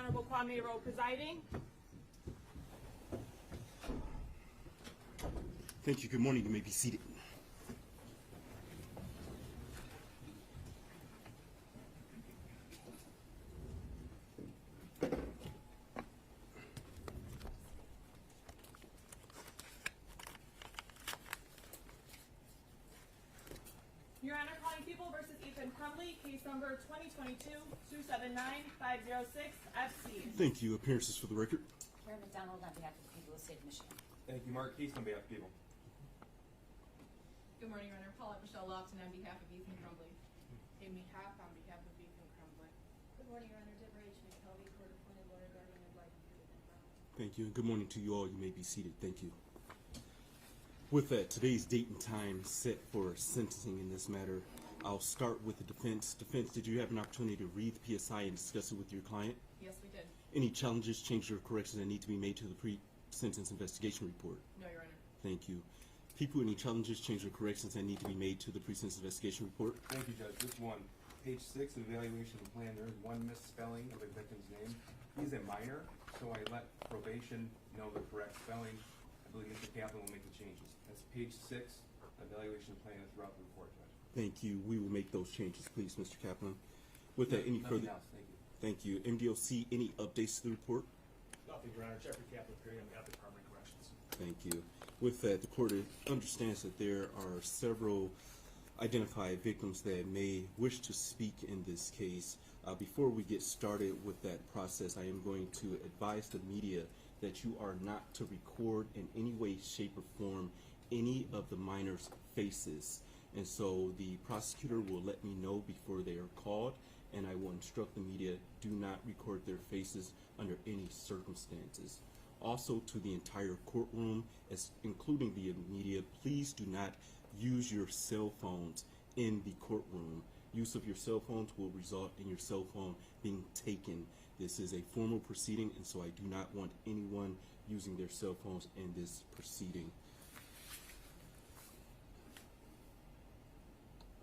Honorable Kwame Rowe presiding. Thank you. Good morning. You may be seated. Your Honor, calling People versus Ethan Crumbley, case number 2022-279-506 FC. Thank you. Appearances for the record. Chairman McDonald on behalf of the people of the state of Michigan. Thank you, Mark Keith, on behalf of People. Good morning, Your Honor. Paulette Michelle Lofton on behalf of Ethan Crumbley. Amy Happ on behalf of Ethan Crumbley. Good morning, Your Honor. Deborah H. McKelvey, court-appointed lawyer guarding ad litem for Ethan Crumbley. Thank you. And good morning to you all. You may be seated. Thank you. With that, today's date and time set for sentencing in this matter. I'll start with the defense. Defense, did you have an opportunity to read the PSI and discuss it with your client? Yes, we did. Any challenges, changes, or corrections that need to be made to the pre-sentence investigation report? No, Your Honor. Thank you. People, any challenges, changes, or corrections that need to be made to the pre-sentence investigation report? Thank you, Judge. Just one. Page 6 of the evaluation of the plan, there is one misspelling of the victim's name. He's a minor, so I let probation know the correct spelling. I believe Mr. Kaplan will make the changes. That's page 6 of the evaluation plan throughout the report, Judge. Thank you. We will make those changes, please, Mr. Kaplan. With that, any Nothing further? else. Thank you. Thank you. MDOC, any updates to the report? Nothing, Your Honor. Jeffrey Kaplan, appearing on behalf of the Department of Corrections. Thank you. With that, the court understands that there are several identified victims that may wish to speak in this case. Before we get started with that process, I am going to advise the media that you are not to record in any way, shape, or form any of the minors' faces. And so the prosecutor will let me know before they are called, and I will instruct the media, do not record their faces under any circumstances. Also, to the entire courtroom, including the media, please do not use your cell phones in the courtroom. Use of your cell phones will result in your cell phone being taken. This is a formal proceeding, and so I do not want anyone using their cell phones in this proceeding.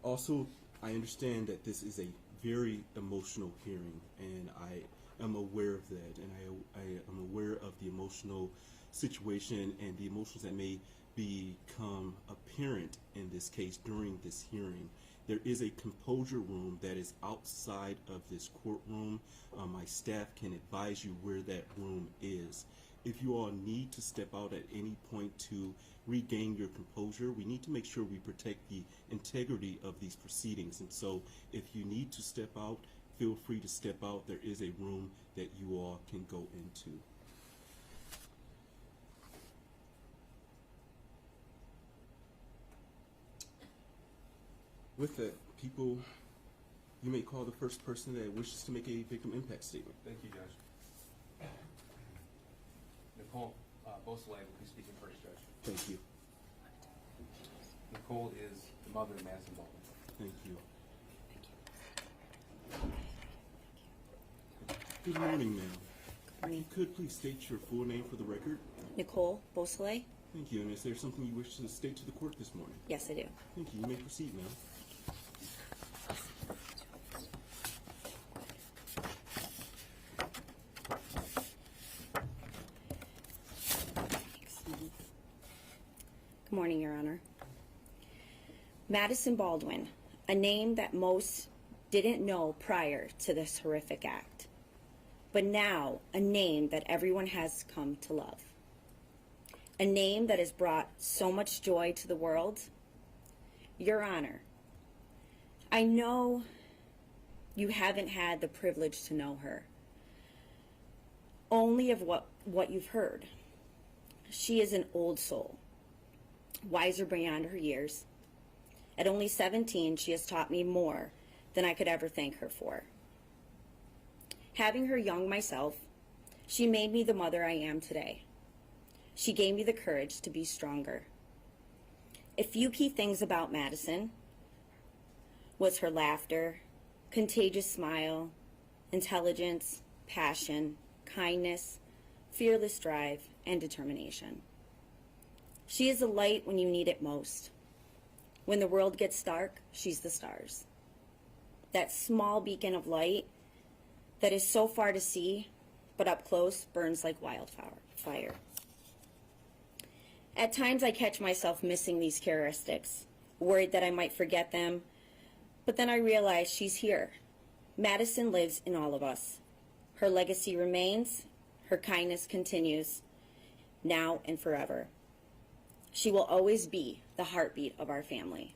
Also, I understand that this is a very emotional hearing, and I am aware of that, and I am aware of the emotional situation and the emotions that may become apparent in this case during this hearing. There is a composure room that is outside of this courtroom. My staff can advise you where that room is. If you all need to step out at any point to regain your composure, we need to make sure we protect the integrity of these proceedings. And so if you need to step out, feel free to step out. There is a room that you all can go into. With that, people, you may call the first person that wishes to make a victim impact statement. Thank you, Judge. Nicole Beausoleil will be speaking first, Judge. Thank you. Nicole is the mother of Madisyn Baldwin. Thank you. Good morning, ma'am. Good morning. If you could please state your full name for the record. Nicole Beausoleil? Thank you. And is there something you wish to state to the court this morning? Yes, I do. Thank you. You may proceed, ma'am. Good morning, Your Honor. Madisyn Baldwin, a name that most didn't know prior to this horrific act, but now a name that everyone has come to love. A name that has brought so much joy to the world. Your Honor, I know you haven't had the privilege to know her, only of what you've heard. She is an old soul, wiser beyond her years. At only 17, she has taught me more than I could ever thank her for. Having her young myself, she made me the mother I am today. She gave me the courage to be stronger. A few key things about Madisyn was her laughter, contagious smile, intelligence, passion, kindness, fearless drive, and determination. She is a light when you need it most. When the world gets dark, she's the stars. That small beacon of light that is so far to see, but up close burns like wildfire. At times I catch myself missing these characteristics, worried that I might forget them, but then I realize she's here. Madisyn lives in all of us. Her legacy remains, her kindness continues, now and forever. She will always be the heartbeat of our family.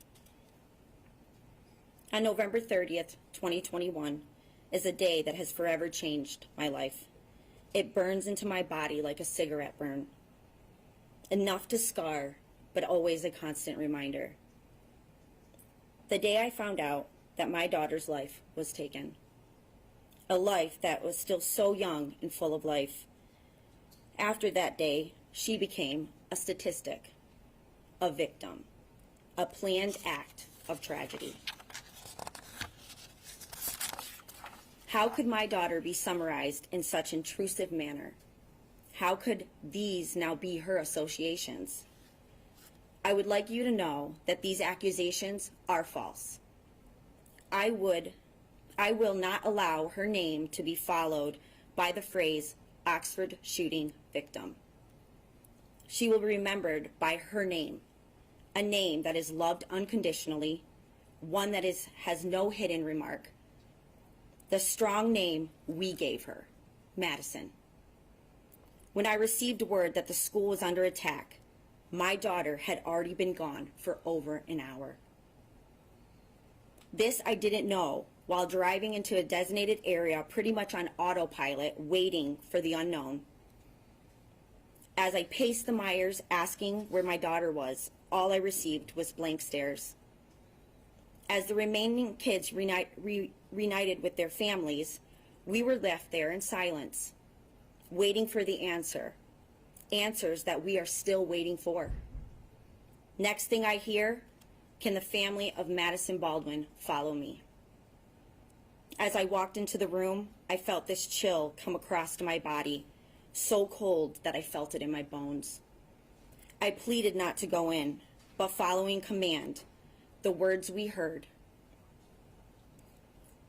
On November 30th, 2021, is a day that has forever changed my life. It burns into my body like a cigarette burn. Enough to scar, but always a constant reminder. The day I found out that my daughter's life was taken. A life that was still so young and full of life. After that day, she became a statistic, a victim, a planned act of tragedy. How could my daughter be summarized in such intrusive manner? How could these now be her associations? I would like you to know that these accusations are false. I will not allow her name to be followed by the phrase Oxford shooting victim. She will be remembered by her name, a name that is loved unconditionally, one that has no hidden remark. The strong name we gave her, Madisyn. When I received word that the school was under attack, my daughter had already been gone for over an hour. This I didn't know while driving into a designated area pretty much on autopilot, waiting for the unknown. As I paced the Myres asking where my daughter was, all I received was blank stares. As the remaining kids reunited with their families, we were left there in silence, waiting for the answers that we are still waiting for. Next thing I hear, can the family of Madisyn Baldwin follow me? As I walked into the room, I felt this chill come across my body, so cold that I felt it in my bones. I pleaded not to go in, but following command, the words we heard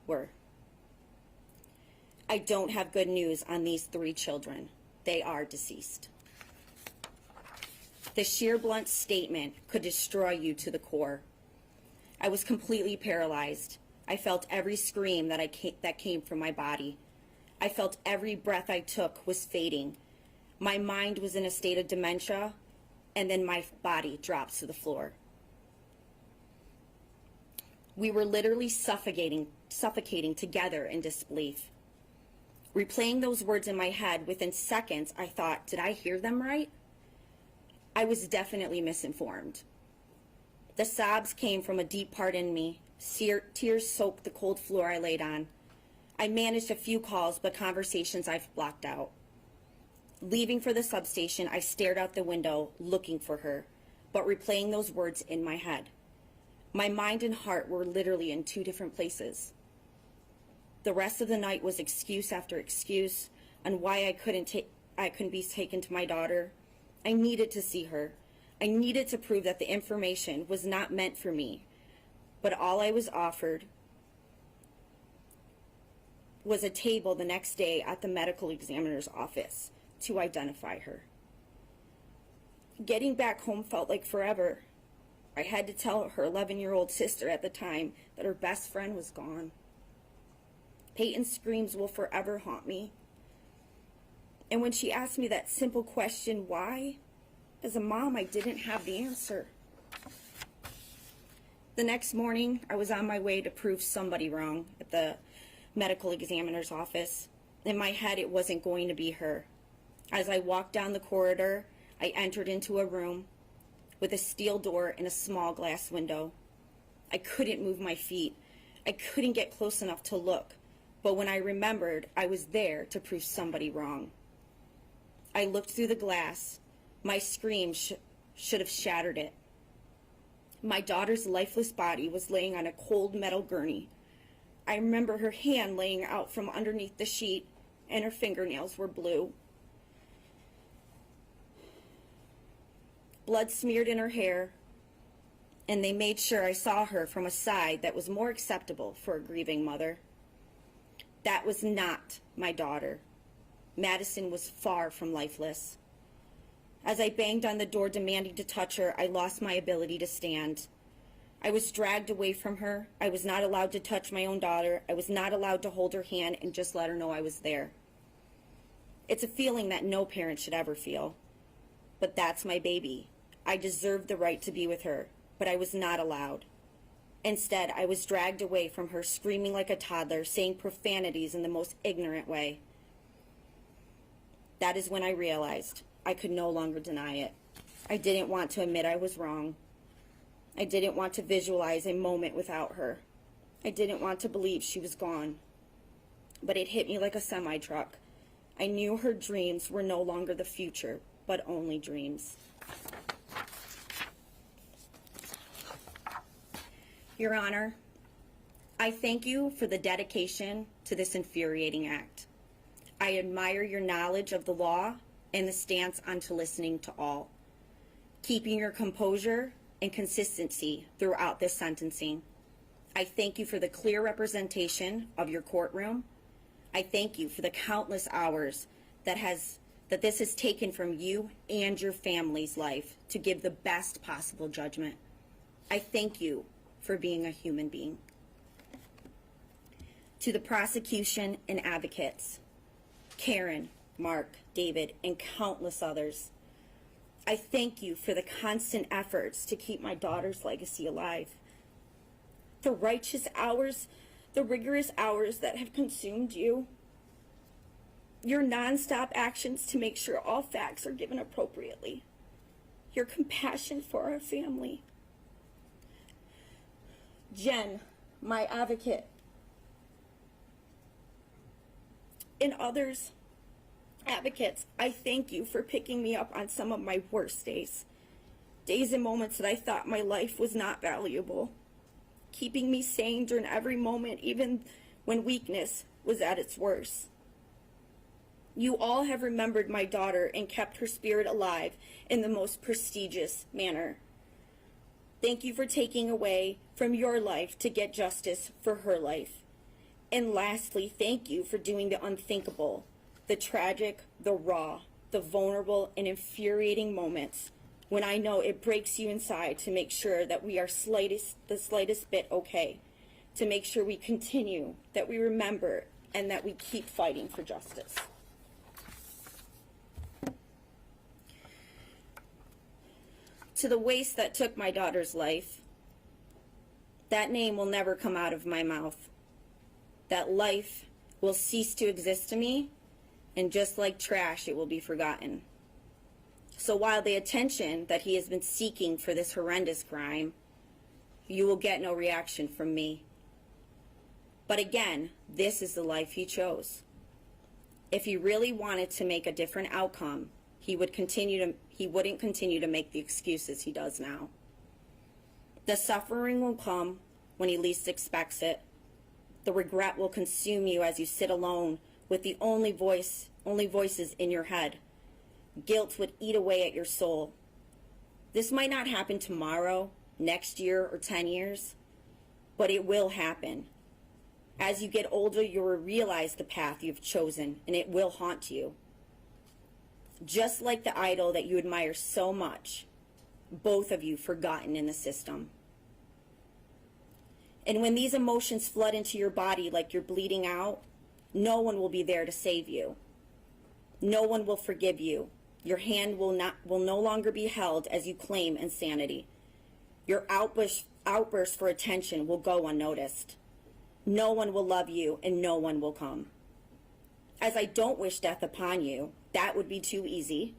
were, I don't have good news on these 3 children. They are deceased. The sheer blunt statement could destroy you to the core. I was completely paralyzed. I felt every scream that came from my body. I felt every breath I took was fading. My mind was in a state of dementia, and then my body drops to the floor. We were literally suffocating together in disbelief. Replaying those words in my head, within seconds, I thought, did I hear them right? I was definitely misinformed. The sobs came from a deep part in me. Tears soaked the cold floor I laid on. I managed a few calls, but conversations I've blocked out. Leaving for the substation, I stared out the window, looking for her, but replaying those words in my head. My mind and heart were literally in 2 different places. The rest of the night was excuse after excuse on why I couldn't be taken to my daughter. I needed to see her. I needed to prove that the information was not meant for me. But all I was offered was a table the next day at the medical examiner's office to identify her. Getting back home felt like forever. I had to tell her 11-year-old sister at the time that her best friend was gone. Peyton's screams will forever haunt me. And when she asked me that simple question, why? As a mom, I didn't have the answer. The next morning, I was on my way to prove somebody wrong at the medical examiner's office. In my head, it wasn't going to be her. As I walked down the corridor, I entered into a room with a steel door and a small glass window. I couldn't move my feet. I couldn't get close enough to look. But when I remembered, I was there to prove somebody wrong. I looked through the glass. My scream should have shattered it. My daughter's lifeless body was laying on a cold metal gurney. I remember her hand laying out from underneath the sheet, and her fingernails were blue. Blood smeared in her hair, and they made sure I saw her from a side that was more acceptable for a grieving mother. That was not my daughter. Madisyn was far from lifeless. As I banged on the door demanding to touch her, I lost my ability to stand. I was dragged away from her. I was not allowed to touch my own daughter. I was not allowed to hold her hand and just let her know I was there. It's a feeling that no parent should ever feel. But that's my baby. I deserved the right to be with her, but I was not allowed. Instead, I was dragged away from her, screaming like a toddler, saying profanities in the most ignorant way. That is when I realized I could no longer deny it. I didn't want to admit I was wrong. I didn't want to visualize a moment without her. I didn't want to believe she was gone. But it hit me like a semi-truck. I knew her dreams were no longer the future, but only dreams. Your Honor, I thank you for the dedication to this infuriating act. I admire your knowledge of the law and the stance onto listening to all, keeping your composure and consistency throughout this sentencing. I thank you for the clear representation of your courtroom. I thank you for the countless hours that this has taken from you and your family's life to give the best possible judgment. I thank you for being a human being. To the prosecution and advocates, Karen, Mark, David, and countless others, I thank you for the constant efforts to keep my daughter's legacy alive. The righteous hours, the rigorous hours that have consumed you, your nonstop actions to make sure all facts are given appropriately, your compassion for our family. Jen, my advocate, and others, advocates, I thank you for picking me up on some of my worst days. Days and moments that I thought my life was not valuable. Keeping me sane during every moment, even when weakness was at its worst. You all have remembered my daughter and kept her spirit alive in the most prestigious manner. Thank you for taking away from your life to get justice for her life. And lastly, thank you for doing the unthinkable, the tragic, the raw, the vulnerable, and infuriating moments when I know it breaks you inside to make sure that we are the slightest bit okay, to make sure we continue, that we remember, and that we keep fighting for justice. To the waste that took my daughter's life, that name will never come out of my mouth. That life will cease to exist to me, and just like trash, it will be forgotten. So while the attention that he has been seeking for this horrendous crime, you will get no reaction from me. But again, this is the life he chose. If he really wanted to make a different outcome, he wouldn't continue to make the excuses he does now. The suffering will come when he least expects it. The regret will consume you as you sit alone with the only voices in your head. Guilt would eat away at your soul. This might not happen tomorrow, next year, or 10 years, but it will happen. As you get older, you will realize the path you've chosen, and it will haunt you. Just like the idol that you admire so much, both of you forgotten in the system. And when these emotions flood into your body like you're bleeding out, no one will be there to save you. No one will forgive you. Your hand will no longer be held as you claim insanity. Your outburst for attention will go unnoticed. No one will love you, and no one will come. As I don't wish death upon you, that would be too easy.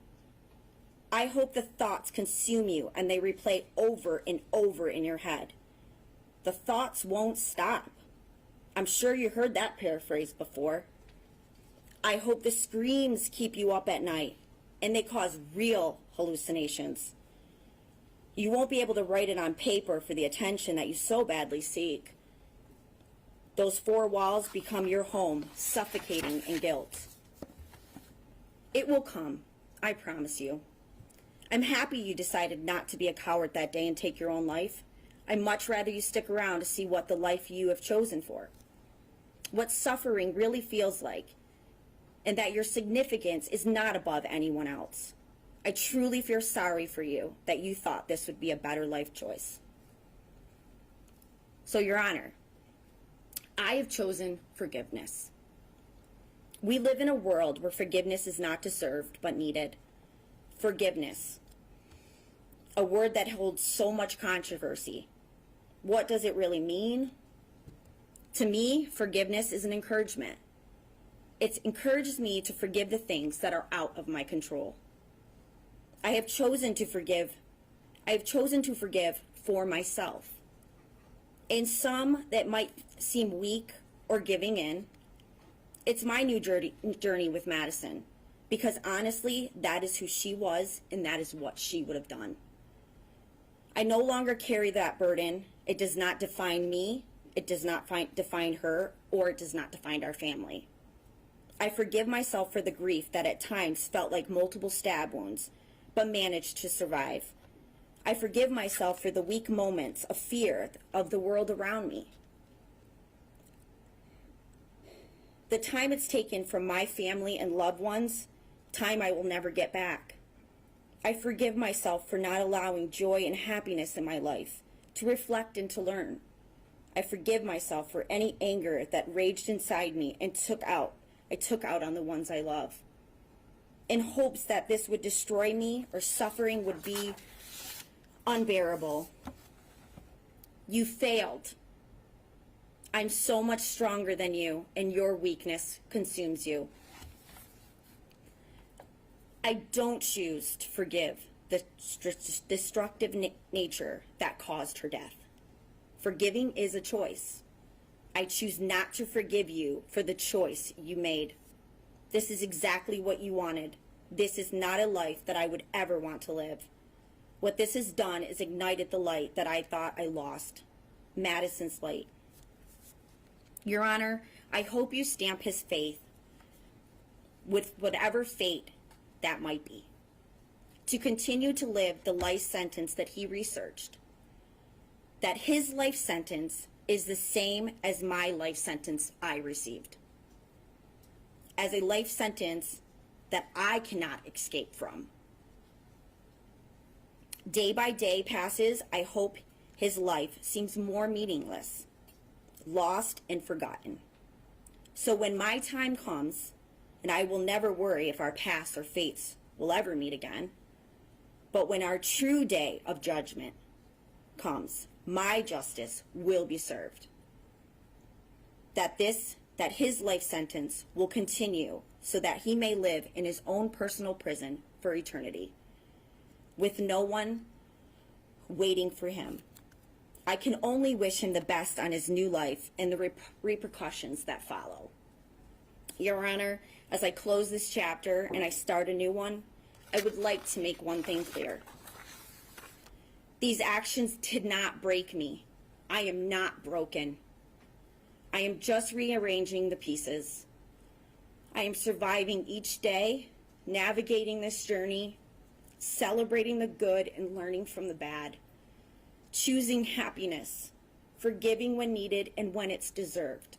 I hope the thoughts consume you and they replay over and over in your head. The thoughts won't stop. I'm sure you heard that paraphrase before. I hope the screams keep you up at night and they cause real hallucinations. You won't be able to write it on paper for the attention that you so badly seek. Those four walls become your home, suffocating in guilt. It will come, I promise you. I'm happy you decided not to be a coward that day and take your own life. I'd much rather you stick around to see what the life you have chosen for. What suffering really feels like. and that your significance is not above anyone else. I truly feel sorry for you that you thought this would be a better life choice. So, Your Honor, I have chosen forgiveness. We live in a world where forgiveness is not deserved but needed. Forgiveness, a word that holds so much controversy. What does it really mean? To me, forgiveness is an encouragement. It encourages me to forgive the things that are out of my control. I have chosen to forgive for myself. In some that might seem weak or giving in, it's my new journey with Madisyn, because honestly, that is who she was and that is what she would have done. I no longer carry that burden. It does not define me, it does not define her, or it does not define our family. I forgive myself for the grief that at times felt like multiple stab wounds, but managed to survive. I forgive myself for the weak moments of fear of the world around me. The time it's taken from my family and loved ones, time I will never get back. I forgive myself for not allowing joy and happiness in my life to reflect and to learn. I forgive myself for any anger that raged inside me and I took out on the ones I love, in hopes that this would destroy me or suffering would be unbearable. You failed. I'm so much stronger than you, and your weakness consumes you. I don't choose to forgive the destructive nature that caused her death. Forgiving is a choice. I choose not to forgive you for the choice you made. This is exactly what you wanted. This is not a life that I would ever want to live. What this has done is ignited the light that I thought I lost. Madisyn's light. Your Honor, I hope you stamp his faith with whatever fate that might be, to continue to live the life sentence that he researched. That his life sentence is the same as my life sentence I received. As a life sentence that I cannot escape from. Day by day passes, I hope his life seems more meaningless, lost and forgotten. So when my time comes, and I will never worry if our paths or fates will ever meet again, but when our true day of judgment comes, my justice will be served. That his life sentence will continue so that he may live in his own personal prison for eternity, with no one waiting for him. I can only wish him the best on his new life and the repercussions that follow. Your Honor, as I close this chapter and I start a new one, I would like to make one thing clear. These actions did not break me. I am not broken. I am just rearranging the pieces. I am surviving each day, navigating this journey, celebrating the good and learning from the bad, choosing happiness, forgiving when needed and when it's deserved.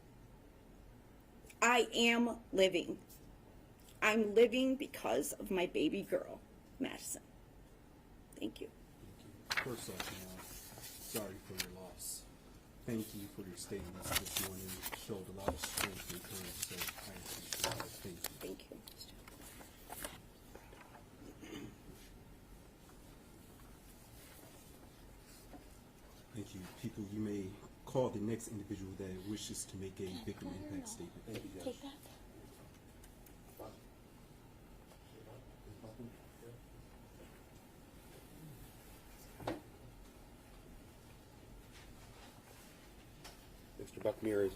I am living. I'm living because of my baby girl, Madisyn. Thank you. First off, sorry for your loss. Thank you for your statements this morning. You showed a lot of strength and courage, so I appreciate that. Thank you. Thank you. Thank you. People, you may call the next individual that wishes to make a victim impact statement. Thank you. Take that. Mr. Buck Myre is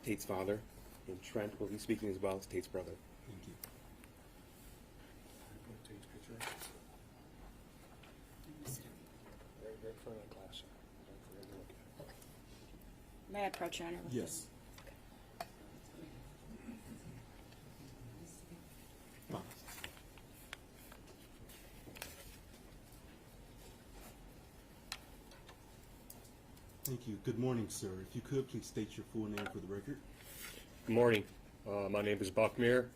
Tate's father, and Trent will be speaking as well as Tate's brother. Thank you. Tate's picture. Right in front of the class. May I approach, Your Honor? Yes. Fine. Thank you. Good morning, sir. If you could, please state your full name for the record. Good morning. My name is Buck Myre.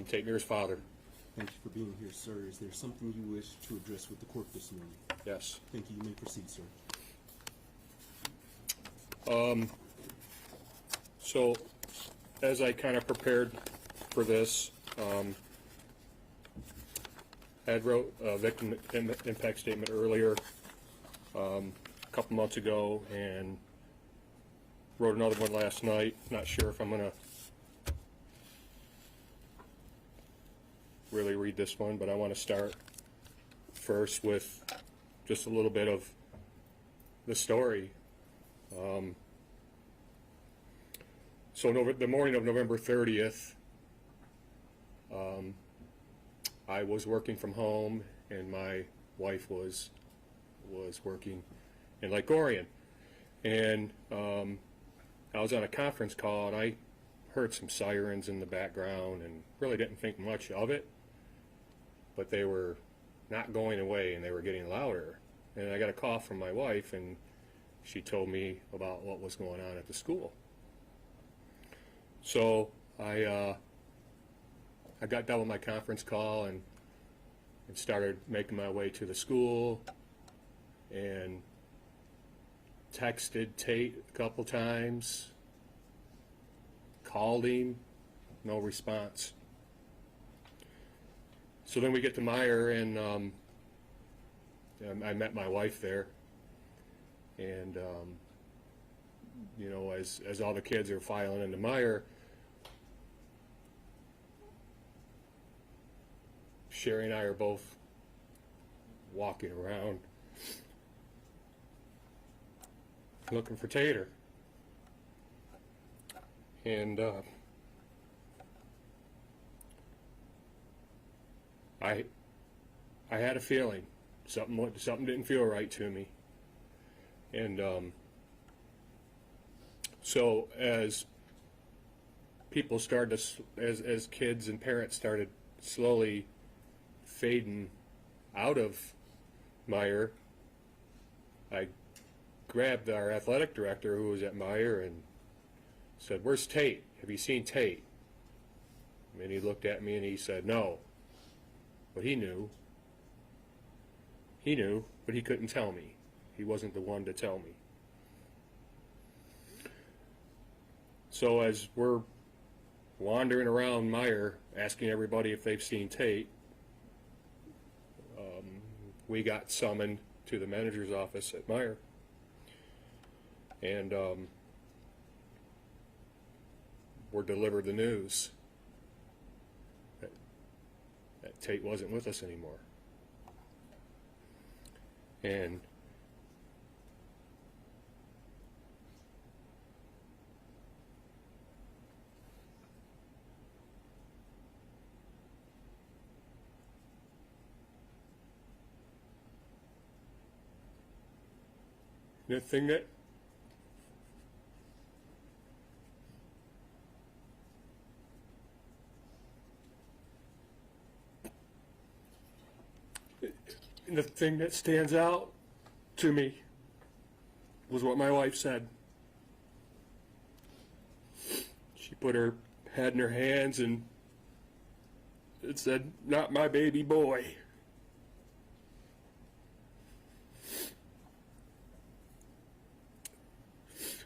Tate Myre's father. Thank you for being here, sir. Is there something you wish to address with the court this morning? Yes. Thank you. You may proceed, sir. So, as I kind of prepared for this, I had wrote a victim impact statement earlier, a couple months ago, and wrote another one last night. Not sure if I'm going to really read this one, but I want to start first with just a little bit of the story. So the morning of November 30th, I was working from home, and my wife was working in Lake Orion, and I was on a conference call, and I heard some sirens in the background, and really didn't think much of it, but they were not going away, and they were getting louder. And I got a call from my wife, and she told me about what was going on at the school. So I got done with my conference call and started making my way to the school, and texted Tate a couple times, called him, no response. So then we get to Myre, and I met my wife there, and you know, as all the kids are filing into Myre, Sherry and I are both walking around looking for Tater. And I had a feeling something didn't feel right to me. And so as people started to, as kids and parents started slowly fading out of Myre, I grabbed our athletic director, who was at Myre, and said, "Where's Tate? Have you seen Tate?" And he looked at me and he said, "No." But he knew, but he couldn't tell me. He wasn't the one to tell me. So as we're wandering around Myre, asking everybody if they've seen Tate, we got summoned to the manager's office at Myre, and were delivered the news that Tate wasn't with us anymore. And the thing that stands out to me was what my wife said. She put her head in her hands and it said, "Not my baby boy."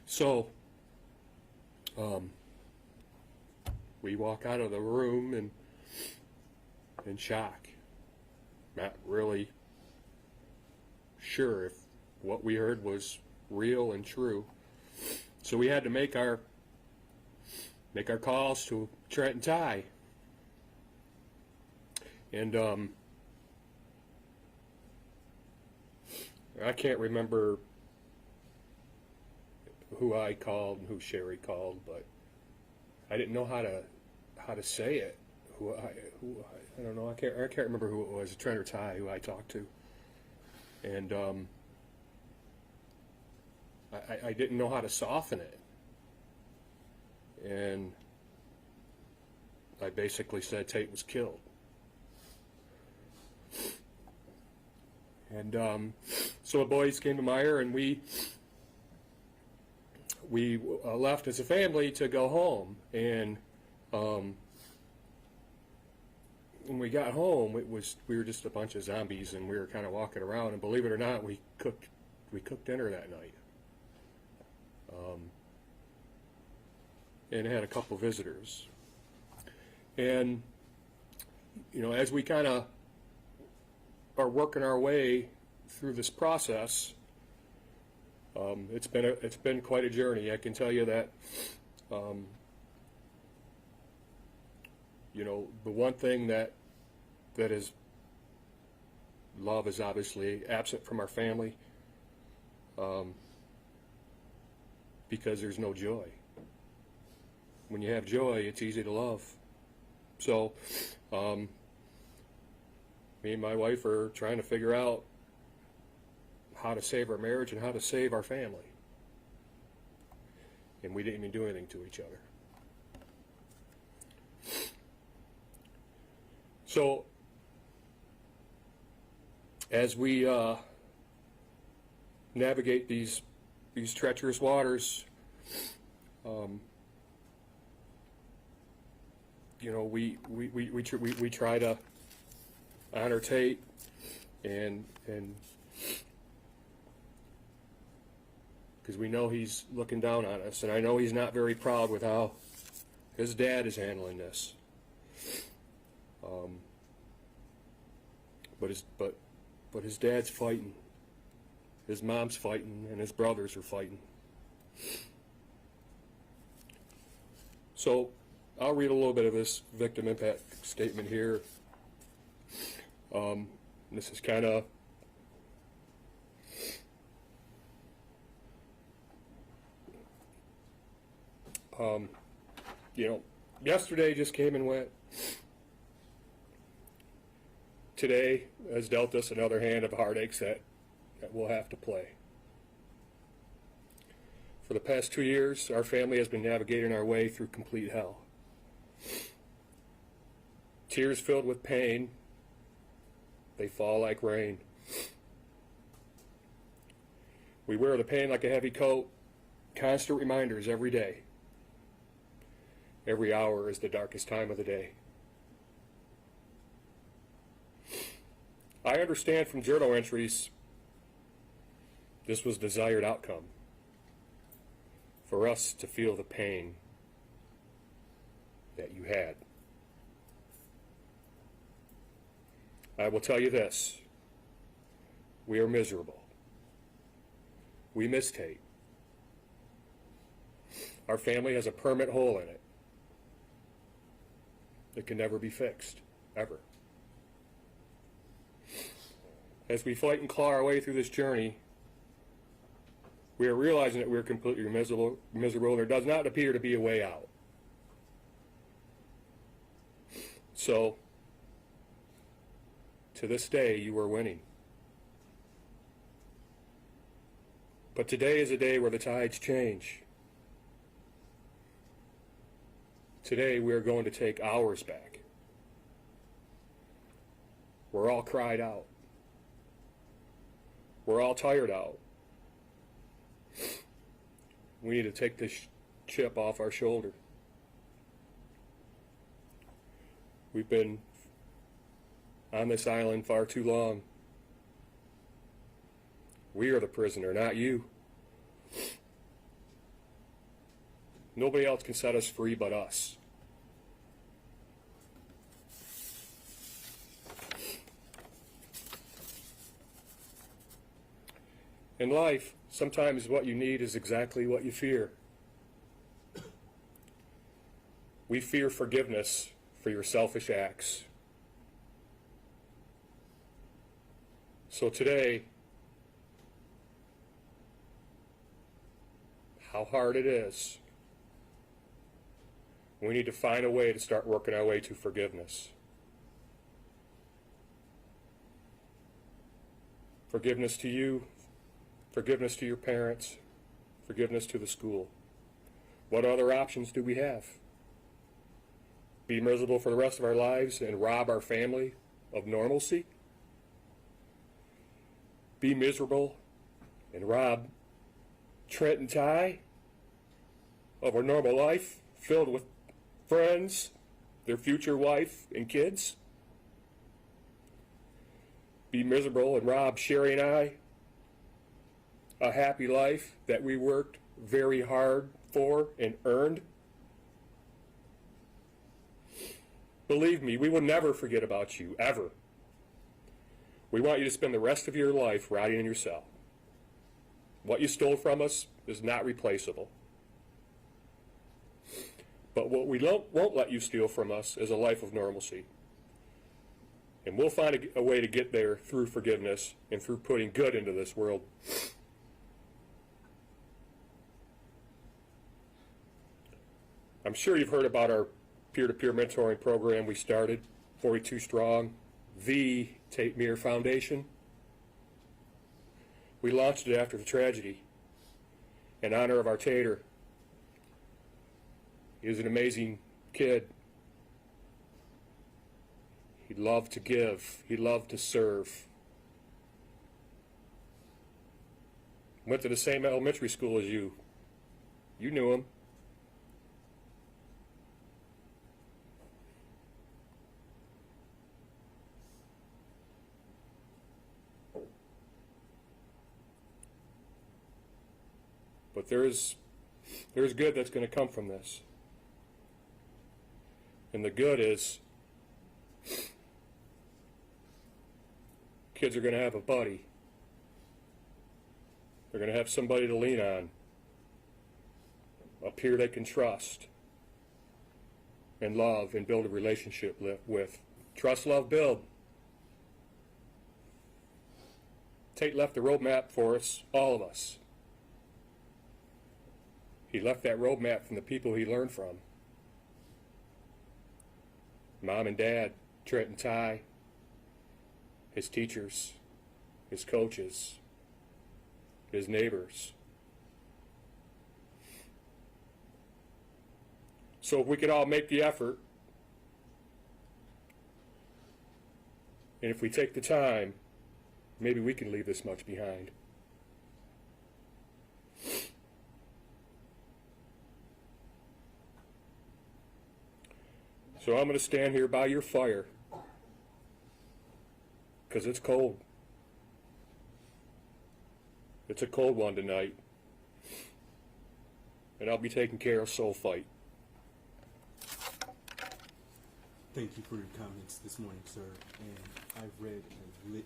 So, we walk out of the room in shock, not really sure if what we heard was real and true. So we had to make our calls to Trent and Ty, and I can't remember who I called and who Sherry called, but I didn't know how to say it. I don't know. I can't remember who it was, Trent or Ty, who I talked to, and I didn't know how to soften it, and I basically said Tate was killed. And so the boys came to Myre, and we left as a family to go home, and when we got home, we were just a bunch of zombies, and we were kind of walking around. And believe it or not, we cooked dinner that night, and had a couple visitors. And as we kind of are working our way through this process, it's been quite a journey. I can tell you that. The one thing that is love is obviously absent from our family, because there's no joy. When you have joy, it's easy to love. So, me and my wife are trying to figure out how to save our marriage and how to save our family. And we didn't even do anything to each other. So, as we navigate these treacherous waters, we try to honor Tate, and because we know he's looking down on us, and I know he's not very proud with how his dad is handling this. But his dad's fighting, his mom's fighting, and his brothers are fighting. So I'll read a little bit of this victim impact statement here. This is kind of yesterday just came and went. Today has dealt us another hand of heartaches that we'll have to play. For the past 2 years, our family has been navigating our way through complete hell. Tears filled with pain, they fall like rain. We wear the pain like a heavy coat, constant reminders every day. Every hour is the darkest time of the day. I understand from journal entries this was desired outcome, for us to feel the pain that you had. I will tell you this, we are miserable. We miss Tate. Our family has a permanent hole in it. It can never be fixed, ever. As we fight and claw our way through this journey, we are realizing that we're completely miserable, and there does not appear to be a way out. So, to this day, you are winning. But today is a day where the tides change. Today, we are going to take ours back. We're all cried out. We're all tired out. We need to take this chip off our shoulder. We've been on this island far too long. We are the prisoner, not you. Nobody else can set us free but us. In life, sometimes what you need is exactly what you fear. We fear forgiveness for your selfish acts. So today, how hard it is, we need to find a way to start working our way to forgiveness. Forgiveness to you, forgiveness to your parents, forgiveness to the school. What other options do we have? Be miserable for the rest of our lives and rob our family of normalcy? Be miserable and rob Trent and Ty of a normal life filled with friends, their future wife and kids? be miserable and rob Sherry and I a happy life that we worked very hard for and earned? Believe me, we will never forget about you, ever. We want you to spend the rest of your life rotting in your cell. What you stole from us is not replaceable. But what we won't let you steal from us is a life of normalcy. And we'll find a way to get there through forgiveness and through putting good into this world. I'm sure you've heard about our peer-to-peer mentoring program we started, 42 Strong, the Tate Myre Foundation. We launched it after the tragedy in honor of our Tater. He was an amazing kid. He loved to give. He loved to serve. Went to the same elementary school as you. You knew him. But there's good that's going to come from this. And the good is kids are going to have a buddy. They're going to have somebody to lean on, a peer they can trust and love and build a relationship with. Trust, love, build. Tate left the roadmap for us, all of us. He left that roadmap from the people he learned from. Mom and Dad, Trent and Ty, his teachers, his coaches, his neighbors. So if we could all make the effort, and if we take the time, maybe we can leave this much behind. So I'm going to stand here by your fire because it's cold. It's a cold one tonight. And I'll be taking care of Soul Fight. Thank you for your comments this morning, sir. And I've read a litany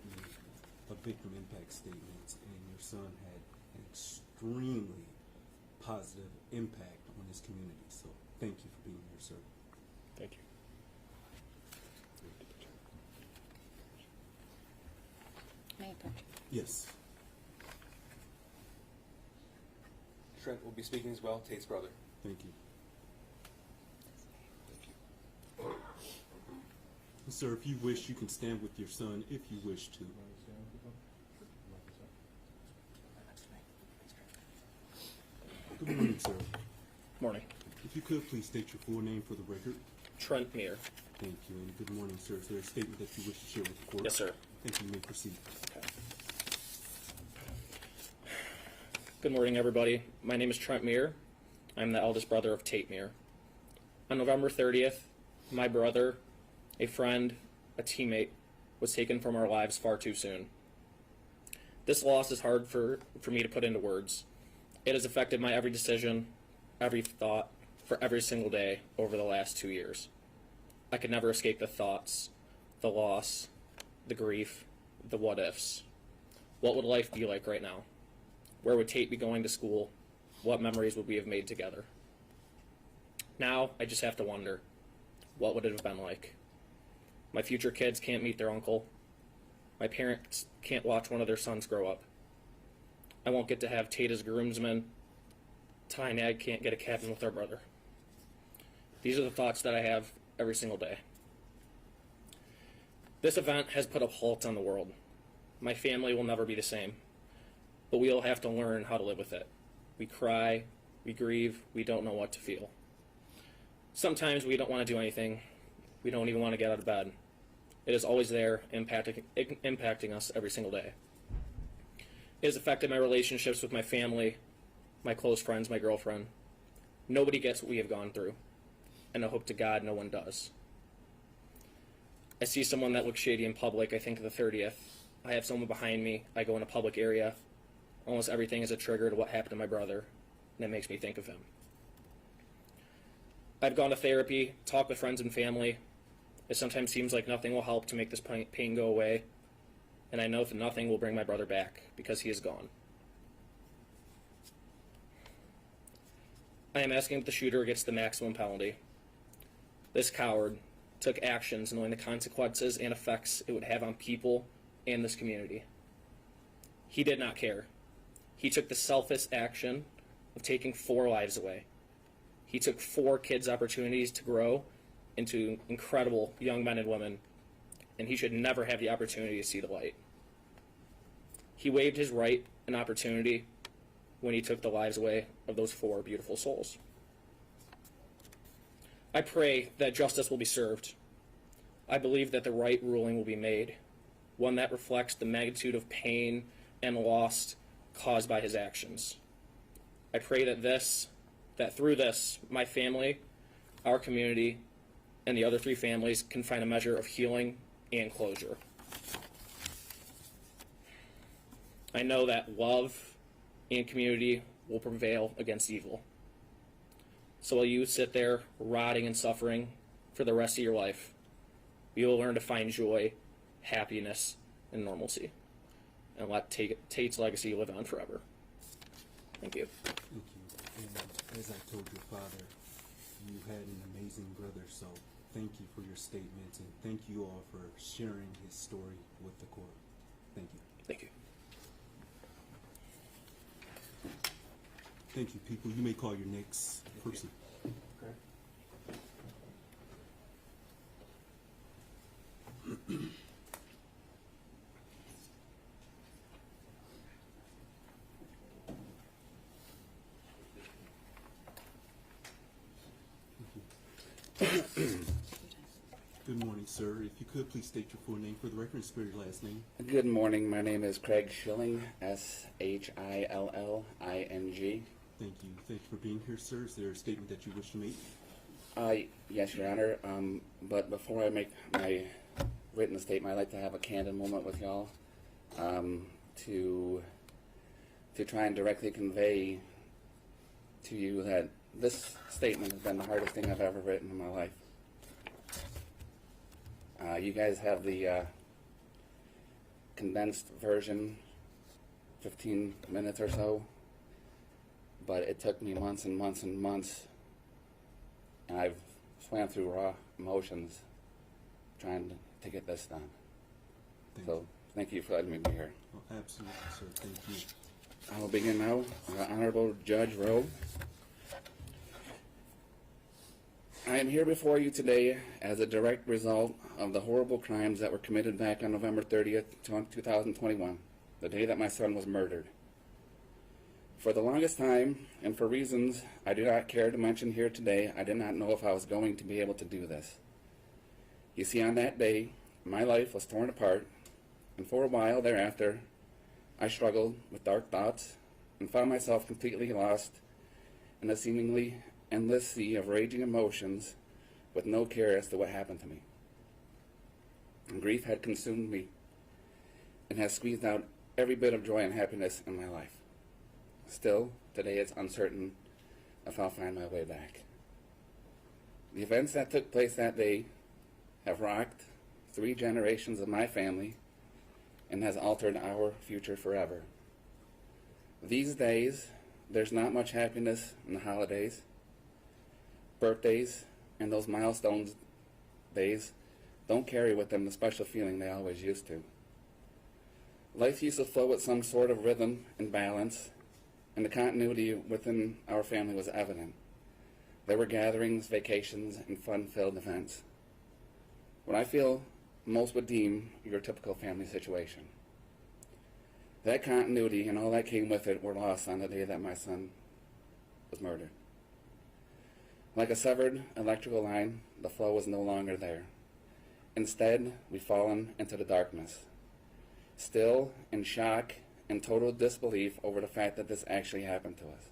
of victim impact statements, and your son had an extremely positive impact on his community. So thank you for being here, sir. Thank you. May I approach? Yes. Trent will be speaking as well, Tate's brother. Thank you. Sir, if you wish, you can stand with your son if you wish to. Good morning, sir. Morning. If you could, please state your full name for the record. Trent Myre. Thank you, and good morning, sir. Is there a statement that you wish to share with the court? Yes, sir. Thank you. You may proceed. Okay. Good morning, everybody. My name is Trent Myre. I'm the eldest brother of Tate Myre. On November 30th, my brother, a friend, a teammate, was taken from our lives far too soon. This loss is hard for me to put into words. It has affected my every decision, every thought, for every single day over the last 2 years. I could never escape the thoughts, the loss, the grief, the what-ifs. What would life be like right now? Where would Tate be going to school? What memories would we have made together? Now, I just have to wonder, what would it have been like? My future kids can't meet their uncle. My parents can't watch one of their sons grow up. I won't get to have Tate as groomsman. Ty and Ag can't get a cabin with our brother. These are the thoughts that I have every single day. This event has put a halt on the world. My family will never be the same, but we'll have to learn how to live with it. We cry, we grieve, we don't know what to feel. Sometimes we don't want to do anything. We don't even want to get out of bed. It is always there, impacting us every single day. It has affected my relationships with my family, my close friends, my girlfriend. Nobody gets what we have gone through, and I hope to God no one does. I see someone that looks shady in public, I think of the 30th, I have someone behind me, I go in a public area, almost everything is a trigger to what happened to my brother, and it makes me think of him. I've gone to therapy, talked with friends and family. It sometimes seems like nothing will help to make this pain go away, and I know that nothing will bring my brother back because he is gone. I am asking that the shooter gets the maximum penalty. This coward took actions knowing the consequences and effects it would have on people and this community. He did not care. He took the selfish action of taking 4 lives away. He took 4 kids' opportunities to grow into incredible young men and women, and he should never have the opportunity to see the light. He waived his right and opportunity when he took the lives away of those 4 beautiful souls. I pray that justice will be served. I believe that the right ruling will be made, one that reflects the magnitude of pain and loss caused by his actions. I pray that through this, my family, our community, and the other 3 families can find a measure of healing and closure. I know that love and community will prevail against evil. So while you sit there rotting and suffering for the rest of your life, you will learn to find joy, happiness, and normalcy, and let Tate's legacy live on forever. Thank you. Thank you. And as I told your father, you had an amazing brother, so thank you for your statements, and thank you all for sharing his story with the court. Thank you. Thank you. Thank you, people. You may call your next person. Okay. Good morning, sir. If you could, please state your full name for the record and spell your last name. Good morning. My name is Craig Shilling, Shilling. Thank you. Thank you for being here, sir. Is there a statement that you wish to make? Yes, Your Honor. But before I make my written statement, I'd like to have a candid moment with y'all to try and directly convey to you that this statement has been the hardest thing I've ever written in my life. You guys have the condensed version, 15 minutes or so, but it took me months and months and months, and I've swam through raw emotions trying to get this done. Thank you for letting me be here. Oh, absolutely, sir. Thank you. I will begin now. Honorable Judge Rowe. I am here before you today as a direct result of the horrible crimes that were committed back on November 30th, 2021, the day that my son was murdered. For the longest time, and for reasons I do not care to mention here today, I did not know if I was going to be able to do this. You see, on that day, my life was torn apart, and for a while thereafter, I struggled with dark thoughts and found myself completely lost in a seemingly endless sea of raging emotions with no care as to what happened to me. And grief had consumed me and has squeezed out every bit of joy and happiness in my life. Still, today it's uncertain if I'll find my way back. The events that took place that day have rocked 3 generations of my family and has altered our future forever. These days, there's not much happiness in the holidays. Birthdays and those milestones days don't carry with them the special feeling they always used to. Life used to flow with some sort of rhythm and balance, and the continuity within our family was evident. There were gatherings, vacations, and fun-filled events. What I feel most would deem your typical family situation. That continuity and all that came with it were lost on the day that my son was murdered. Like a severed electrical line, the flow was no longer there. Instead, we've fallen into the darkness, still in shock and total disbelief over the fact that this actually happened to us.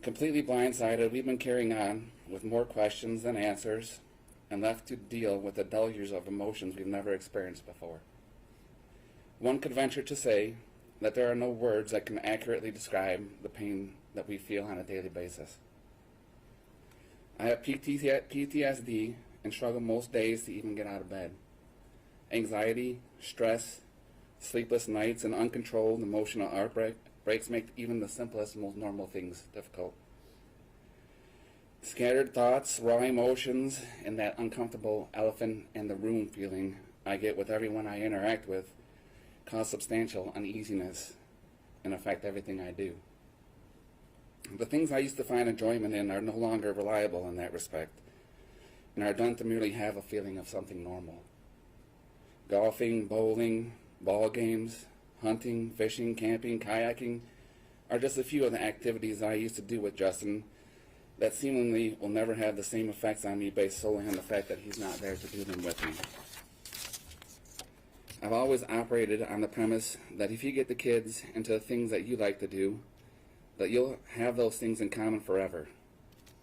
Completely blindsided, we've been carrying on with more questions than answers and left to deal with the deluge of emotions we've never experienced before. One could venture to say that there are no words that can accurately describe the pain that we feel on a daily basis. I have PTSD and struggle most days to even get out of bed. Anxiety, stress, sleepless nights, and uncontrolled emotional outbreaks make even the simplest, most normal things difficult. Scattered thoughts, raw emotions, and that uncomfortable elephant in the room feeling I get with everyone I interact with cause substantial uneasiness and affect everything I do. The things I used to find enjoyment in are no longer reliable in that respect, and are done to merely have a feeling of something normal. Golfing, bowling, ball games, hunting, fishing, camping, kayaking are just a few of the activities I used to do with Justin that seemingly will never have the same effects on me based solely on the fact that he's not there to do them with me. I've always operated on the premise that if you get the kids into the things that you like to do, that you'll have those things in common forever,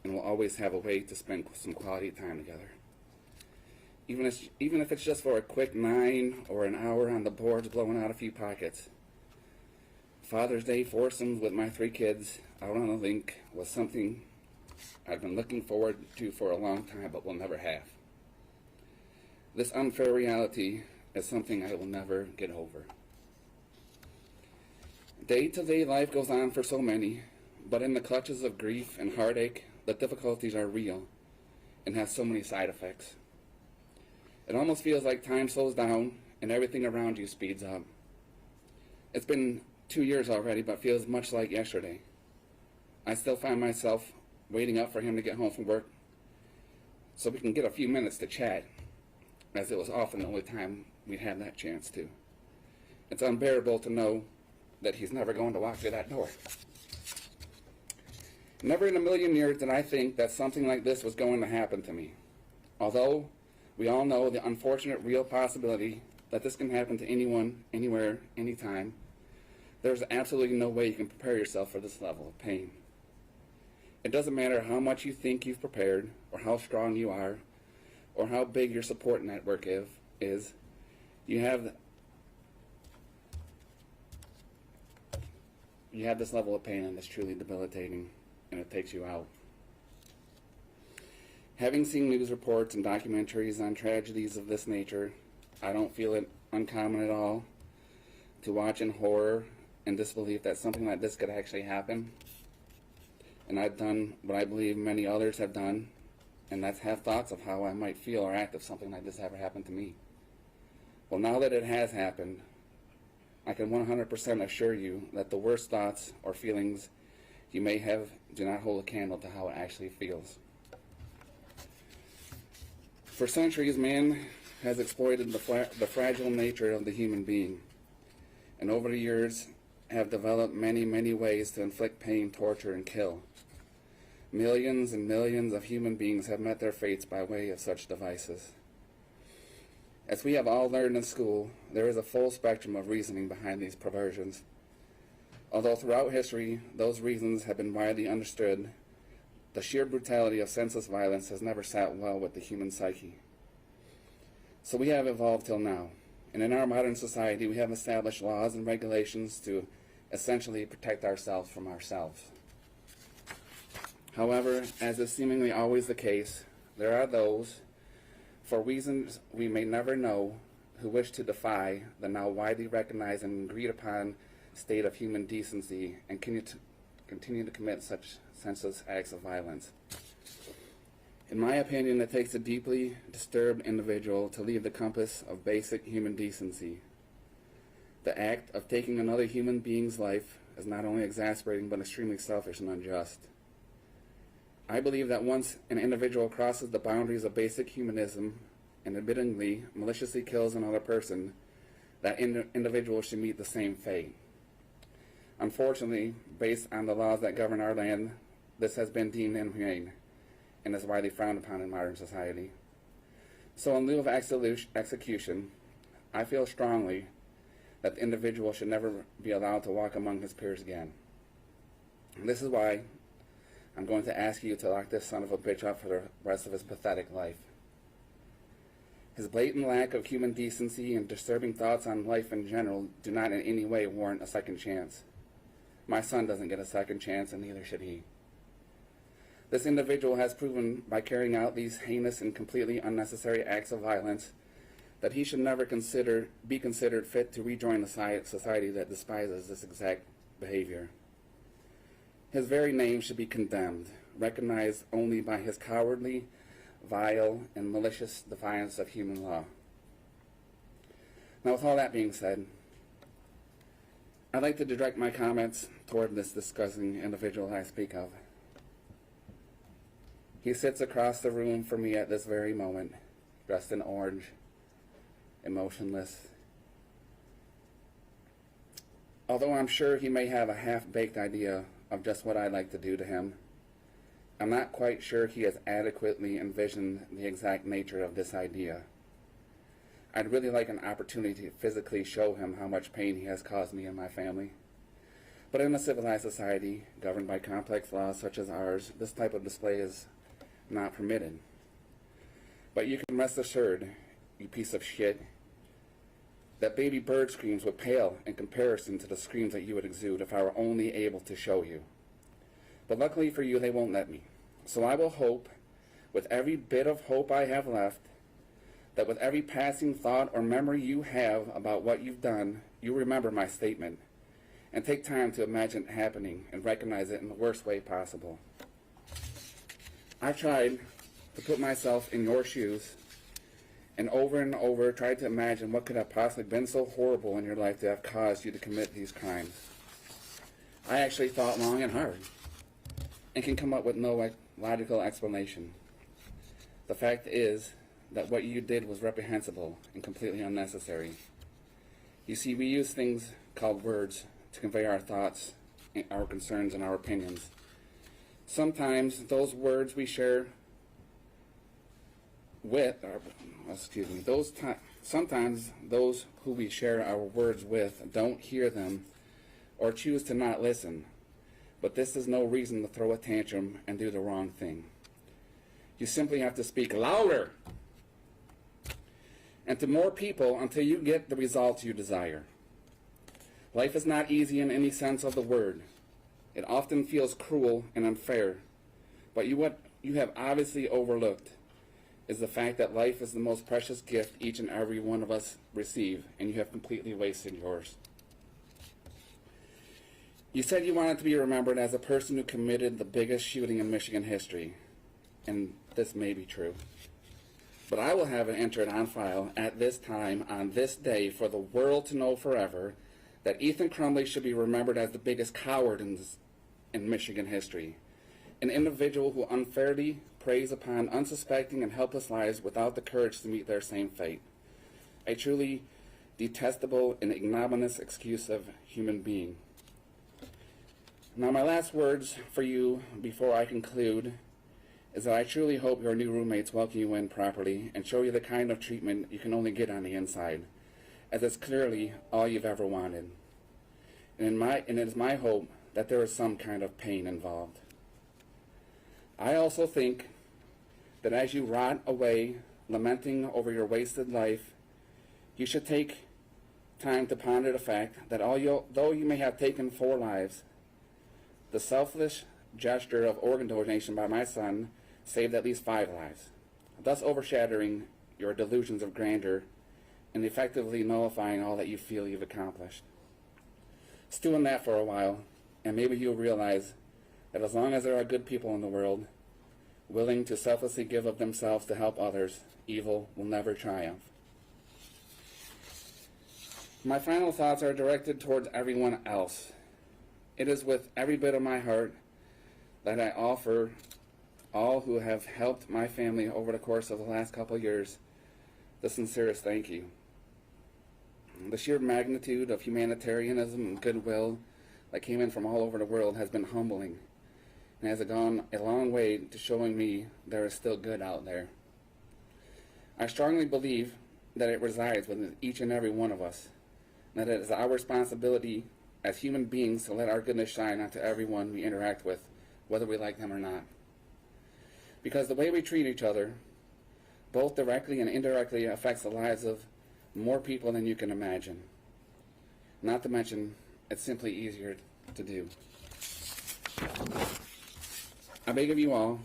and will always have a way to spend some quality time together. Even if it's just for a quick 9 or an hour on the boards blowing out a few pockets. Father's Day foursomes with my 3 kids out on a link was something I've been looking forward to for a long time but will never have. This unfair reality is something I will never get over. Day-to-day life goes on for so many, but in the clutches of grief and heartache, the difficulties are real and have so many side effects. It almost feels like time slows down and everything around you speeds up. It's been 2 years already, but feels much like yesterday. I still find myself waiting up for him to get home from work so we can get a few minutes to chat, as it was often the only time we had that chance to. It's unbearable to know that he's never going to walk through that door. Never in a million years did I think that something like this was going to happen to me. Although we all know the unfortunate real possibility that this can happen to anyone, anywhere, anytime, there's absolutely no way you can prepare yourself for this level of pain. It doesn't matter how much you think you've prepared, or how strong you are, or how big your support network is, you have this level of pain, and it's truly debilitating, and it takes you out. Having seen news reports and documentaries on tragedies of this nature, I don't feel it uncommon at all to watch in horror and disbelief that something like this could actually happen. And I've done what I believe many others have done, and that's have thoughts of how I might feel or act if something like this ever happened to me. Well, now that it has happened, I can 100% assure you that the worst thoughts or feelings you may have do not hold a candle to how it actually feels. For centuries, man has exploited the fragile nature of the human being, and over the years have developed many, many ways to inflict pain, torture, and kill. Millions and millions of human beings have met their fates by way of such devices. As we have all learned in school, there is a full spectrum of reasoning behind these perversions. Although throughout history, those reasons have been widely understood, the sheer brutality of senseless violence has never sat well with the human psyche. So we have evolved till now, and in our modern society, we have established laws and regulations to essentially protect ourselves from ourselves. However, as is seemingly always the case, there are those, for reasons we may never know, who wish to defy the now widely recognized and agreed upon state of human decency and continue to commit such senseless acts of violence. In my opinion, it takes a deeply disturbed individual to leave the compass of basic human decency. The act of taking another human being's life is not only exasperating but extremely selfish and unjust. I believe that once an individual crosses the boundaries of basic humanism and admittingly maliciously kills another person, that individual should meet the same fate. Unfortunately, based on the laws that govern our land, this has been deemed inhumane and is widely frowned upon in modern society. So in lieu of execution, I feel strongly that the individual should never be allowed to walk among his peers again. And this is why I'm going to ask you to lock this son of a bitch up for the rest of his pathetic life. His blatant lack of human decency and disturbing thoughts on life in general do not in any way warrant a second chance. My son doesn't get a second chance, and neither should he. This individual has proven by carrying out these heinous and completely unnecessary acts of violence that he should never be considered fit to rejoin a society that despises this exact behavior. His very name should be condemned, recognized only by his cowardly, vile, and malicious defiance of human law. Now, with all that being said, I'd like to direct my comments toward this disgusting individual I speak of. He sits across the room from me at this very moment, dressed in orange, emotionless. Although I'm sure he may have a half-baked idea of just what I'd like to do to him, I'm not quite sure he has adequately envisioned the exact nature of this idea. I'd really like an opportunity to physically show him how much pain he has caused me and my family. But in a civilized society, governed by complex laws such as ours, this type of display is not permitted. But you can rest assured, you piece of shit, that baby bird screams would pale in comparison to the screams that you would exude if I were only able to show you. But luckily for you, they won't let me. So I will hope, with every bit of hope I have left, that with every passing thought or memory you have about what you've done, you remember my statement, and take time to imagine it happening and recognize it in the worst way possible. I've tried to put myself in your shoes, and over tried to imagine what could have possibly been so horrible in your life to have caused you to commit these crimes. I actually thought long and hard, and can come up with no logical explanation. The fact is that what you did was reprehensible and completely unnecessary. You see, we use things called words to convey our thoughts, our concerns, and our opinions. Sometimes those words we share with, sometimes those who we share our words with don't hear them or choose to not listen. But this is no reason to throw a tantrum and do the wrong thing. You simply have to speak louder and to more people until you get the results you desire. Life is not easy in any sense of the word. It often feels cruel and unfair. But what you have obviously overlooked is the fact that life is the most precious gift each and every one of us receive, and you have completely wasted yours. You said you wanted to be remembered as a person who committed the biggest shooting in Michigan history, and this may be true. But I will have it entered on file at this time, on this day, for the world to know forever that Ethan Crumbley should be remembered as the biggest coward in Michigan history, an individual who unfairly preys upon unsuspecting and helpless lives without the courage to meet their same fate. A truly detestable and ignominious excuse of human being. Now, my last words for you before I conclude is that I truly hope your new roommates welcome you in properly and show you the kind of treatment you can only get on the inside, as it's clearly all you've ever wanted. And it is my hope that there is some kind of pain involved. I also think that as you rot away, lamenting over your wasted life, you should take time to ponder the fact that though you may have taken 4 lives, the selfless gesture of organ donation by my son saved at least 5 lives, thus overshadowing your delusions of grandeur and effectively nullifying all that you feel you've accomplished. Stew in that for a while, and maybe you'll realize that as long as there are good people in the world, willing to selflessly give of themselves to help others, evil will never triumph. My final thoughts are directed towards everyone else. It is with every bit of my heart that I offer all who have helped my family over the course of the last couple of years the sincerest thank you. The sheer magnitude of humanitarianism and goodwill that came in from all over the world has been humbling and has gone a long way to showing me there is still good out there. I strongly believe that it resides within each and every one of us, and that it is our responsibility as human beings to let our goodness shine onto everyone we interact with, whether we like them or not. Because the way we treat each other, both directly and indirectly affects the lives of more people than you can imagine. Not to mention, it's simply easier to do. I beg of you all,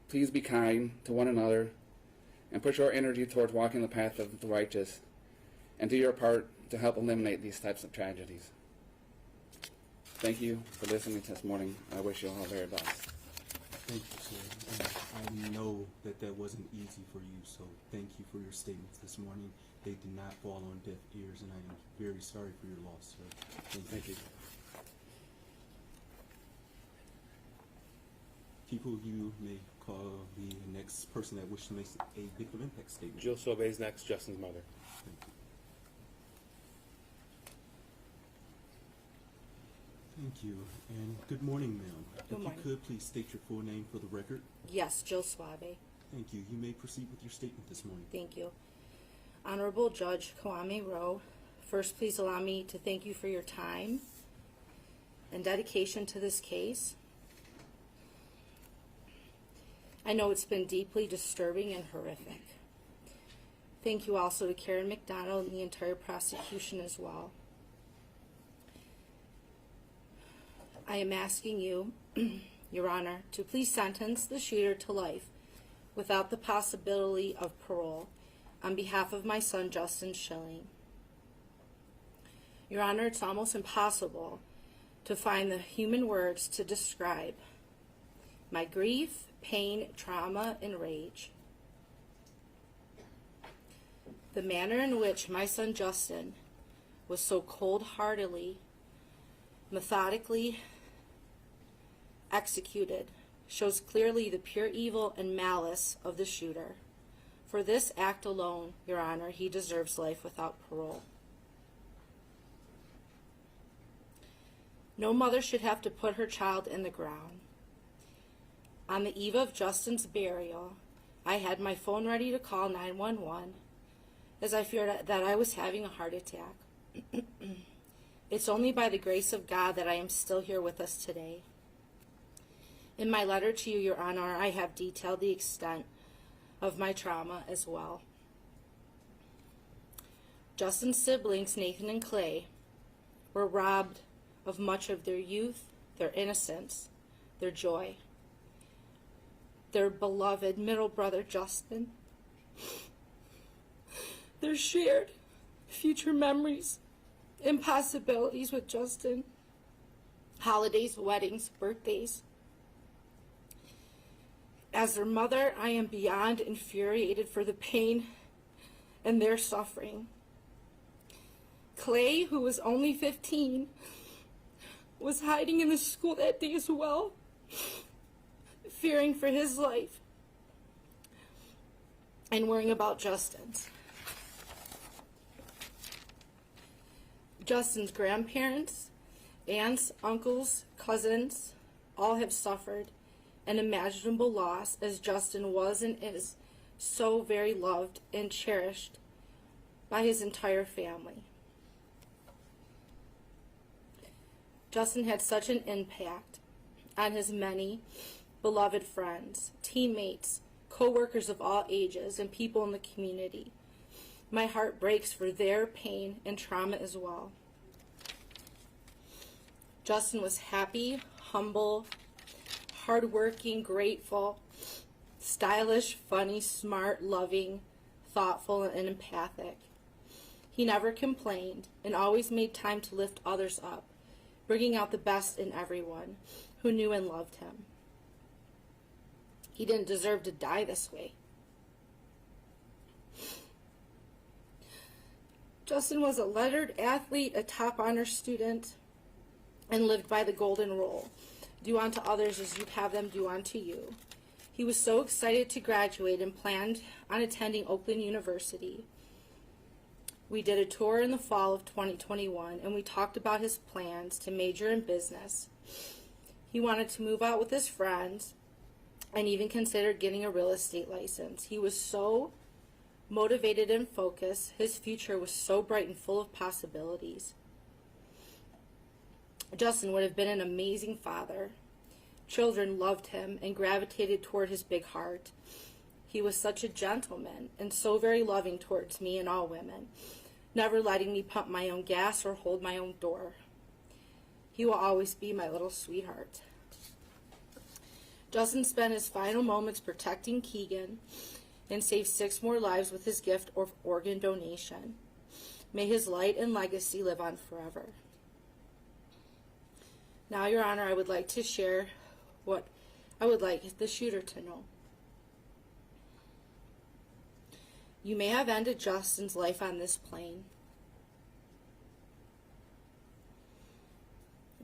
please be kind to one another and put your energy towards walking the path of the righteous and do your part to help eliminate these types of tragedies. Thank you for listening to this morning. I wish you all the very best. Thank you, sir. And I know that that wasn't easy for you, so thank you for your statements this morning. They did not fall on deaf ears, and I am very sorry for your loss, sir. Thank you. People, you may call the next person that wishes to make a victim impact statement. Jill Sobeys next, Justin's mother. Thank you. Thank you, and good morning, ma'am. Good morning. If you could, please state your full name for the record. Yes, Jill Suave. Thank you. You may proceed with your statement this morning. Thank you. Honorable Judge Kwame Rowe, first please allow me to thank you for your time and dedication to this case. I know it's been deeply disturbing and horrific. Thank you also to Karen McDonald and the entire prosecution as well. I am asking you, Your Honor, to please sentence the shooter to life without the possibility of parole on behalf of my son, Justin Shilling. Your Honor, it's almost impossible to find the human words to describe my grief, pain, trauma, and rage. The manner in which my son Justin was so cold-heartedly, methodically executed shows clearly the pure evil and malice of the shooter. For this act alone, Your Honor, he deserves life without parole. No mother should have to put her child in the ground. On the eve of Justin's burial, I had my phone ready to call 911 as I feared that I was having a heart attack. It's only by the grace of God that I am still here with us today. In my letter to you, Your Honor, I have detailed the extent of my trauma as well. Justin's siblings, Nathan and Clay, were robbed of much of their youth, their innocence, their joy. Their beloved middle brother, Justin, their shared future memories and possibilities with Justin, holidays, weddings, birthdays. As their mother, I am beyond infuriated for the pain and their suffering. Clay, who was only 15, was hiding in the school that day as well, fearing for his life and worrying about Justin's. Justin's grandparents, aunts, uncles, cousins, all have suffered an unimaginable loss, as Justin was and is so very loved and cherished by his entire family. Justin had such an impact on his many beloved friends, teammates, co-workers of all ages, and people in the community. My heart breaks for their pain and trauma as well. Justin was happy, humble, hardworking, grateful, stylish, funny, smart, loving, thoughtful, and empathic. He never complained and always made time to lift others up, bringing out the best in everyone who knew and loved him. He didn't deserve to die this way. Justin was a lettered athlete, a top honor student, and lived by the golden rule. Do unto others as you'd have them do unto you. He was so excited to graduate and planned on attending Oakland University. We did a tour in the fall of 2021, and we talked about his plans to major in business. He wanted to move out with his friends and even considered getting a real estate license. He was so motivated and focused. His future was so bright and full of possibilities. Justin would have been an amazing father. Children loved him and gravitated toward his big heart. He was such a gentleman and so very loving towards me and all women, never letting me pump my own gas or hold my own door. He will always be my little sweetheart. Justin spent his final moments protecting Keegan and saved 6 more lives with his gift of organ donation. May his light and legacy live on forever. Now, Your Honor, I would like to share what I would like the shooter to know. You may have ended Justin's life on this plane,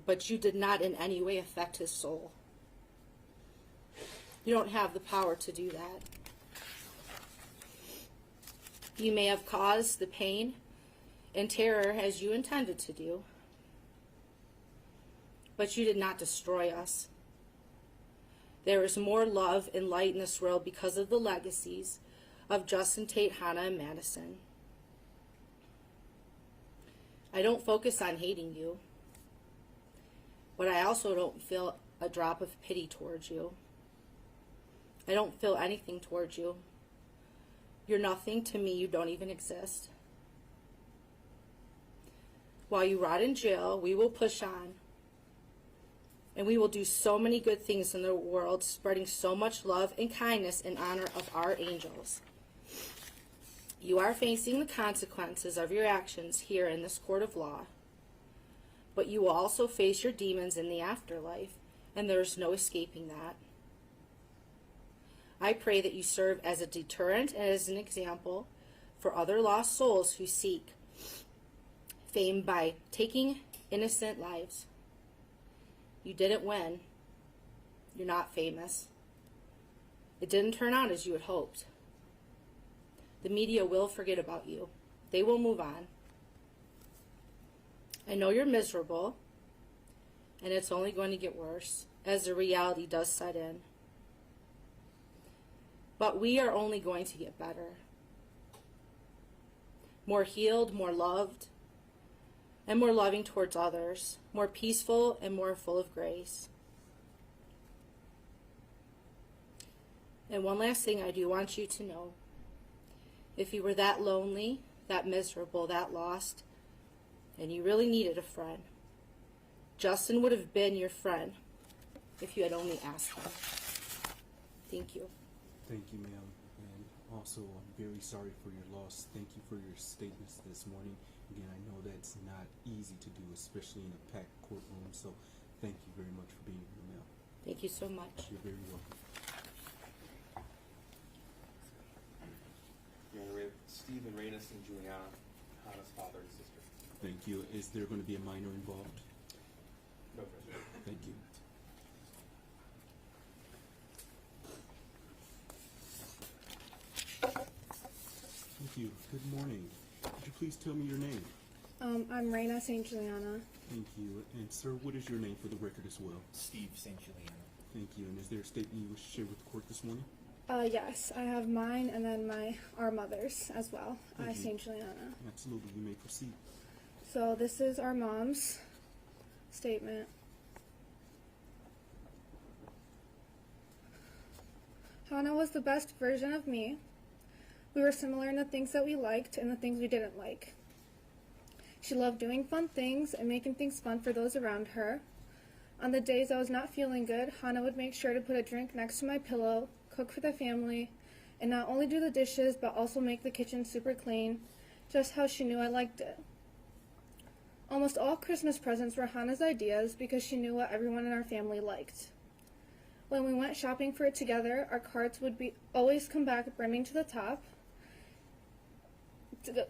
but you did not in any way affect his soul. You don't have the power to do that. You may have caused the pain and terror as you intended to do, but you did not destroy us. There is more love and light in this world because of the legacies of Justin, Tate, Hana, and Madisyn. I don't focus on hating you, but I also don't feel a drop of pity towards you. I don't feel anything towards you. You're nothing to me. You don't even exist. While you rot in jail, we will push on. And we will do so many good things in the world, spreading so much love and kindness in honor of our angels. You are facing the consequences of your actions here in this court of law. But you will also face your demons in the afterlife, and there is no escaping that. I pray that you serve as a deterrent and as an example for other lost souls who seek fame by taking innocent lives. You didn't win. You're not famous. It didn't turn out as you had hoped. The media will forget about you. They will move on. I know you're miserable, and it's only going to get worse as the reality does set in. But we are only going to get better. More healed, more loved, and more loving towards others, more peaceful and more full of grace. And one last thing I do want you to know. If you were that lonely, that miserable, that lost, and you really needed a friend, Justin would have been your friend if you had only asked him. Thank you. Thank you, ma'am. And also, I'm very sorry for your loss. Thank you for your statements this morning. Again, I know that's not easy to do, especially in a packed courtroom. So thank you very much for being here, ma'am. Thank you so much. You're very welcome. Your Honor, we have Steve and Raina St. Juliana, Hana's father and sister. Thank you. Is there going to be a minor involved? No, President. Thank you. Thank you. Good morning. Could you please tell me your name? I'm Raina St. Juliana. Thank you. And sir, what is your name for the record as well? Steve St. Juliana. Thank you. And is there a statement you wish to share with the court this morning? Yes, I have mine and then our mother's as well. Thank you. St. Juliana. Absolutely. You may proceed. So this is our mom's statement. Hana was the best version of me. We were similar in the things that we liked and the things we didn't like. She loved doing fun things and making things fun for those around her. On the days I was not feeling good, Hana would make sure to put a drink next to my pillow, cook for the family, and not only do the dishes, but also make the kitchen super clean, just how she knew I liked it. Almost all Christmas presents were Hana's ideas because she knew what everyone in our family liked. When we went shopping for it together, our carts would always come back brimming to the top.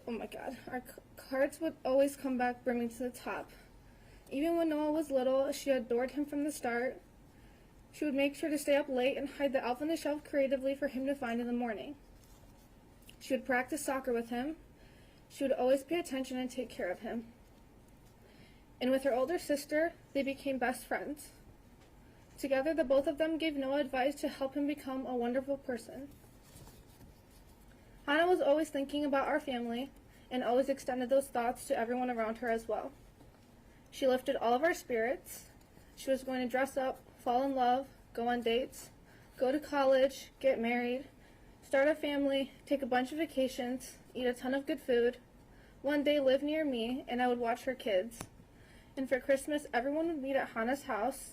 Oh my God, our carts would always come back brimming to the top. Even when Noah was little, she adored him from the start. She would make sure to stay up late and hide the elf on the shelf creatively for him to find in the morning. She would practice soccer with him. She would always pay attention and take care of him. And with her older sister, they became best friends. Together, the both of them gave Noah advice to help him become a wonderful person. Hana was always thinking about our family and always extended those thoughts to everyone around her as well. She lifted all of our spirits. She was going to dress up, fall in love, go on dates, go to college, get married, start a family, take a bunch of vacations, eat a ton of good food, one day live near me, and I would watch her kids. And for Christmas, everyone would meet at Hana's house,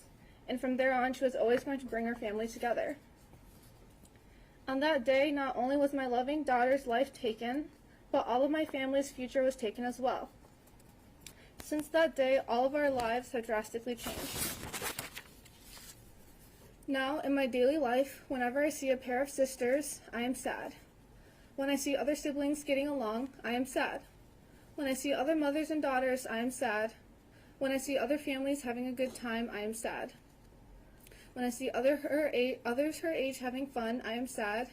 and from there on, she was always going to bring her family together. On that day, not only was my loving daughter's life taken, but all of my family's future was taken as well. Since that day, all of our lives have drastically changed. Now, in my daily life, whenever I see a pair of sisters, I am sad. When I see other siblings getting along, I am sad. When I see other mothers and daughters, I am sad. When I see other families having a good time, I am sad. When I see others her age having fun, I am sad.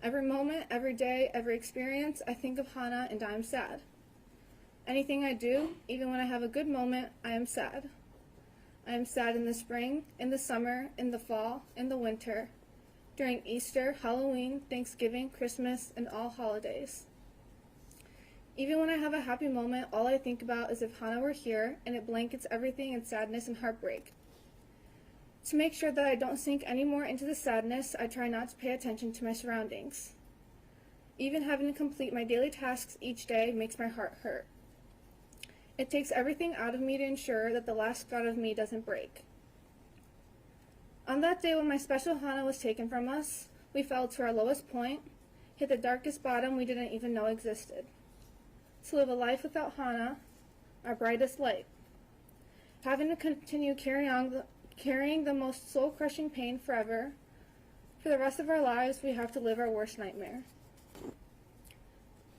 Every moment, every day, every experience, I think of Hana and I am sad. Anything I do, even when I have a good moment, I am sad. I am sad in the spring, in the summer, in the fall, in the winter, during Easter, Halloween, Thanksgiving, Christmas, and all holidays. Even when I have a happy moment, all I think about is if Hana were here, and it blankets everything in sadness and heartbreak. To make sure that I don't sink any more into the sadness, I try not to pay attention to my surroundings. Even having to complete my daily tasks each day makes my heart hurt. It takes everything out of me to ensure that the last spot of me doesn't break. On that day when my special Hana was taken from us, we fell to our lowest point, hit the darkest bottom we didn't even know existed. To live a life without Hana, our brightest light. Having to continue carrying the most soul-crushing pain forever. For the rest of our lives, we have to live our worst nightmare.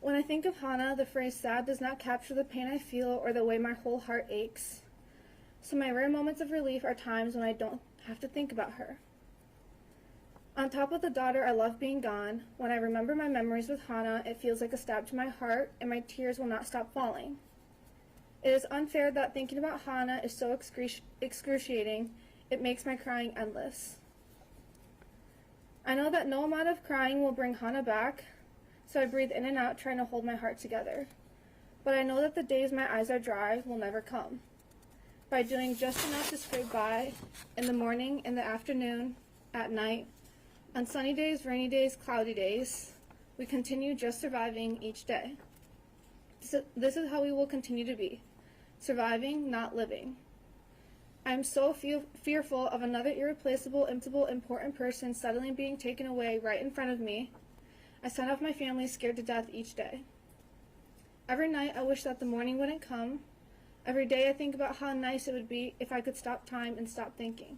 When I think of Hana, the phrase sad does not capture the pain I feel or the way my whole heart aches. So my rare moments of relief are times when I don't have to think about her. On top of the daughter I love being gone, when I remember my memories with Hana, it feels like a stab to my heart and my tears will not stop falling. It is unfair that thinking about Hana is so excruciating, it makes my crying endless. I know that no amount of crying will bring Hana back, so I breathe in and out trying to hold my heart together. But I know that the days my eyes are dry will never come. By doing just enough to scrape by, in the morning, in the afternoon, at night, on sunny days, rainy days, cloudy days, we continue just surviving each day. This is how we will continue to be, surviving, not living. I am so fearful of another irreplaceable, important person suddenly being taken away right in front of me. I send off my family scared to death each day. Every night I wish that the morning wouldn't come. Every day I think about how nice it would be if I could stop time and stop thinking.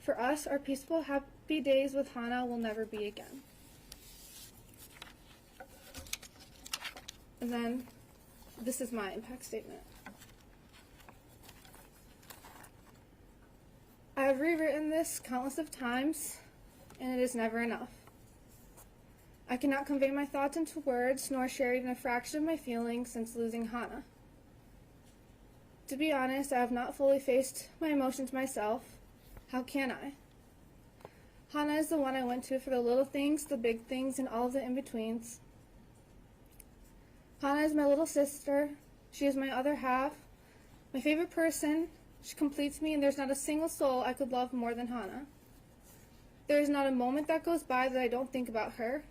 For us, our peaceful, happy days with Hana will never be again. And then, this is my impact statement. I have rewritten this countless of times, and it is never enough. I cannot convey my thoughts into words, nor share even a fraction of my feelings since losing Hana. To be honest, I have not fully faced my emotions myself. How can I? Hana is the one I went to for the little things, the big things, and all of the in-betweens. Hana is my little sister. She is my other half, my favorite person. She completes me, and there's not a single soul I could love more than Hana. There is not a moment that goes by that I don't think about her.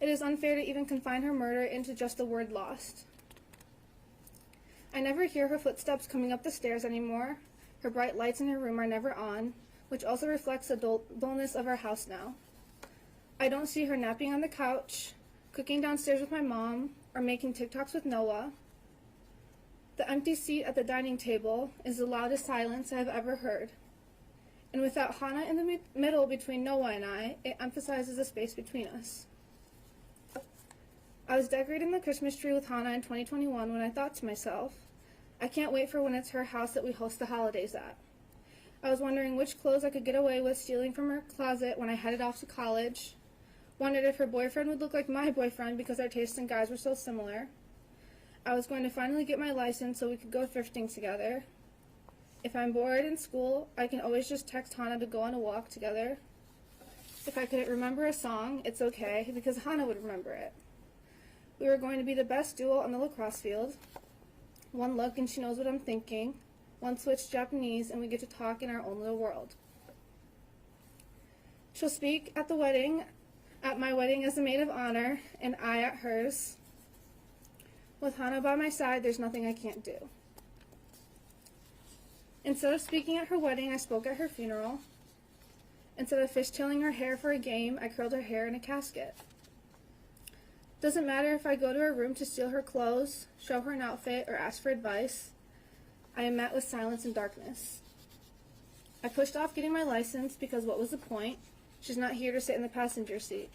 It is unfair to even confine her murder into just the word lost. I never hear her footsteps coming up the stairs anymore. Her bright lights in her room are never on, which also reflects the dullness of our house now. I don't see her napping on the couch, cooking downstairs with my mom, or making TikToks with Noah. The empty seat at the dining table is the loudest silence I have ever heard. And without Hana in the middle between Noah and I, it emphasizes the space between us. I was decorating the Christmas tree with Hana in 2021 when I thought to myself, I can't wait for when it's her house that we host the holidays at. I was wondering which clothes I could get away with stealing from her closet when I headed off to college. Wondered if her boyfriend would look like my boyfriend because our tastes in guys were so similar. I was going to finally get my license so we could go thrifting together. If I'm bored in school, I can always just text Hana to go on a walk together. If I couldn't remember a song, it's okay, because Hana would remember it. We were going to be the best duo on the lacrosse field. One look and she knows what I'm thinking. One switch Japanese and we get to talk in our own little world. She'll speak at the wedding at my wedding as a maid of honor, and I at hers. With Hana by my side, there's nothing I can't do. Instead of speaking at her wedding, I spoke at her funeral. Instead of fishtailing her hair for a game, I curled her hair in a casket. Doesn't matter if I go to her room to steal her clothes, show her an outfit, or ask for advice. I am met with silence and darkness. I pushed off getting my license because what was the point? She's not here to sit in the passenger seat.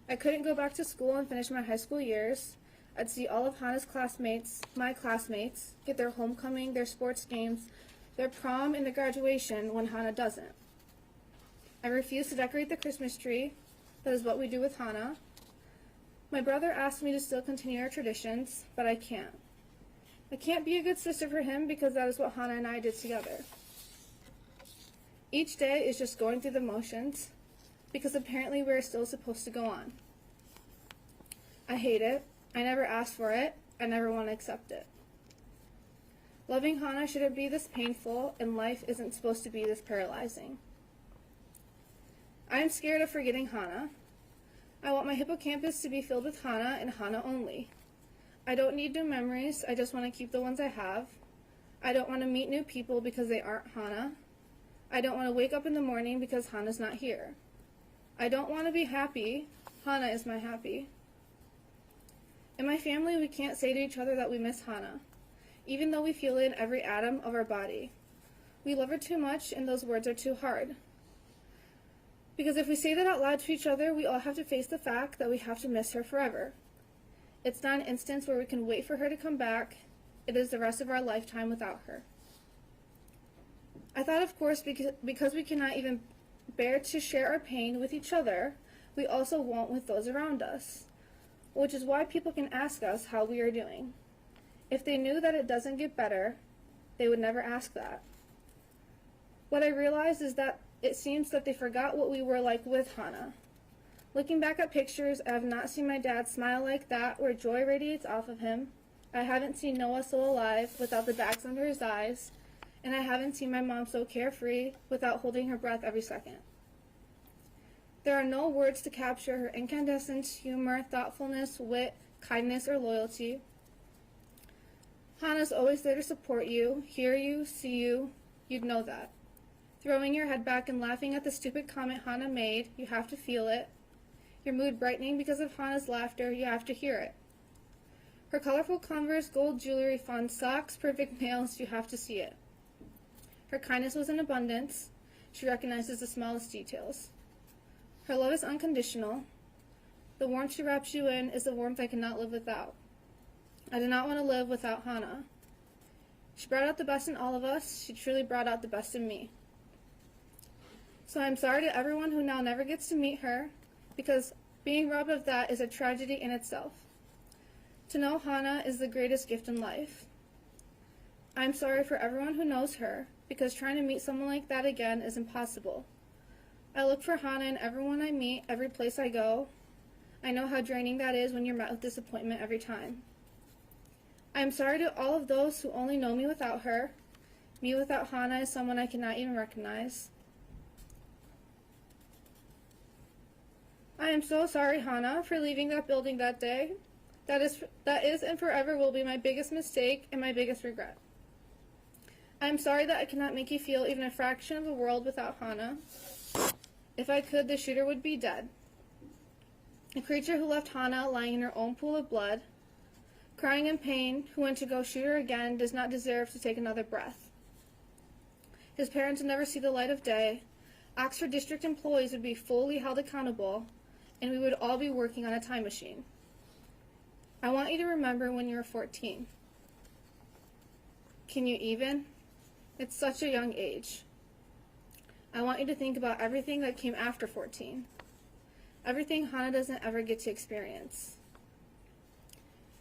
I couldn't go back to school and finish my high school years. I'd see all of Hana's classmates, my classmates, get their homecoming, their sports games, their prom, and their graduation when Hana doesn't. I refuse to decorate the Christmas tree. That is what we do with Hana. My brother asked me to still continue our traditions, but I can't. I can't be a good sister for him because that is what Hana and I did together. Each day is just going through the motions, because apparently we're still supposed to go on. I hate it. I never asked for it. I never want to accept it. Loving Hana shouldn't be this painful, and life isn't supposed to be this paralyzing. I am scared of forgetting Hana. I want my hippocampus to be filled with Hana and Hana only. I don't need new memories. I just want to keep the ones I have. I don't want to meet new people because they aren't Hana. I don't want to wake up in the morning because Hana's not here. I don't want to be happy. Hana is my happy. In my family, we can't say to each other that we miss Hana, even though we feel it in every atom of our body. We love her too much, and those words are too hard. Because if we say that out loud to each other, we all have to face the fact that we have to miss her forever. It's not an instance where we can wait for her to come back. It is the rest of our lifetime without her. I thought, of course, because we cannot even bear to share our pain with each other, we also won't with those around us, which is why people can ask us how we are doing. If they knew that it doesn't get better, they would never ask that. What I realized is that it seems that they forgot what we were like with Hana. Looking back at pictures, I have not seen my dad smile like that where joy radiates off of him. I haven't seen Noah so alive without the bags under his eyes, and I haven't seen my mom so carefree without holding her breath every second. There are no words to capture her incandescence, humor, thoughtfulness, wit, kindness, or loyalty. Hana's always there to support you, hear you, see you. You'd know that. Throwing your head back and laughing at the stupid comment Hana made, you have to feel it. Your mood brightening because of Hana's laughter, you have to hear it. Her colorful Converse, gold jewelry, fun socks, perfect nails, you have to see it. Her kindness was in abundance. She recognizes the smallest details. Her love is unconditional. The warmth she wraps you in is the warmth I cannot live without. I do not want to live without Hana. She brought out the best in all of us. She truly brought out the best in me. So I'm sorry to everyone who now never gets to meet her, because being robbed of that is a tragedy in itself. To know Hana is the greatest gift in life. I'm sorry for everyone who knows her, because trying to meet someone like that again is impossible. I look for Hana in everyone I meet, every place I go. I know how draining that is when you're met with disappointment every time. I am sorry to all of those who only know me without her. Me without Hana is someone I cannot even recognize. I am so sorry, Hana, for leaving that building that day. That is and forever will be my biggest mistake and my biggest regret. I am sorry that I cannot make you feel even a fraction of a world without Hana. If I could, the shooter would be dead. A creature who left Hana lying in her own pool of blood, crying in pain, who went to go shoot her again, does not deserve to take another breath. His parents would never see the light of day. Oxford District employees would be fully held accountable, and we would all be working on a time machine. I want you to remember when you were 14. Can you even? It's such a young age. I want you to think about everything that came after 14. Everything Hana doesn't ever get to experience.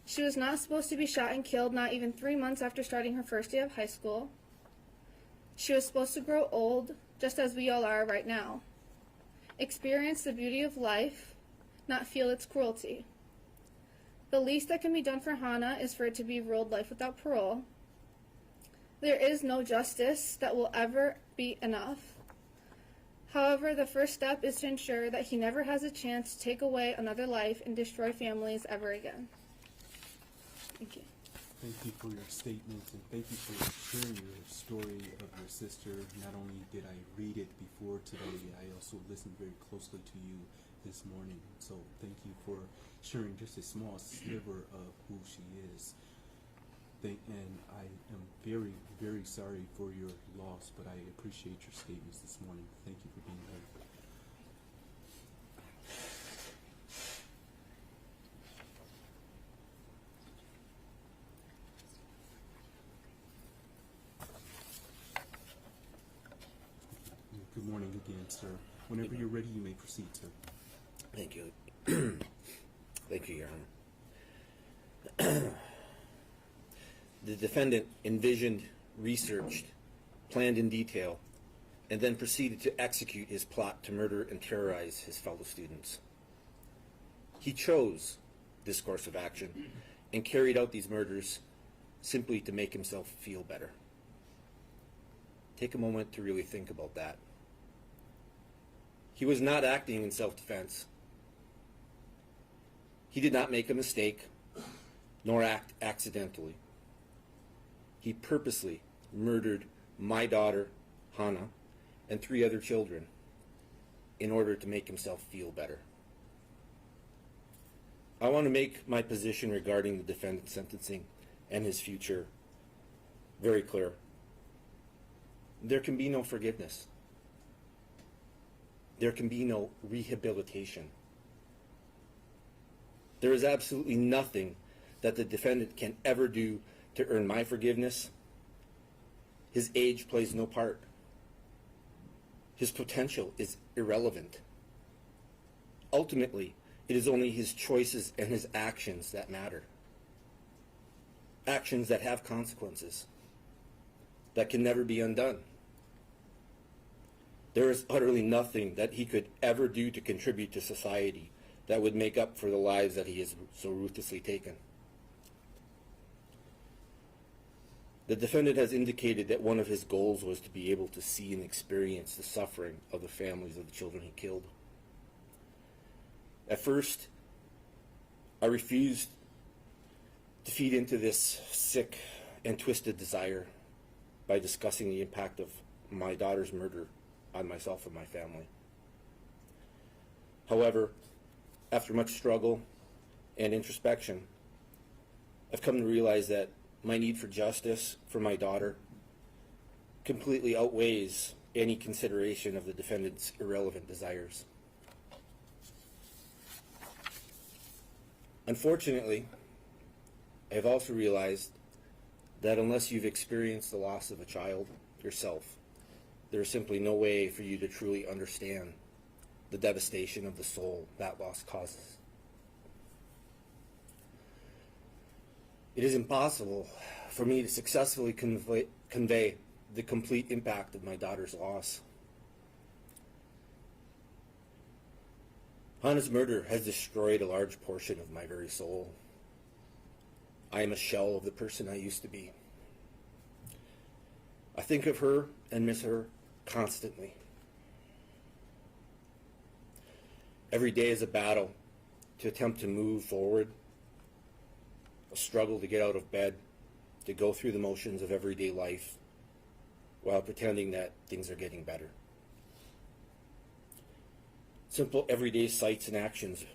She was not supposed to be shot and killed not even 3 months after starting her first day of high school. She was supposed to grow old, just as we all are right now. Experience the beauty of life, not feel its cruelty. The least that can be done for Hana is for it to be ruled life without parole. There is no justice that will ever be enough. However, the first step is to ensure that he never has a chance to take away another life and destroy families ever again. Thank you. Thank you for your statements, and thank you for sharing your story of your sister. Not only did I read it before today, I also listened very closely to you this morning. So thank you for sharing just a small sliver of who she is. And I am very, very sorry for your loss, but I appreciate your statements this morning. Thank you for being here. Good morning again, sir. Whenever you're ready, you may proceed, sir. Thank you. Thank you, Your Honor. The defendant envisioned, researched, planned in detail, and then proceeded to execute his plot to murder and terrorize his fellow students. He chose this course of action and carried out these murders simply to make himself feel better. Take a moment to really think about that. He was not acting in self-defense. He did not make a mistake, nor act accidentally. He purposely murdered my daughter, Hana, and 3 other children in order to make himself feel better. I want to make my position regarding the defendant's sentencing and his future very clear. There can be no forgiveness. There can be no rehabilitation. There is absolutely nothing that the defendant can ever do to earn my forgiveness. His age plays no part. His potential is irrelevant. Ultimately, it is only his choices and his actions that matter. Actions that have consequences, that can never be undone. There is utterly nothing that he could ever do to contribute to society that would make up for the lives that he has so ruthlessly taken. The defendant has indicated that one of his goals was to be able to see and experience the suffering of the families of the children he killed. At first, I refused to feed into this sick and twisted desire by discussing the impact of my daughter's murder on myself and my family. However, after much struggle and introspection, I've come to realize that my need for justice for my daughter completely outweighs any consideration of the defendant's irrelevant desires. Unfortunately, I have also realized that unless you've experienced the loss of a child yourself, there is simply no way for you to truly understand the devastation of the soul that loss causes. It is impossible for me to successfully convey the complete impact of my daughter's loss. Hana's murder has destroyed a large portion of my very soul. I am a shell of the person I used to be. I think of her and miss her constantly. Every day is a battle to attempt to move forward, a struggle to get out of bed, to go through the motions of everyday life while pretending that things are getting better. Simple everyday sights and actions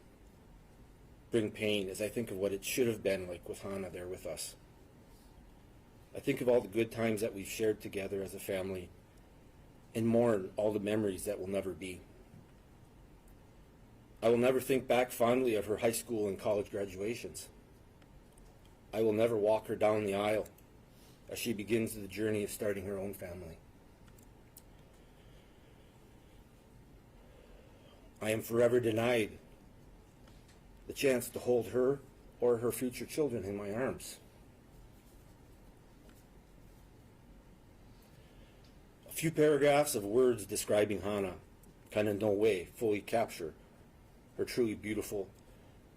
bring pain as I think of what it should have been like with Hana there with us. I think of all the good times that we've shared together as a family and mourn all the memories that will never be. I will never think back fondly of her high school and college graduations. I will never walk her down the aisle as she begins the journey of starting her own family. I am forever denied the chance to hold her or her future children in my arms. A few paragraphs of words describing Hana can in no way fully capture her truly beautiful,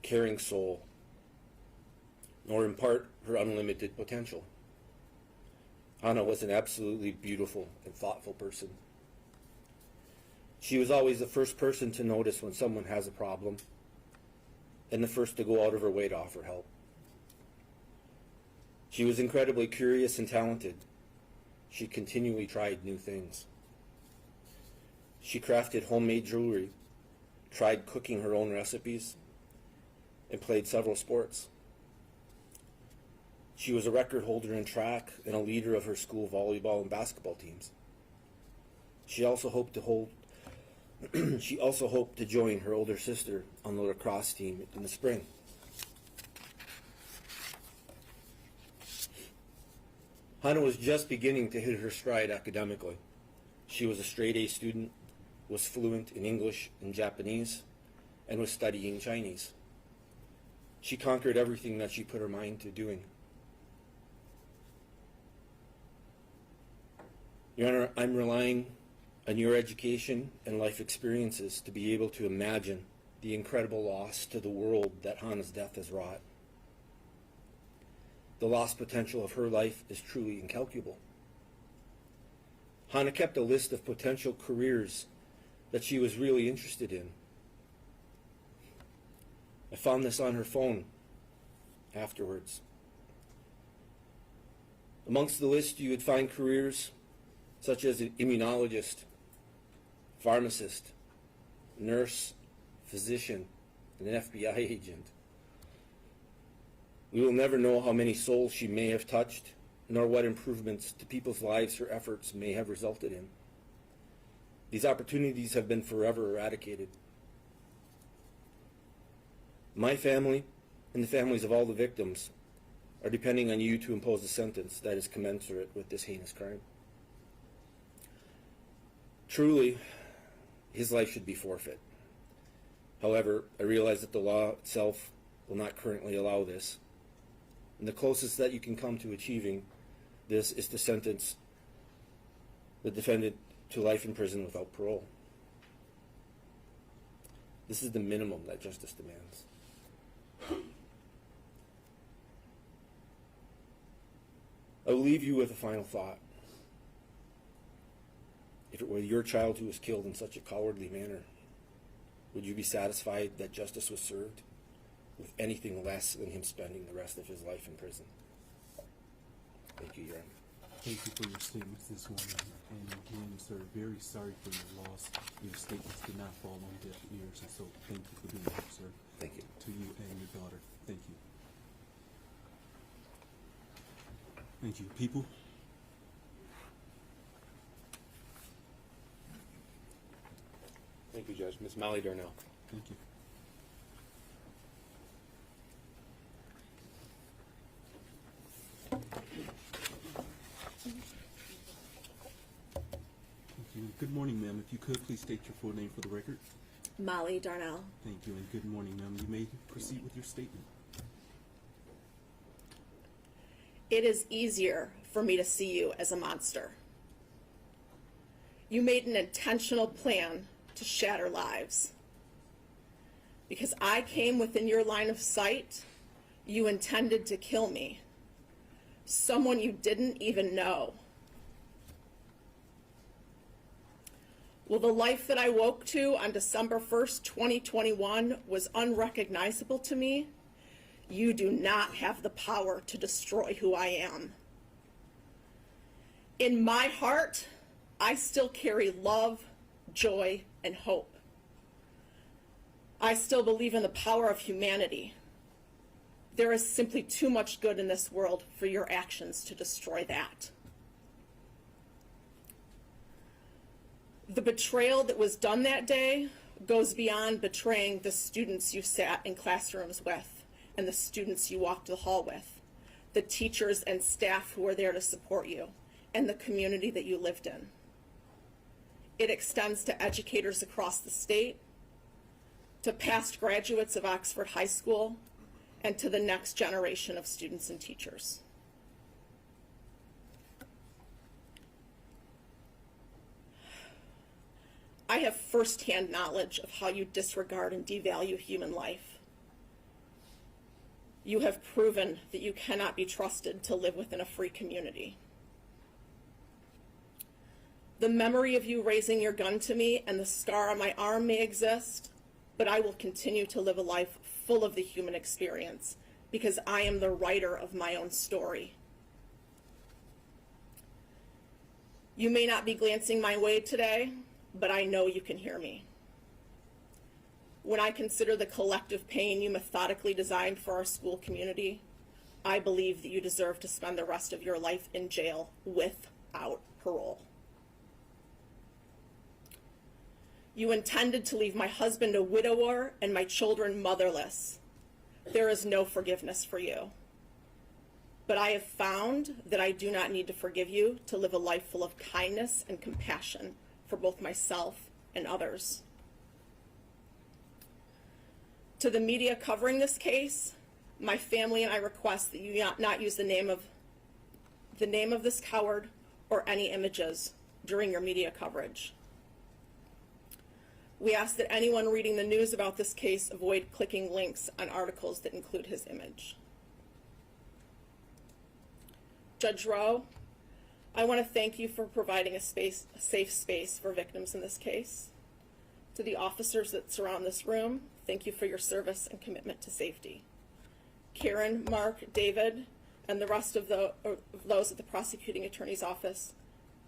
caring soul, nor impart her unlimited potential. Hana was an absolutely beautiful and thoughtful person. She was always the first person to notice when someone has a problem and the first to go out of her way to offer help. She was incredibly curious and talented. She continually tried new things. She crafted homemade jewelry, tried cooking her own recipes, and played several sports. She was a record holder in track and a leader of her school volleyball and basketball teams. She also hoped to join her older sister on the lacrosse team in the spring. Hana was just beginning to hit her stride academically. She was a straight A student, was fluent in English and Japanese, and was studying Chinese. She conquered everything that she put her mind to doing. Your Honor, I'm relying on your education and life experiences to be able to imagine the incredible loss to the world that Hana's death has wrought. The lost potential of her life is truly incalculable. Hana kept a list of potential careers that she was really interested in. I found this on her phone afterwards. Amongst the list, you would find careers such as an immunologist, pharmacist, nurse, physician, and an FBI agent. We will never know how many souls she may have touched, nor what improvements to people's lives her efforts may have resulted in. These opportunities have been forever eradicated. My family and the families of all the victims are depending on you to impose a sentence that is commensurate with this heinous crime. Truly, his life should be forfeit. However, I realize that the law itself will not currently allow this, and the closest that you can come to achieving this is to sentence the defendant to life in prison without parole. This is the minimum that justice demands. I will leave you with a final thought. If it were your child who was killed in such a cowardly manner, would you be satisfied that justice was served with anything less than him spending the rest of his life in prison? Thank you, Your Honor. Thank you for your statements this morning. And again, sir, very sorry for your loss. Your statements did not fall on deaf ears, and so thank you for being here, sir. Thank you. To you and your daughter. Thank you. Thank you. People? Thank you, Judge. Ms. Molly Darnell. Thank you. Thank you. Good morning, ma'am. If you could, please state your full name for the record. Molly Darnell. Thank you, and good morning, ma'am. You may proceed with your statement. It is easier for me to see you as a monster. You made an intentional plan to shatter lives. Because I came within your line of sight, you intended to kill me. Someone you didn't even know. Well, the life that I woke to on December 1st, 2021 was unrecognizable to me. You do not have the power to destroy who I am. In my heart, I still carry love, joy, and hope. I still believe in the power of humanity. There is simply too much good in this world for your actions to destroy that. The betrayal that was done that day goes beyond betraying the students you sat in classrooms with and the students you walked the hall with, the teachers and staff who were there to support you, and the community that you lived in. It extends to educators across the state, to past graduates of Oxford High School, and to the next generation of students and teachers. I have firsthand knowledge of how you disregard and devalue human life. You have proven that you cannot be trusted to live within a free community. The memory of you raising your gun to me and the scar on my arm may exist, but I will continue to live a life full of the human experience because I am the writer of my own story. You may not be glancing my way today, but I know you can hear me. When I consider the collective pain you methodically designed for our school community, I believe that you deserve to spend the rest of your life in jail without parole. You intended to leave my husband a widower and my children motherless. There is no forgiveness for you. But I have found that I do not need to forgive you to live a life full of kindness and compassion for both myself and others. To the media covering this case, my family and I request that you not use the name of this coward or any images during your media coverage. We ask that anyone reading the news about this case avoid clicking links on articles that include his image. Judge Rowe, I want to thank you for providing a safe space for victims in this case. To the officers that surround this room, thank you for your service and commitment to safety. Karen, Mark, David, and the rest of those at the prosecuting attorney's office,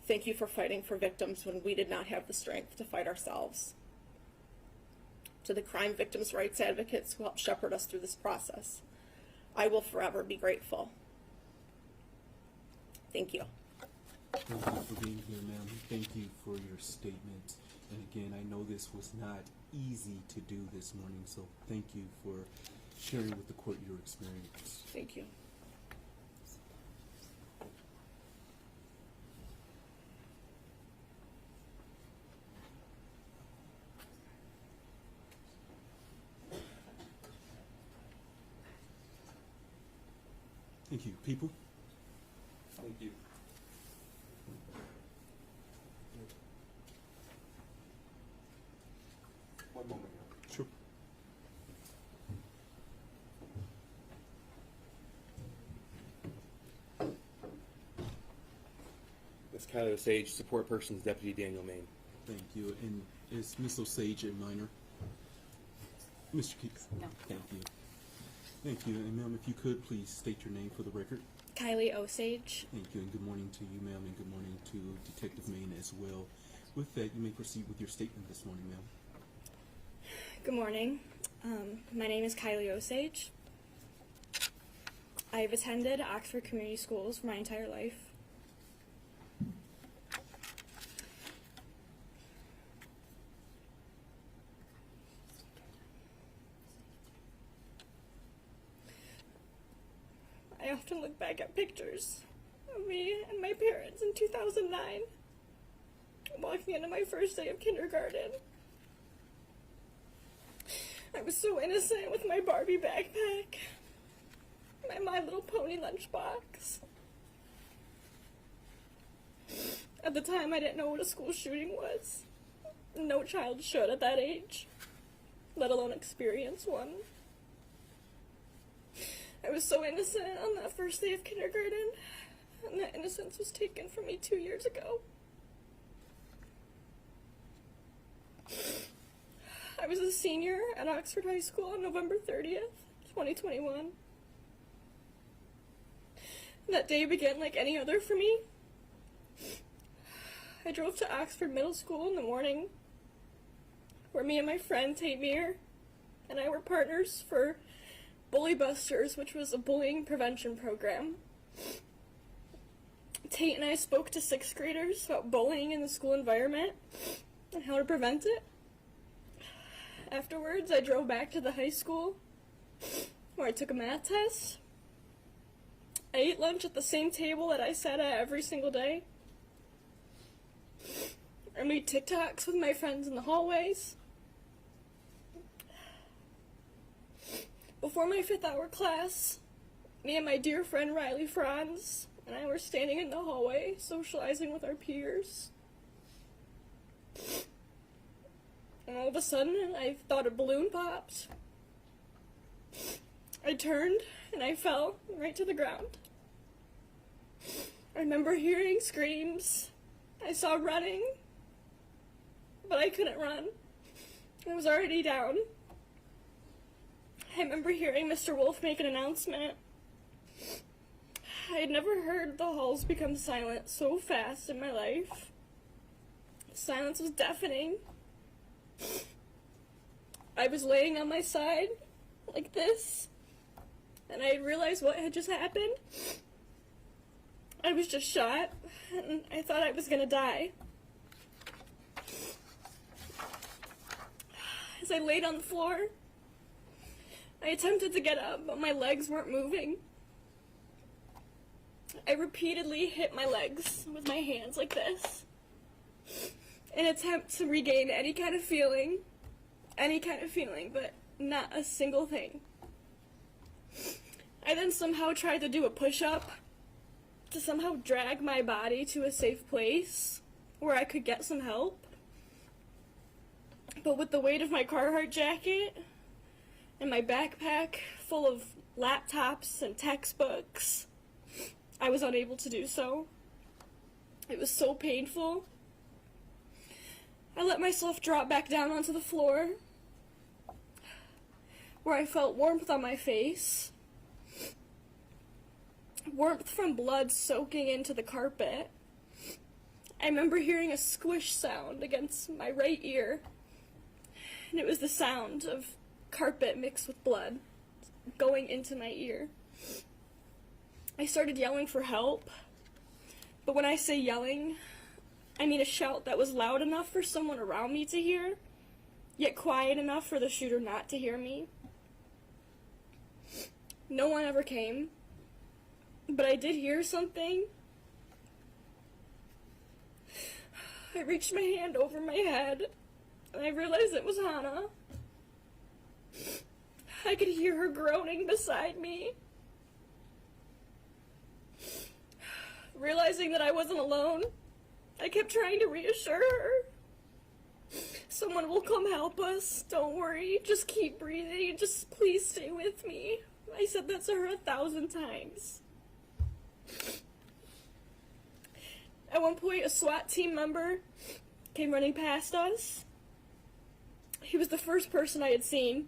thank you for fighting for victims when we did not have the strength to fight ourselves. To the crime victims' rights advocates who helped shepherd us through this process, I will forever be grateful. Thank you. Thank you for being here, ma'am. Thank you for your statement. And again, I know this was not easy to do this morning, so thank you for sharing with the court your experience. Thank you. Thank you. People? Thank you. One moment now. Sure. Ms. Kylie Osage, support persons, Deputy Daniel Main. Thank you. And is Ms. Osage a minor? Mr. Keith? No. Thank you. Thank you. And ma'am, if you could please state your name for the record. Kylie Osage. Thank you, and good morning to you, ma'am, and good morning to Detective Main as well. With that, you may proceed with your statement this morning, ma'am. Good morning. My name is Kylie Osage. I have attended Oxford Community Schools for my entire life. I often look back at pictures of me and my parents in 2009, walking into my first day of kindergarten. I was so innocent with my Barbie backpack, my My Little Pony lunchbox. At the time, I didn't know what a school shooting was. No child should at that age, let alone experience one. I was so innocent on that first day of kindergarten, and that innocence was taken from me 2 years ago. I was a senior at Oxford High School on November 30th, 2021. That day began like any other for me. I drove to Oxford Middle School in the morning, where me and my friend Tate Myre and I were partners for Bully Busters, which was a bullying prevention program. Tate and I spoke to 6th graders about bullying in the school environment and how to prevent it. Afterwards, I drove back to the high school, where I took a math test. I ate lunch at the same table that I sat at every single day. I made TikToks with my friends in the hallways. Before my 5th hour class, me and my dear friend Riley Franz and I were standing in the hallway, socializing with our peers. And all of a sudden, I thought a balloon popped. I turned, and I fell right to the ground. I remember hearing screams I saw running, but I couldn't run. I was already down. I remember hearing Mr. Wolf make an announcement. I had never heard the halls become silent so fast in my life. The silence was deafening. I was laying on my side, like this, and I realized what had just happened. I was just shot, and I thought I was gonna die. As I laid on the floor, I attempted to get up, but my legs weren't moving. I repeatedly hit my legs with my hands like this, in an attempt to regain any kind of feeling, but not a single thing. I then somehow tried to do a push-up to somehow drag my body to a safe place where I could get some help. But with the weight of my Carhartt jacket and my backpack full of laptops and textbooks, I was unable to do so. It was so painful. I let myself drop back down onto the floor, where I felt warmth on my face, warmth from blood soaking into the carpet. I remember hearing a squish sound against my right ear, and it was the sound of carpet mixed with blood going into my ear. I started yelling for help, but when I say yelling, I mean a shout that was loud enough for someone around me to hear, yet quiet enough for the shooter not to hear me. No one ever came, but I did hear something. I reached my hand over my head, and I realized it was Hana. I could hear her groaning beside me. Realizing that I wasn't alone, I kept trying to reassure her. Someone will come help us. Don't worry. Just keep breathing. Just please stay with me. I said that to her 1,000 times. At one point, a SWAT team member came running past us. He was the first person I had seen.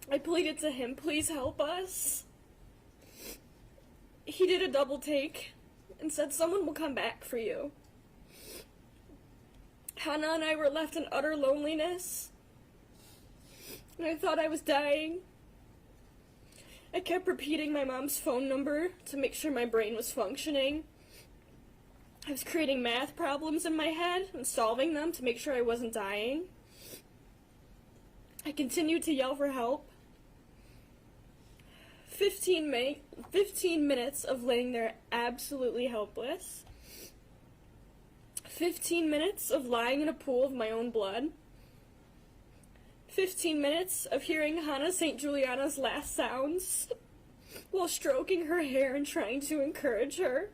I pleaded to him, please help us. He did a double take and said, someone will come back for you. Hana and I were left in utter loneliness, and I thought I was dying. I kept repeating my mom's phone number to make sure my brain was functioning. I was creating math problems in my head and solving them to make sure I wasn't dying. I continued to yell for help. 15 minutes of laying there absolutely helpless. 15 minutes of lying in a pool of my own blood. 15 minutes of hearing Hana St. Juliana's last sounds while stroking her hair and trying to encourage her.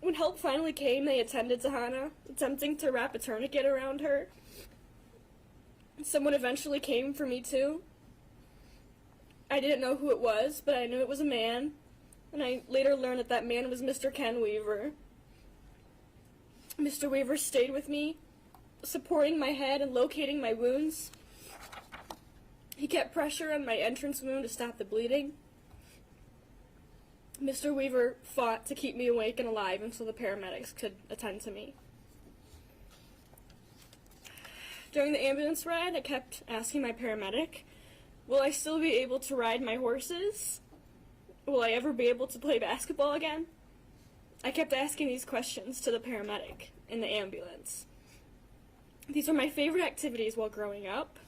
When help finally came, they attended to Hana, attempting to wrap a tourniquet around her. Someone eventually came for me too. I didn't know who it was, but I knew it was a man, and I later learned that that man was Mr. Ken Weaver. Mr. Weaver stayed with me, supporting my head and locating my wounds. He kept pressure on my entrance wound to stop the bleeding. Mr. Weaver fought to keep me awake and alive until the paramedics could attend to me. During the ambulance ride, I kept asking my paramedic, will I still be able to ride my horses? Will I ever be able to play basketball again? I kept asking these questions to the paramedic in the ambulance. These were my favorite activities while growing up.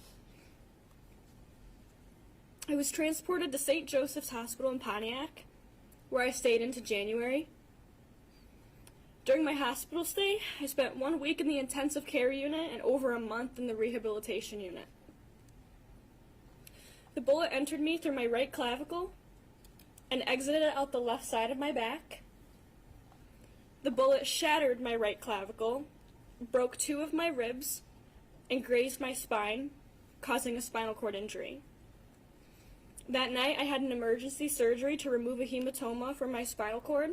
I was transported to St. Joseph's Hospital in Pontiac, where I stayed into January. During my hospital stay, I spent 1 week in the intensive care unit and over a month in the rehabilitation unit. The bullet entered me through my right clavicle and exited out the left side of my back. The bullet shattered my right clavicle, broke 2 of my ribs, and grazed my spine, causing a spinal cord injury. That night, I had an emergency surgery to remove a hematoma from my spinal cord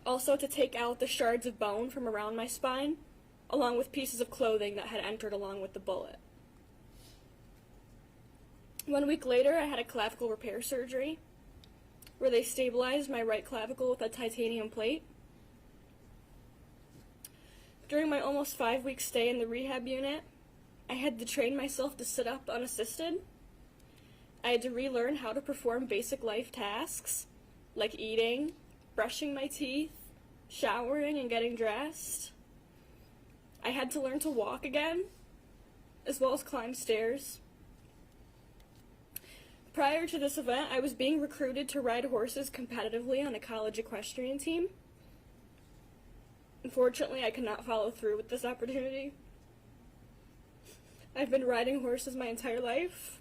Also to take out the shards of bone from around my spine, along with pieces of clothing that had entered along with the bullet. 1 week later, I had a clavicle repair surgery, where they stabilized my right clavicle with a titanium plate. During my almost 5-week stay in the rehab unit, I had to train myself to sit up unassisted. I had to relearn how to perform basic life tasks, like eating, brushing my teeth, showering, and getting dressed. I had to learn to walk again, as well as climb stairs. Prior to this event, I was being recruited to ride horses competitively on a college equestrian team. Unfortunately, I could not follow through with this opportunity. I've been riding horses my entire life.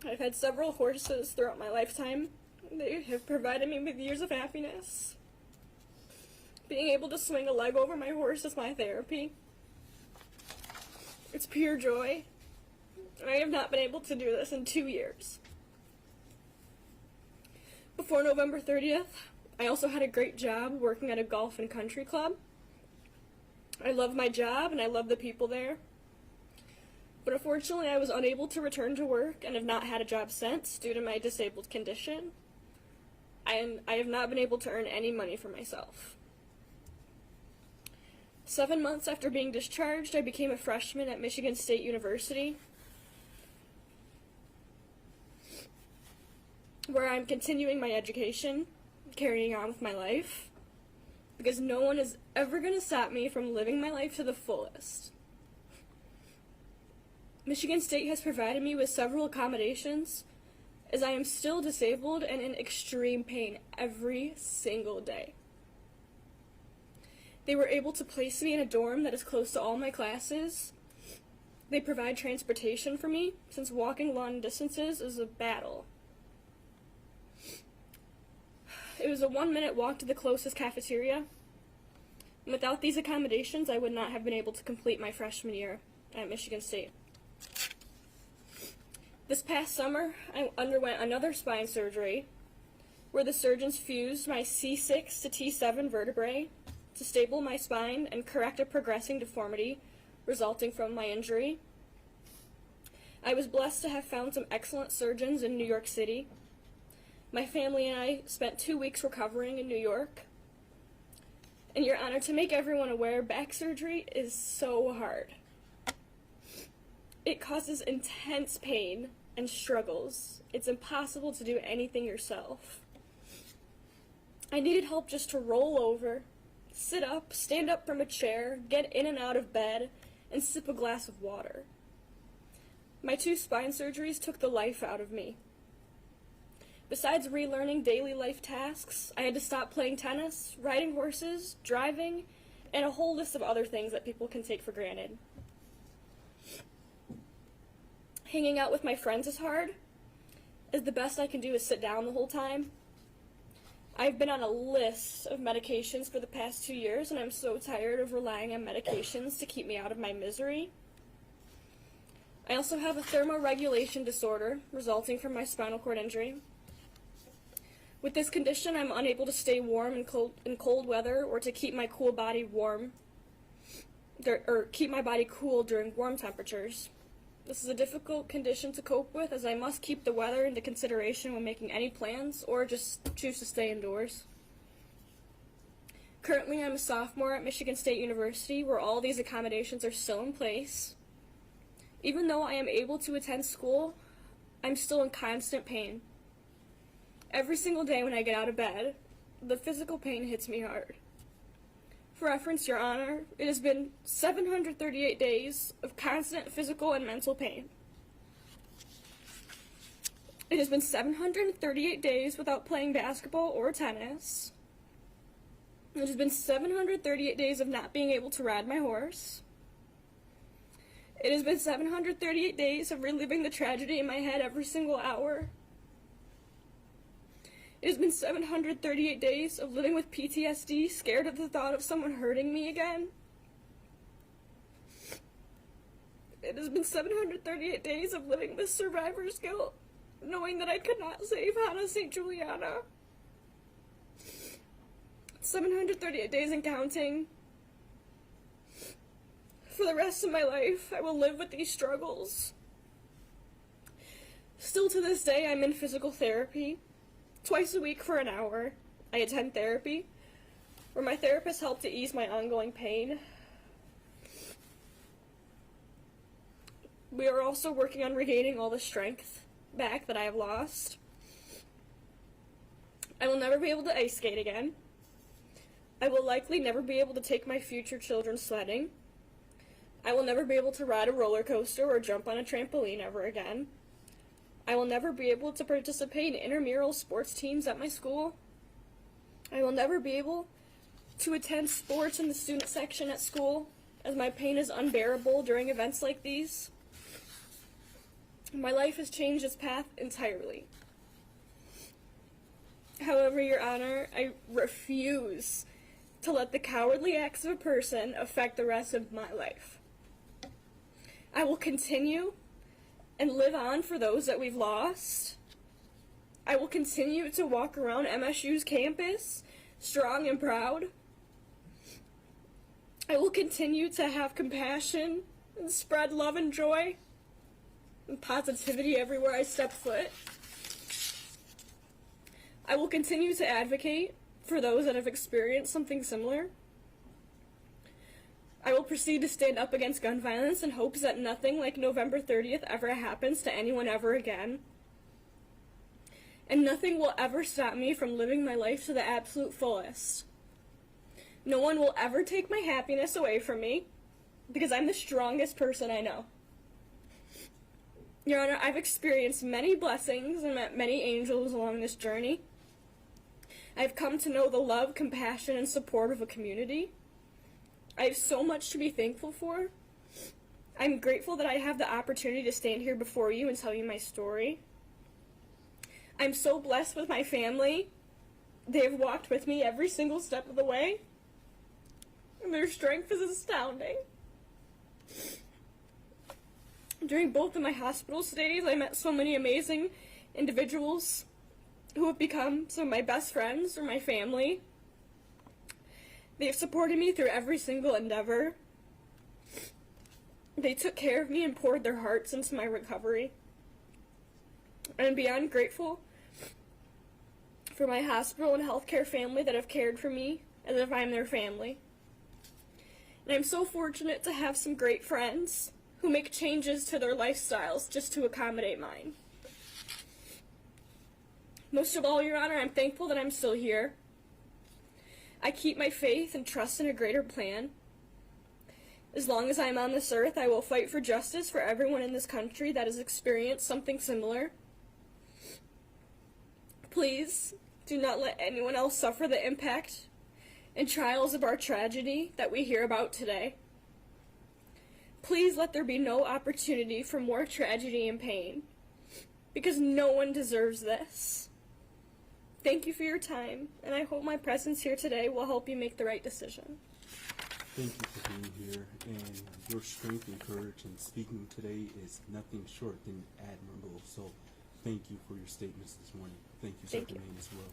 I've had several horses throughout my lifetime. They have provided me with years of happiness. Being able to swing a leg over my horse is my therapy. It's pure joy. I have not been able to do this in 2 years. Before November 30th, I also had a great job working at a golf and country club. I love my job and I love the people there. But unfortunately, I was unable to return to work and have not had a job since due to my disabled condition. I have not been able to earn any money for myself. 7 months after being discharged, I became a freshman at Michigan State University, where I'm continuing my education, carrying on with my life, because no one is ever going to stop me from living my life to the fullest. Michigan State has provided me with several accommodations, as I am still disabled and in extreme pain every single day. They were able to place me in a dorm that is close to all my classes. They provide transportation for me, since walking long distances is a battle. It was a 1-minute walk to the closest cafeteria. And without these accommodations, I would not have been able to complete my freshman year at Michigan State. This past summer, I underwent another spine surgery, where the surgeons fused my C6 to T7 vertebrae to stable my spine and correct a progressing deformity resulting from my injury. I was blessed to have found some excellent surgeons in New York City. My family and I spent 2 weeks recovering in New York. And Your Honor, to make everyone aware, back surgery is so hard. It causes intense pain and struggles. It's impossible to do anything yourself. I needed help just to roll over, sit up, stand up from a chair, get in and out of bed, and sip a glass of water. My 2 spine surgeries took the life out of me. Besides relearning daily life tasks, I had to stop playing tennis, riding horses, driving, and a whole list of other things that people can take for granted. Hanging out with my friends is hard, as the best I can do is sit down the whole time. I've been on a list of medications for the past 2 years, and I'm so tired of relying on medications to keep me out of my misery. I also have a thermoregulation disorder resulting from my spinal cord injury. With this condition, I'm unable to stay warm in cold weather or to keep my cool body warm, or keep my body cool during warm temperatures. This is a difficult condition to cope with, as I must keep the weather into consideration when making any plans or just choose to stay indoors. Currently, I'm a sophomore at Michigan State University, where all these accommodations are still in place. Even though I am able to attend school, I'm still in constant pain. Every single day when I get out of bed, the physical pain hits me hard. For reference, Your Honor, it has been 738 days of constant physical and mental pain. It has been 738 days without playing basketball or tennis. It has been 738 days of not being able to ride my horse. It has been 738 days of reliving the tragedy in my head every single hour. It has been 738 days of living with PTSD, scared at the thought of someone hurting me again. It has been 738 days of living with survivor's guilt, knowing that I could not save Hana St. Juliana. 738 days and counting. For the rest of my life, I will live with these struggles. Still to this day, I'm in physical therapy. Twice a week for an hour, I attend therapy, where my therapist helped to ease my ongoing pain. We are also working on regaining all the strength back that I have lost. I will never be able to ice skate again. I will likely never be able to take my future children sledding. I will never be able to ride a roller coaster or jump on a trampoline ever again. I will never be able to participate in intramural sports teams at my school. I will never be able to attend sports in the student section at school, as my pain is unbearable during events like these. My life has changed its path entirely. However, Your Honor, I refuse to let the cowardly acts of a person affect the rest of my life. I will continue and live on for those that we've lost. I will continue to walk around MSU's campus, strong and proud. I will continue to have compassion and spread love and joy and positivity everywhere I step foot. I will continue to advocate for those that have experienced something similar. I will proceed to stand up against gun violence in hopes that nothing like November 30th ever happens to anyone ever again. And nothing will ever stop me from living my life to the absolute fullest. No one will ever take my happiness away from me, because I'm the strongest person I know. Your Honor, I've experienced many blessings and met many angels along this journey. I've come to know the love, compassion, and support of a community. I have so much to be thankful for. I'm grateful that I have the opportunity to stand here before you and tell you my story. I'm so blessed with my family. They have walked with me every single step of the way, and their strength is astounding. During both of my hospital stays, I met so many amazing individuals who have become some of my best friends or my family. They have supported me through every single endeavor. They took care of me and poured their hearts into my recovery. I'm beyond grateful for my hospital and healthcare family that have cared for me as if I'm their family. And I'm so fortunate to have some great friends who make changes to their lifestyles just to accommodate mine. Most of all, Your Honor, I'm thankful that I'm still here. I keep my faith and trust in a greater plan. As long as I'm on this earth, I will fight for justice for everyone in this country that has experienced something similar. Please do not let anyone else suffer the impact and trials of our tragedy that we hear about today. Please let there be no opportunity for more tragedy and pain, because no one deserves this. Thank you for your time, and I hope my presence here today will help you make the right decision. Thank you for being here, and your strength and courage in speaking today is nothing short than admirable. So thank you for your statements this morning. Thank you, Thank you. Superman, as well.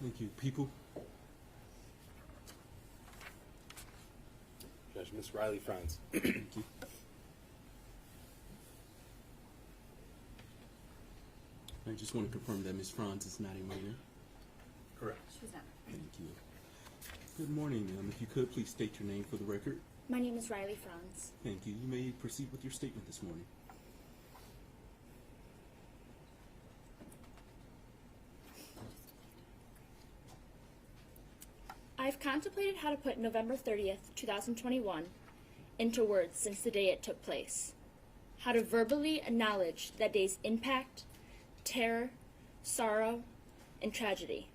Thank you. People? Judge, Ms. Riley Franz. Thank you. I just want to confirm that Ms. Franz is not a minor. Correct. She's not. Thank you. Good morning. If you could, please state your name for the record. My name is Riley Franz. Thank you. You may proceed with your statement this morning. I've contemplated how to put November 30th, 2021 into words since the day it took place. How to verbally acknowledge that day's impact, terror, sorrow, and tragedy.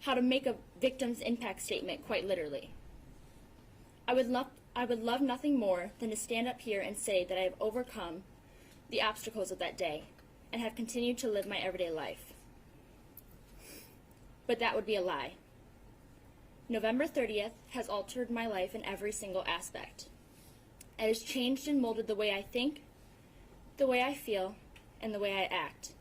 How to make a victim's impact statement quite literally. I would I would love nothing more than to stand up here and say that I have overcome the obstacles of that day and have continued to live my everyday life. But that would be a lie. November 30th has altered my life in every single aspect. It has changed and molded the way I think, the way I feel, and the way I act.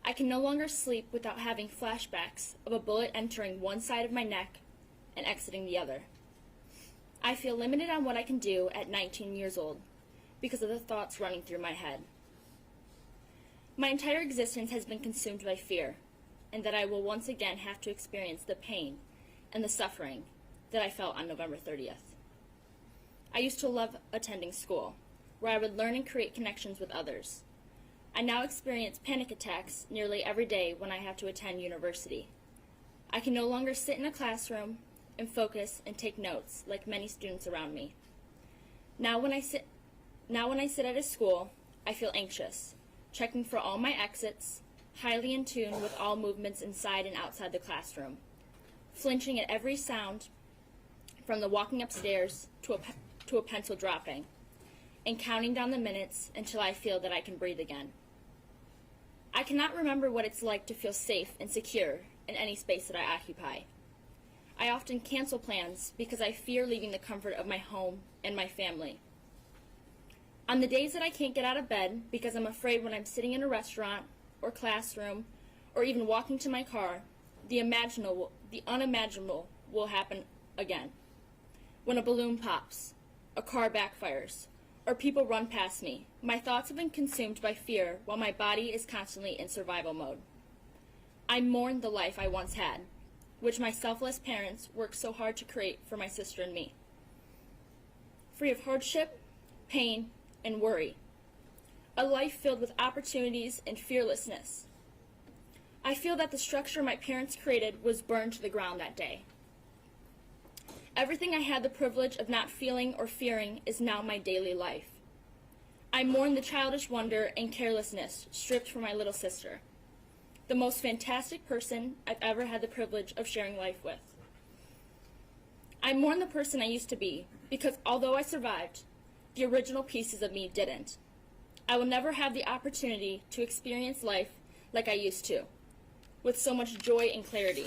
I can no longer sleep without having flashbacks of a bullet entering one side of my neck and exiting the other. I feel limited on what I can do at 19 years old because of the thoughts running through my head. My entire existence has been consumed by fear, and that I will once again have to experience the pain and the suffering that I felt on November 30th. I used to love attending school, where I would learn and create connections with others. I now experience panic attacks nearly every day when I have to attend university. I can no longer sit in a classroom and focus and take notes like many students around me. Now when I sit at a school, I feel anxious, checking for all my exits, highly in tune with all movements inside and outside the classroom, flinching at every sound from the walking upstairs to a pencil dropping, and counting down the minutes until I feel that I can breathe again. I cannot remember what it's like to feel safe and secure in any space that I occupy. I often cancel plans because I fear leaving the comfort of my home and my family. On the days that I can't get out of bed because I'm afraid when I'm sitting in a restaurant or classroom or even walking to my car, the unimaginable will happen again. When a balloon pops, a car backfires, or people run past me, my thoughts have been consumed by fear while my body is constantly in survival mode. I mourn the life I once had, which my selfless parents worked so hard to create for my sister and me. Free of hardship, pain, and worry. A life filled with opportunities and fearlessness. I feel that the structure my parents created was burned to the ground that day. Everything I had the privilege of not feeling or fearing is now my daily life. I mourn the childish wonder and carelessness stripped from my little sister, the most fantastic person I've ever had the privilege of sharing life with. I mourn the person I used to be, because although I survived, the original pieces of me didn't. I will never have the opportunity to experience life like I used to, with so much joy and clarity.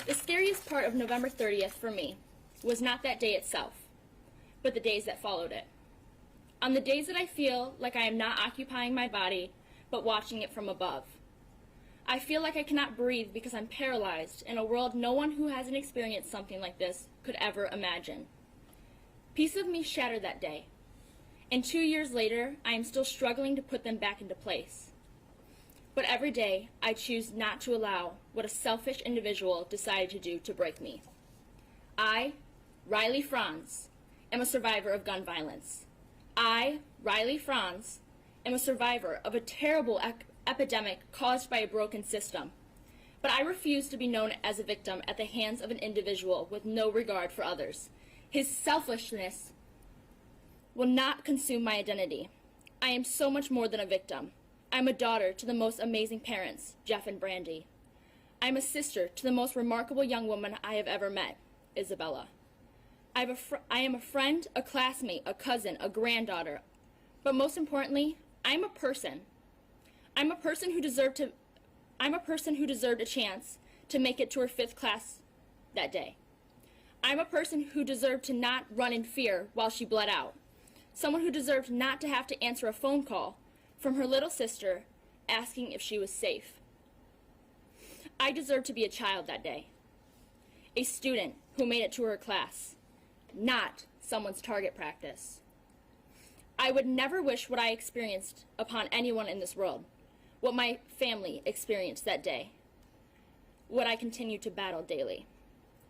The scariest part of November 30th for me was not that day itself, but the days that followed it. On the days that I feel like I am not occupying my body, but watching it from above. I feel like I cannot breathe because I'm paralyzed in a world no one who hasn't experienced something like this could ever imagine. Pieces of me shattered that day, and 2 years later, I am still struggling to put them back into place. But every day, I choose not to allow what a selfish individual decided to do to break me. I, Riley Franz, am a survivor of gun violence. I, Riley Franz, am a survivor of a terrible epidemic caused by a broken system. But I refuse to be known as a victim at the hands of an individual with no regard for others. His selfishness will not consume my identity. I am so much more than a victim. I'm a daughter to the most amazing parents, Jeff and Brandy. I'm a sister to the most remarkable young woman I have ever met, Isabella. I am a friend, a classmate, a cousin, a granddaughter. But most importantly, I'm a person. I'm a person who deserved a chance to make it to her 5th class that day. I'm a person who deserved to not run in fear while she bled out. Someone who deserved not to have to answer a phone call from her little sister asking if she was safe. I deserved to be a child that day. A student who made it to her class, not someone's target practice. I would never wish what I experienced upon anyone in this world, what my family experienced that day, what I continue to battle daily.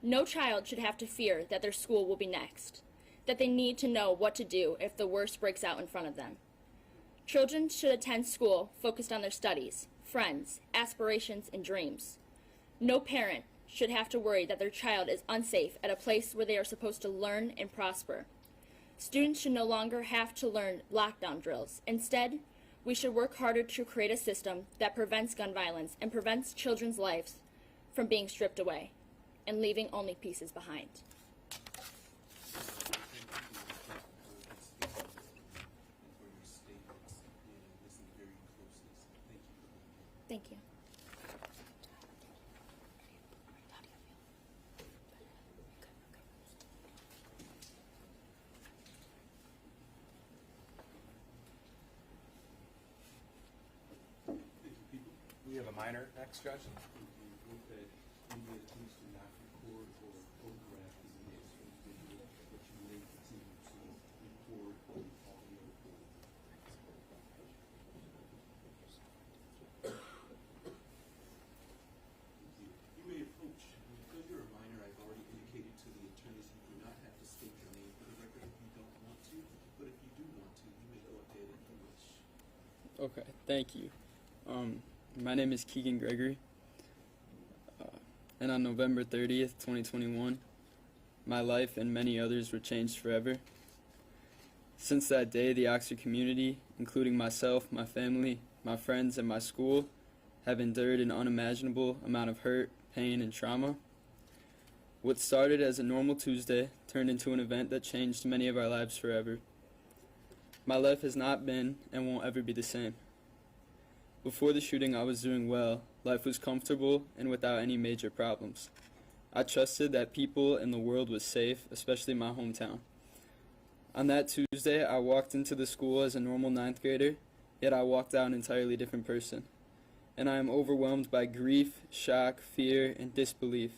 No child should have to fear that their school will be next, that they need to know what to do if the worst breaks out in front of them. Children should attend school focused on their studies, friends, aspirations, and dreams. No parent should have to worry that their child is unsafe at a place where they are supposed to learn and prosper. Students should no longer have to learn lockdown drills. Instead, we should work harder to create a system that prevents gun violence and prevents children's lives from being stripped away and leaving only pieces behind. Thank you. We have a minor next, Judge. Okay, thank you. My name is Keegan Gregory, and on November 30th, 2021, my life and many others were changed forever. Since that day, the Oxford community, including myself, my family, my friends, and my school, have endured an unimaginable amount of hurt, pain, and trauma. What started as a normal Tuesday turned into an event that changed many of our lives forever. My life has not been and won't ever be the same. Before the shooting, I was doing well. Life was comfortable and without any major problems. I trusted that people and the world was safe, especially my hometown. On that Tuesday, I walked into the school as a normal 9th grader, yet I walked out an entirely different person. And I am overwhelmed by grief, shock, fear, and disbelief.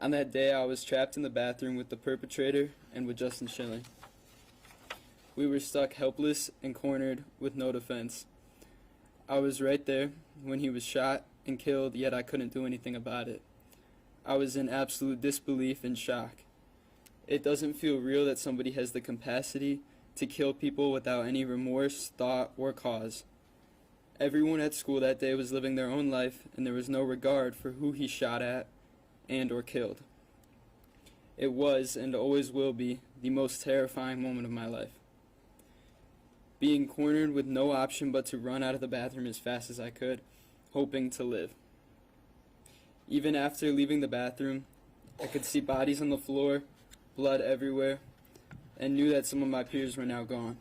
On that day, I was trapped in the bathroom with the perpetrator and with Justin Shilling. We were stuck helpless and cornered with no defense. I was right there when he was shot and killed, yet I couldn't do anything about it. I was in absolute disbelief and shock. It doesn't feel real that somebody has the capacity to kill people without any remorse, thought, or cause. Everyone at school that day was living their own life, and there was no regard for who he shot at and or killed. It was, and always will be, the most terrifying moment of my life. Being cornered with no option but to run out of the bathroom as fast as I could, hoping to live. Even after leaving the bathroom, I could see bodies on the floor, blood everywhere, and knew that some of my peers were now gone.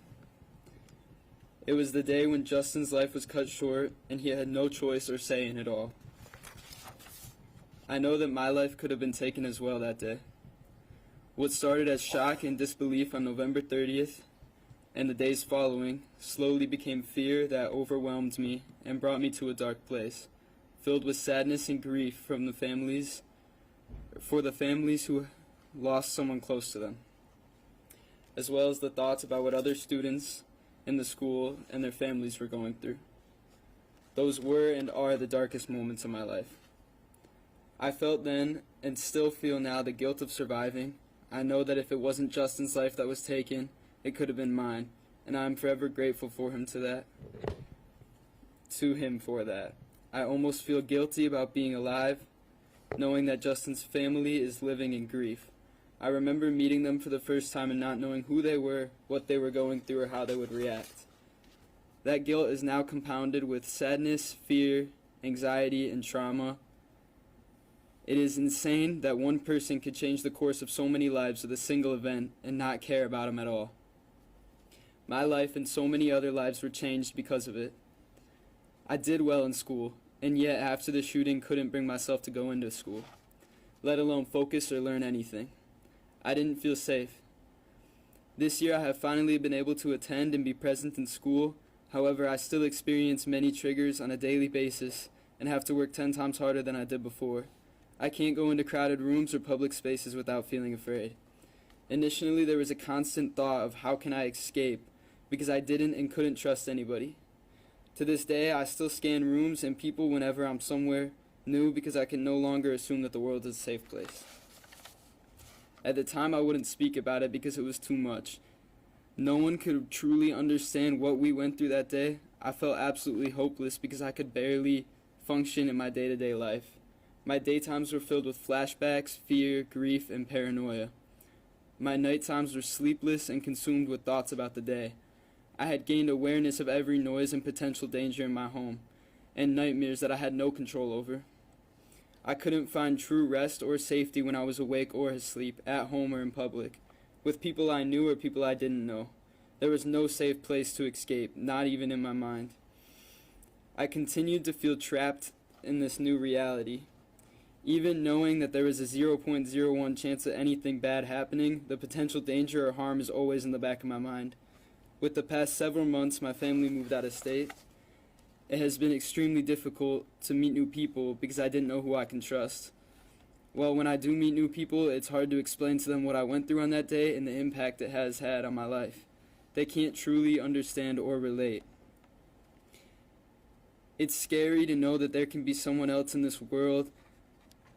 It was the day when Justin's life was cut short, and he had no choice or say in it all. I know that my life could have been taken as well that day. What started as shock and disbelief on November 30th and the days following slowly became fear that overwhelmed me and brought me to a dark place, filled with sadness and grief for the families who lost someone close to them, as well as the thoughts about what other students in the school and their families were going through. Those were and are the darkest moments of my life. I felt then, and still feel now, the guilt of surviving. I know that if it wasn't Justin's life that was taken, it could have been mine, and I am forever grateful for him for that. I almost feel guilty about being alive, knowing that Justin's family is living in grief. I remember meeting them for the first time and not knowing who they were, what they were going through, or how they would react. That guilt is now compounded with sadness, fear, anxiety, and trauma. It is insane that one person could change the course of so many lives with a single event and not care about them at all. My life and so many other lives were changed because of it. I did well in school, and yet after the shooting couldn't bring myself to go into school, let alone focus or learn anything. I didn't feel safe. This year I have finally been able to attend and be present in school. However, I still experience many triggers on a daily basis and have to work 10 times harder than I did before. I can't go into crowded rooms or public spaces without feeling afraid. Initially, there was a constant thought of how can I escape, because I didn't and couldn't trust anybody. To this day, I still scan rooms and people whenever I'm somewhere new because I can no longer assume that the world is a safe place. At the time, I wouldn't speak about it because it was too much. No one could truly understand what we went through that day. I felt absolutely hopeless because I could barely function in my day-to-day life. My daytimes were filled with flashbacks, fear, grief, and paranoia. My nighttimes were sleepless and consumed with thoughts about the day. I had gained awareness of every noise and potential danger in my home, and nightmares that I had no control over. I couldn't find true rest or safety when I was awake or asleep, at home or in public, with people I knew or people I didn't know. There was no safe place to escape, not even in my mind. I continued to feel trapped in this new reality. Even knowing that there was a 0.01 chance of anything bad happening, the potential danger or harm is always in the back of my mind. With the past several months, my family moved out of state. It has been extremely difficult to meet new people because I didn't know who I can trust. Well, when I do meet new people, it's hard to explain to them what I went through on that day and the impact it has had on my life. They can't truly understand or relate. It's scary to know that there can be someone else in this world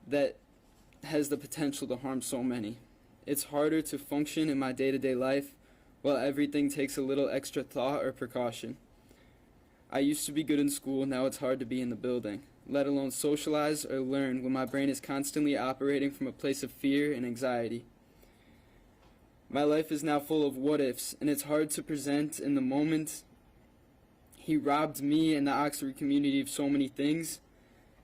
that has the potential to harm so many. It's harder to function in my day-to-day life while everything takes a little extra thought or precaution. I used to be good in school, now it's hard to be in the building, let alone socialize or learn when my brain is constantly operating from a place of fear and anxiety. My life is now full of what-ifs, and it's hard to present in the moment. He robbed me and the Oxford community of so many things.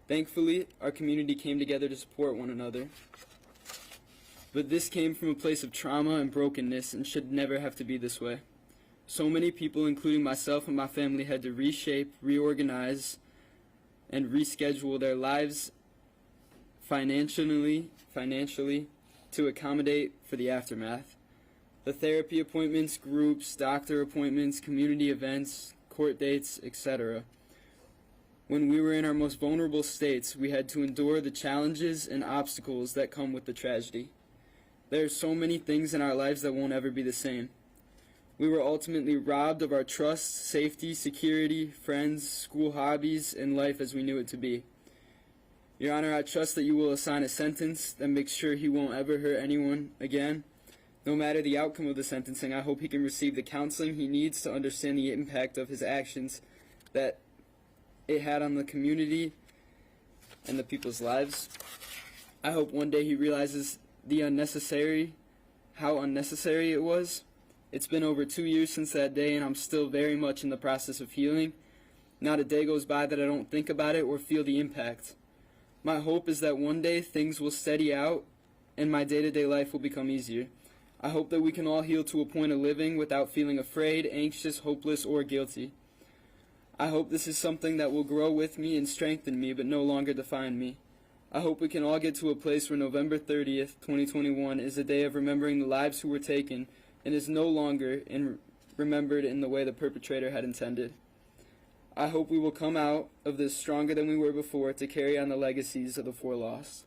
Thankfully, our community came together to support one another. But this came from a place of trauma and brokenness and should never have to be this way. So many people, including myself and my family, had to reshape, reorganize, and reschedule their lives financially to accommodate for the aftermath. The therapy appointments, groups, doctor appointments, community events, court dates, etc. When we were in our most vulnerable states, we had to endure the challenges and obstacles that come with the tragedy. There are so many things in our lives that won't ever be the same. We were ultimately robbed of our trust, safety, security, friends, school hobbies, and life as we knew it to be. Your Honor, I trust that you will assign a sentence that makes sure he won't ever hurt anyone again. No matter the outcome of the sentencing, I hope he can receive the counseling he needs to understand the impact of his actions that it had on the community and the people's lives. I hope one day he realizes how unnecessary it was. It's been over 2 years since that day, and I'm still very much in the process of healing. Not a day goes by that I don't think about it or feel the impact. My hope is that one day things will steady out and my day-to-day life will become easier. I hope that we can all heal to a point of living without feeling afraid, anxious, hopeless, or guilty. I hope this is something that will grow with me and strengthen me, but no longer define me. I hope we can all get to a place where November 30th, 2021 is a day of remembering the lives who were taken and is no longer remembered in the way the perpetrator had intended. I hope we will come out of this stronger than we were before to carry on the legacies of the four lost.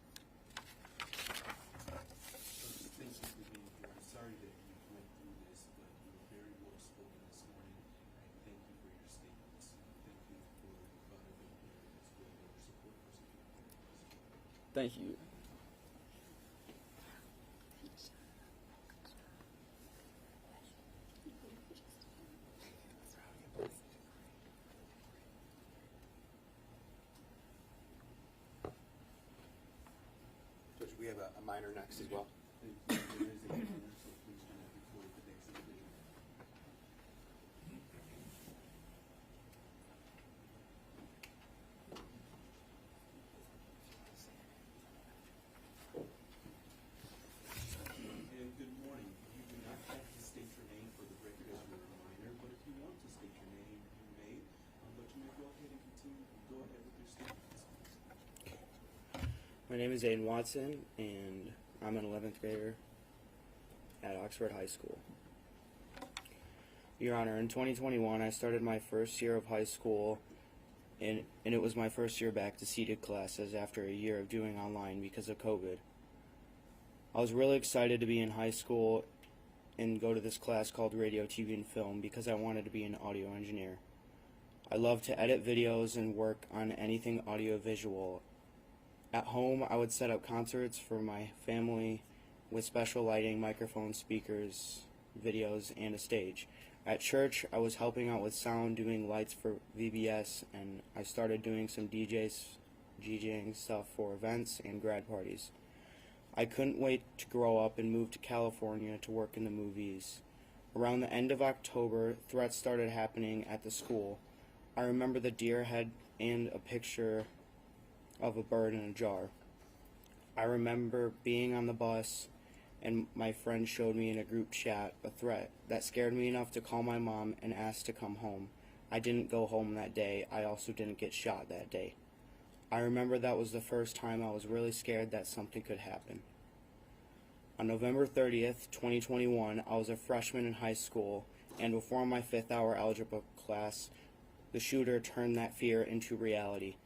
Thank you. Judge, we have a minor next as well. My name is Aiden Watson, and I'm an 11th grader at Oxford High School. Your Honor, in 2021, I started my first year of high school, and it was my first year back to seated classes after a year of doing online because of COVID. I was really excited to be in high school and go to this class called Radio, TV, and Film because I wanted to be an audio engineer. I love to edit videos and work on anything audio-visual. At home, I would set up concerts for my family with special lighting, microphones, speakers, videos, and a stage. At church, I was helping out with sound, doing lights for VBS, and I started doing some DJing stuff for events and grad parties. I couldn't wait to grow up and move to California to work in the movies. Around the end of October, threats started happening at the school. I remember the deer head and a picture of a bird in a jar. I remember being on the bus and my friend showed me in a group chat a threat that scared me enough to call my mom and ask to come home. I didn't go home that day. I also didn't get shot that day. I remember that was the first time I was really scared that something could happen. On November 30th, 2021, I was a freshman in high school, and before my 5th hour algebra class, the shooter turned that fear into reality.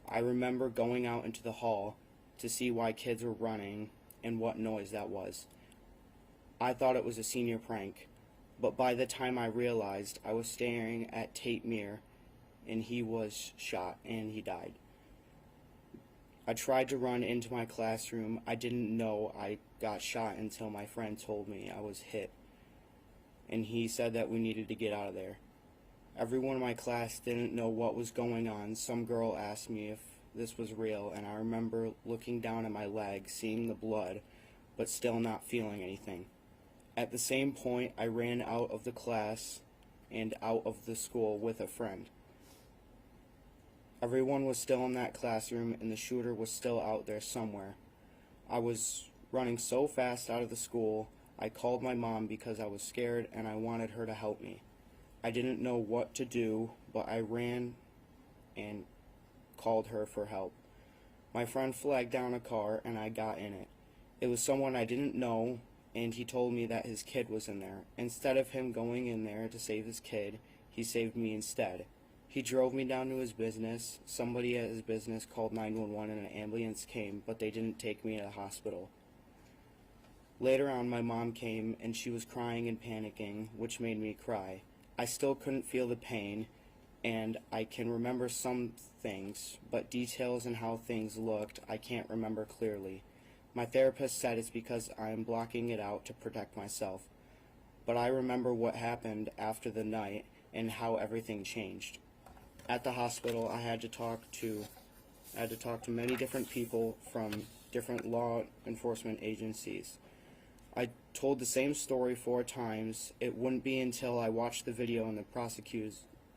I remember going out into the hall to see why kids were running and what noise that was. I thought it was a senior prank, but by the time I realized, I was staring at Tate Myre, and he was shot and he died. I tried to run into my classroom. I didn't know I got shot until my friend told me I was hit, and he said that we needed to get out of there. Everyone in my class didn't know what was going on. Some girl asked me if this was real, and I remember looking down at my leg, seeing the blood, but still not feeling anything. At the same point, I ran out of the class and out of the school with a friend. Everyone was still in that classroom, and the shooter was still out there somewhere. I was running so fast out of the school, I called my mom because I was scared and I wanted her to help me. I didn't know what to do, but I ran and called her for help. My friend flagged down a car and I got in it. It was someone I didn't know, and he told me that his kid was in there. Instead of him going in there to save his kid, he saved me instead. He drove me down to his business. Somebody at his business called 911 and an ambulance came, but they didn't take me to the hospital. Later on, my mom came and she was crying and panicking, which made me cry. I still couldn't feel the pain, and I can remember some things, but details and how things looked, I can't remember clearly. My therapist said it's because I'm blocking it out to protect myself. But I remember what happened after the night and how everything changed. At the hospital, I had to talk to many different people from different law enforcement agencies. I told the same story 4 times. It wouldn't be until I watched the video in the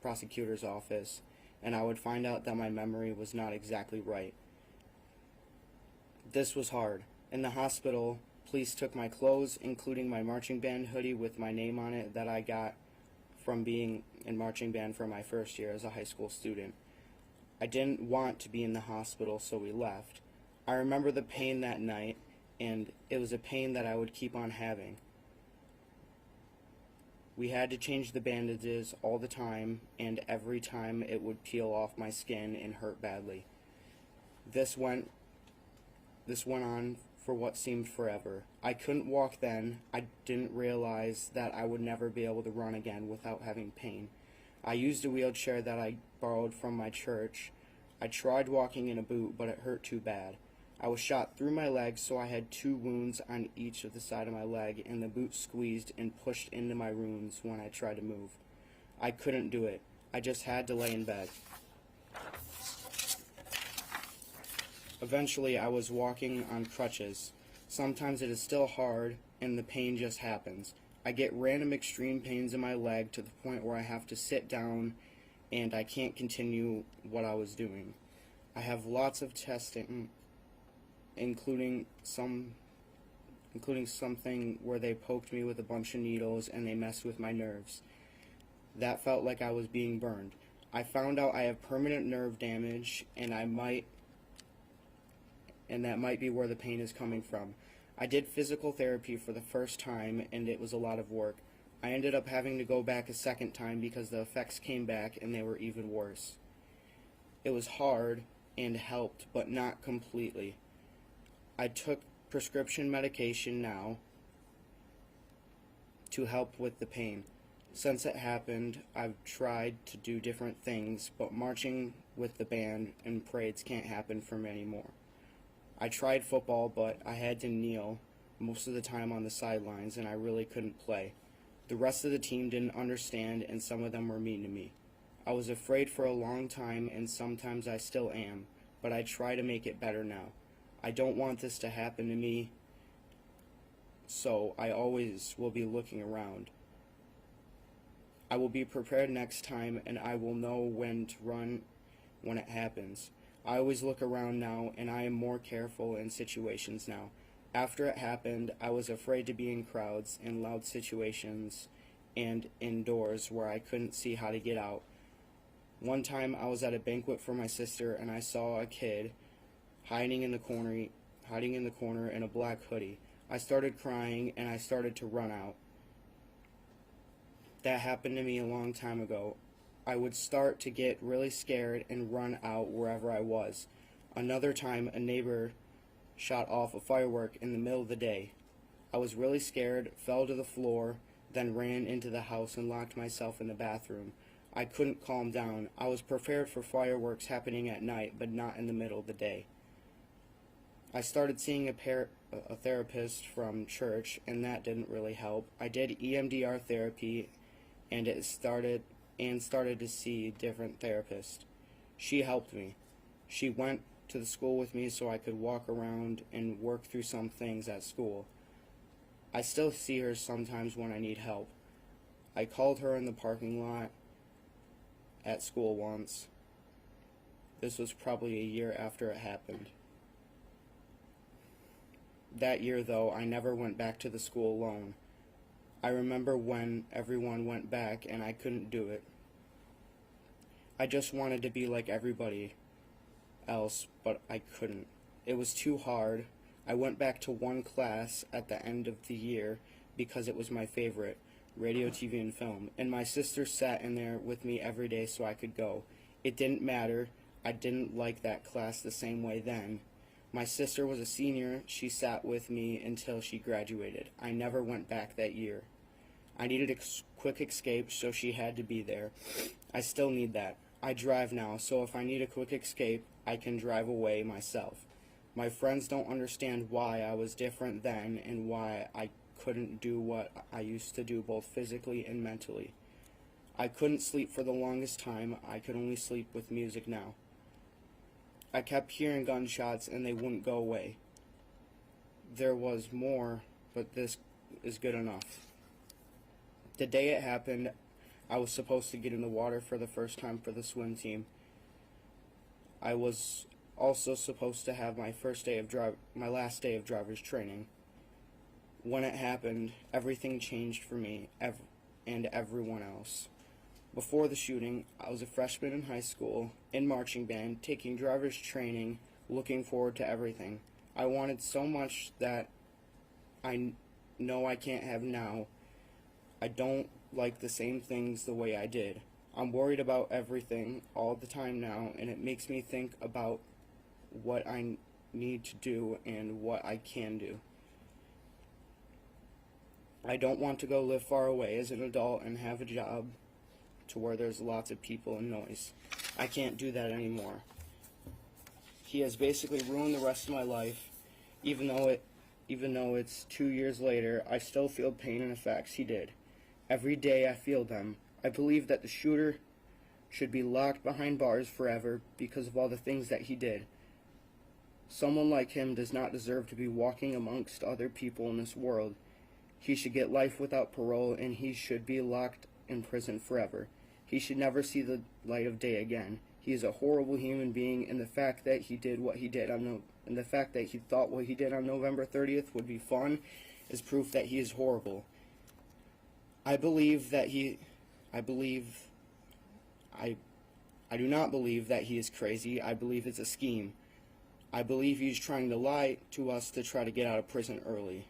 prosecutor's office and I would find out that my memory was not exactly right. This was hard. In the hospital, police took my clothes, including my marching band hoodie with my name on it that I got from being in marching band for my first year as a high school student. I didn't want to be in the hospital, so we left. I remember the pain that night, and it was a pain that I would keep on having. We had to change the bandages all the time, and every time it would peel off my skin and hurt badly. This went on for what seemed forever. I couldn't walk then. I didn't realize that I would never be able to run again without having pain. I used a wheelchair that I borrowed from my church. I tried walking in a boot, but it hurt too bad. I was shot through my leg, so I had 2 wounds on each of the side of my leg, and the boot squeezed and pushed into my wounds when I tried to move. I couldn't do it. I just had to lay in bed. Eventually, I was walking on crutches. Sometimes it is still hard, and the pain just happens. I get random extreme pains in my leg to the point where I have to sit down, and I can't continue what I was doing. I have lots of testing, including something where they poked me with a bunch of needles and they messed with my nerves. That felt like I was being burned. I found out I have permanent nerve damage, and that might be where the pain is coming from. I did physical therapy for the first time, and it was a lot of work. I ended up having to go back a second time because the effects came back and they were even worse. It was hard and helped, but not completely. I took prescription medication now to help with the pain. Since it happened, I've tried to do different things, but marching with the band and parades can't happen for me anymore. I tried football, but I had to kneel most of the time on the sidelines, and I really couldn't play. The rest of the team didn't understand, and some of them were mean to me. I was afraid for a long time, and sometimes I still am, but I try to make it better now. I don't want this to happen to me, so I always will be looking around. I will be prepared next time, and I will know when to run when it happens. I always look around now, and I am more careful in situations now. After it happened, I was afraid to be in crowds, in loud situations, and indoors where I couldn't see how to get out. One time I was at a banquet for my sister and I saw a kid hiding in the corner in a black hoodie. I started crying and I started to run out. That happened to me a long time ago. I would start to get really scared and run out wherever I was. Another time, a neighbor shot off a firework in the middle of the day. I was really scared, fell to the floor, then ran into the house and locked myself in the bathroom. I couldn't calm down. I was prepared for fireworks happening at night, but not in the middle of the day. I started seeing a therapist from church, and that didn't really help. I did EMDR therapy, and started to see different therapists. She helped me. She went to the school with me so I could walk around and work through some things at school. I still see her sometimes when I need help. I called her in the parking lot at school once. This was probably a year after it happened. That year, though, I never went back to the school alone. I remember when everyone went back and I couldn't do it. I just wanted to be like everybody else, but I couldn't. It was too hard. I went back to one class at the end of the year because it was my favorite, radio, TV, and film, and my sister sat in there with me every day so I could go. It didn't matter. I didn't like that class the same way then. My sister was a senior. She sat with me until she graduated. I never went back that year. I needed a quick escape, so she had to be there. I still need that. I drive now, so if I need a quick escape, I can drive away myself. My friends don't understand why I was different then and why I couldn't do what I used to do both physically and mentally. I couldn't sleep for the longest time. I could only sleep with music now. I kept hearing gunshots and they wouldn't go away. There was more, but this is good enough. The day it happened, I was supposed to get in the water for the first time for the swim team. I was also supposed to have my last day of driver's training. When it happened, everything changed for me and everyone else. Before the shooting, I was a freshman in high school, in marching band, taking driver's training, looking forward to everything. I wanted so much that I know I can't have now. I don't like the same things the way I did. I'm worried about everything all the time now, and it makes me think about what I need to do and what I can do. I don't want to go live far away as an adult and have a job to where there's lots of people and noise. I can't do that anymore. He has basically ruined the rest of my life. Even though it's 2 years later, I still feel pain and effects he did. Every day I feel them. I believe that the shooter should be locked behind bars forever because of all the things that he did. Someone like him does not deserve to be walking amongst other people in this world. He should get life without parole, and he should be locked in prison forever. He should never see the light of day again. He is a horrible human being, and the fact that he did what he did and the fact that he thought what he did on November 30th would be fun is proof that he is horrible. I do not believe that he is crazy. I believe it's a scheme. I believe he's trying to lie to us to try to get out of prison early.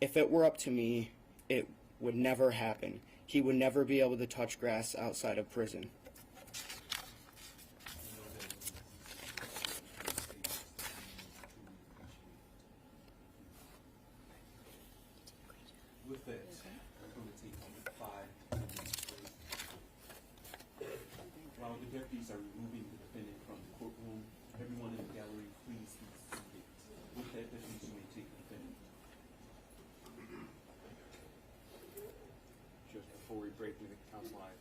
If it were up to me, it would never happen. He would never be able to touch grass outside of prison. With that, I'm going to take 5 minutes break. While the deputies are removing the defendant from the courtroom, everyone in the gallery, please be seated. With that, deputies, you may take the defendant. Just before we break into the council line,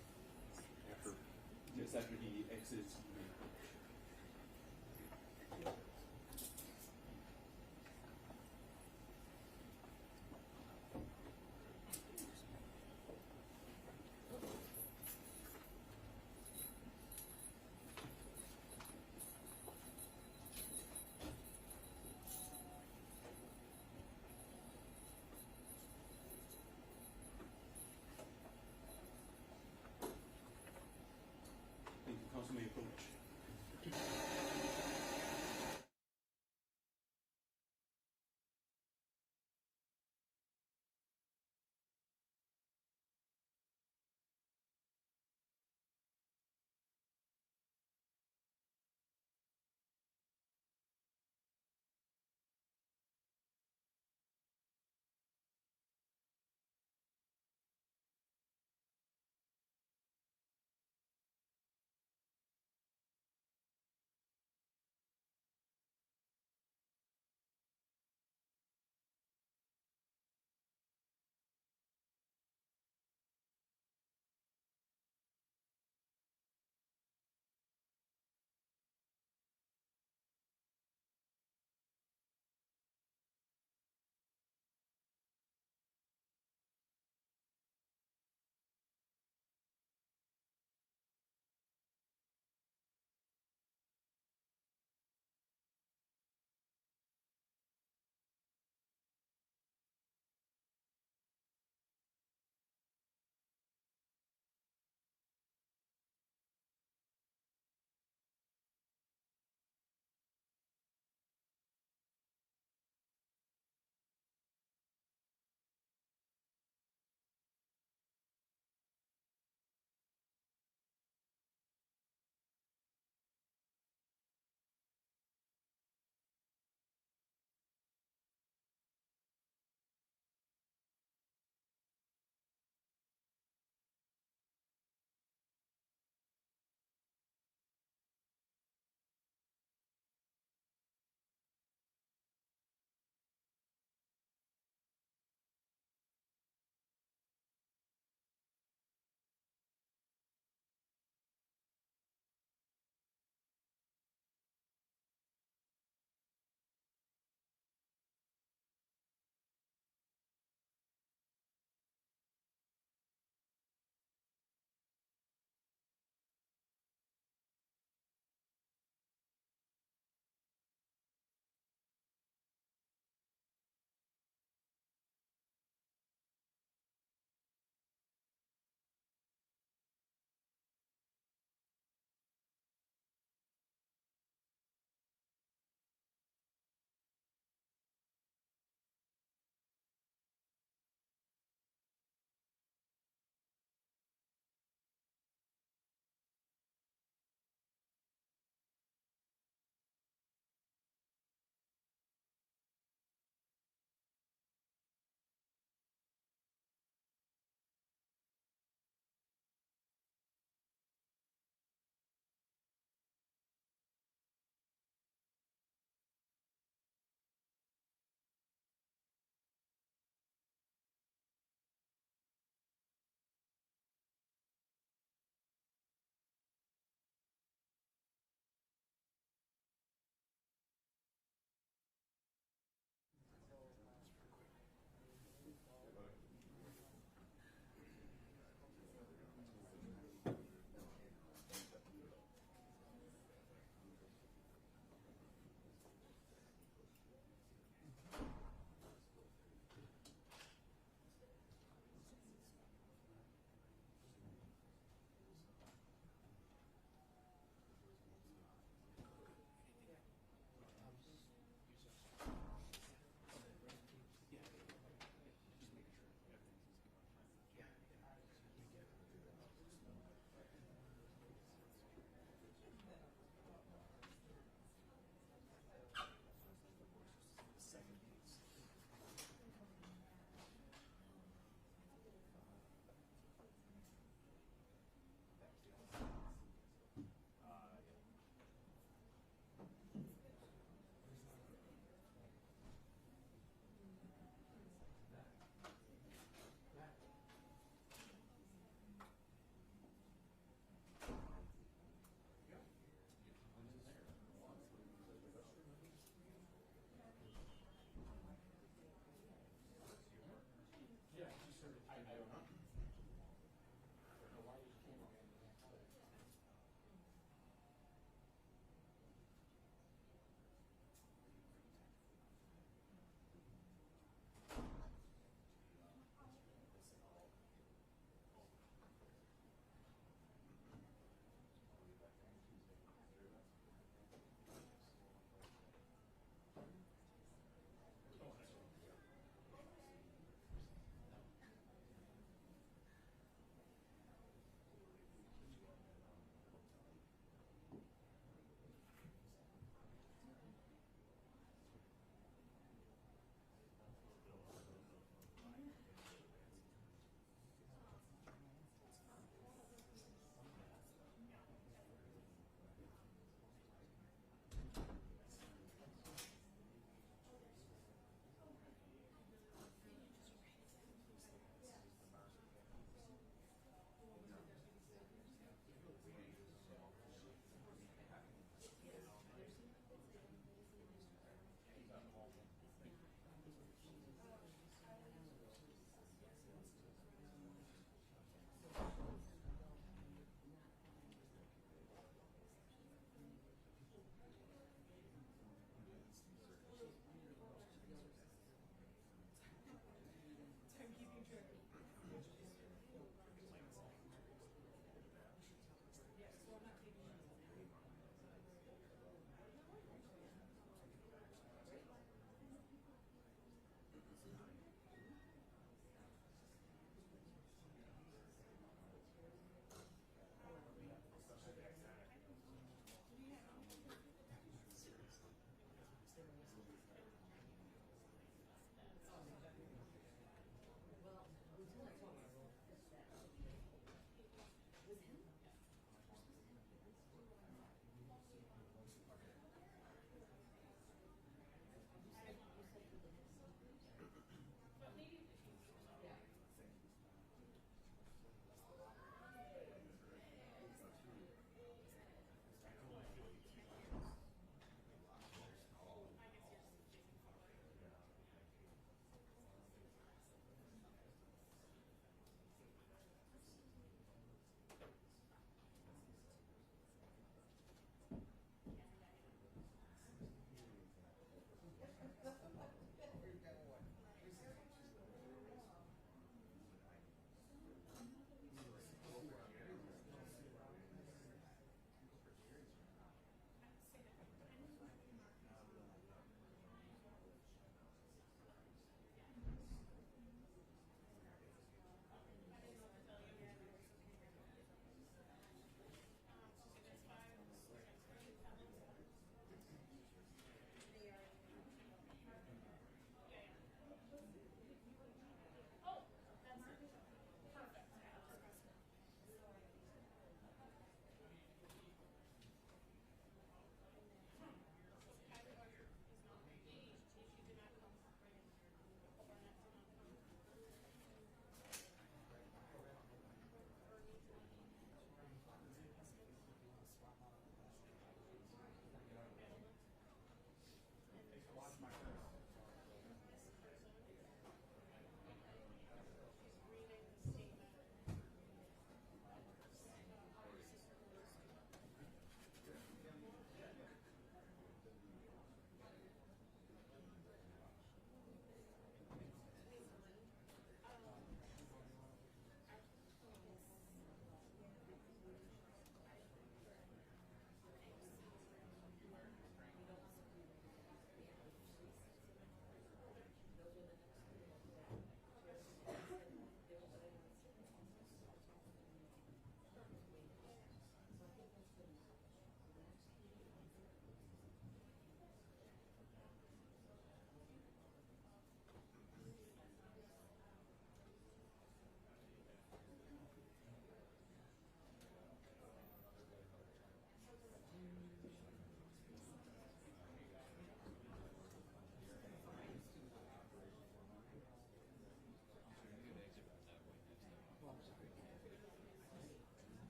Just after he exits, you may.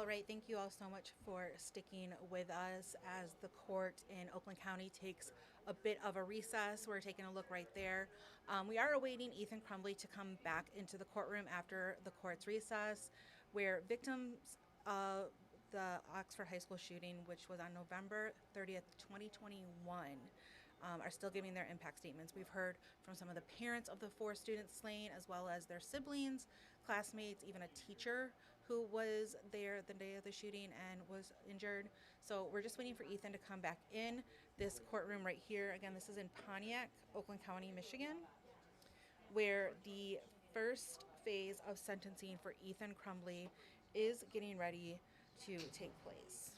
All right, thank you all so much for sticking with us as the court in Oakland County takes a bit of a recess. We're taking a look right there. We are awaiting Ethan Crumbley to come back into the courtroom after the court's recess, where victims of the Oxford High School shooting, which was on November 30th, 2021, are still giving their impact statements. We've heard from some of the parents of the 4 students slain, as well as their siblings, classmates, even a teacher who was there the day of the shooting and was injured. So we're just waiting for Ethan to come back in this courtroom right here. Again, this is in Pontiac, Oakland County, Michigan, where the first phase of sentencing for Ethan Crumbley is getting ready to take place.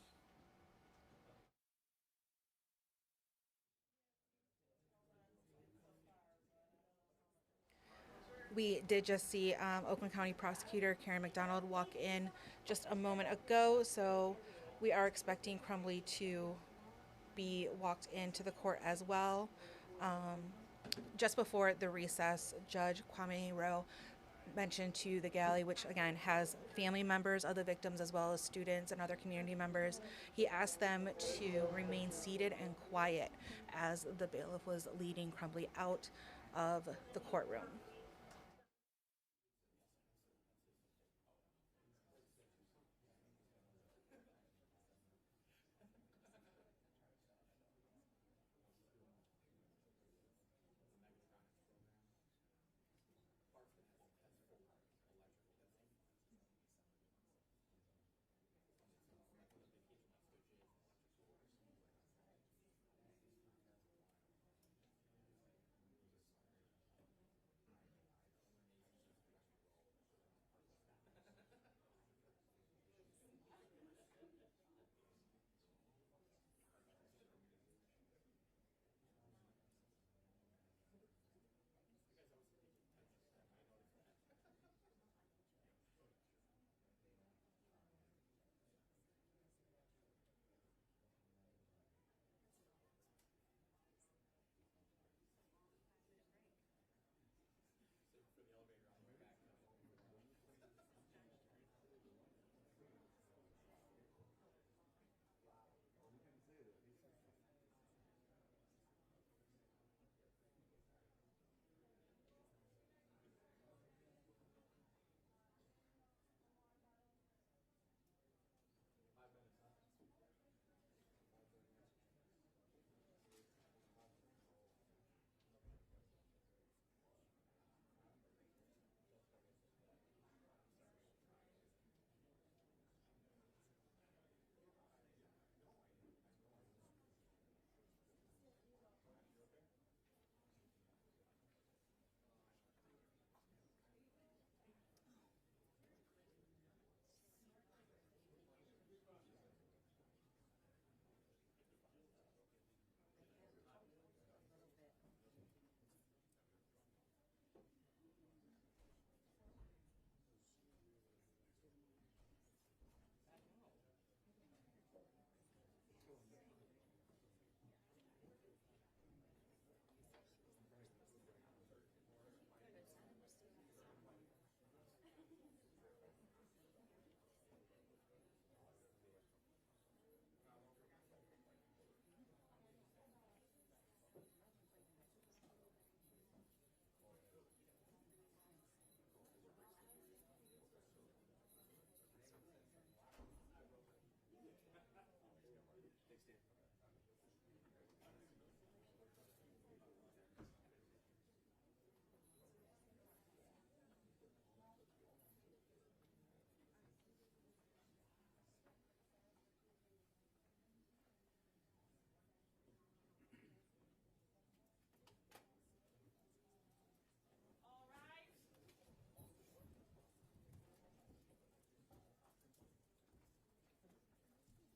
We did just see Oakland County Prosecutor Karen McDonald walk in just a moment ago, so we are expecting Crumbley to be walked into the court as well. Just before the recess, Judge Kwame Rowe mentioned to the galley, which again has family members of the victims as well as students and other community members, he asked them to remain seated and quiet as the bailiff was leading Crumbley out of the courtroom.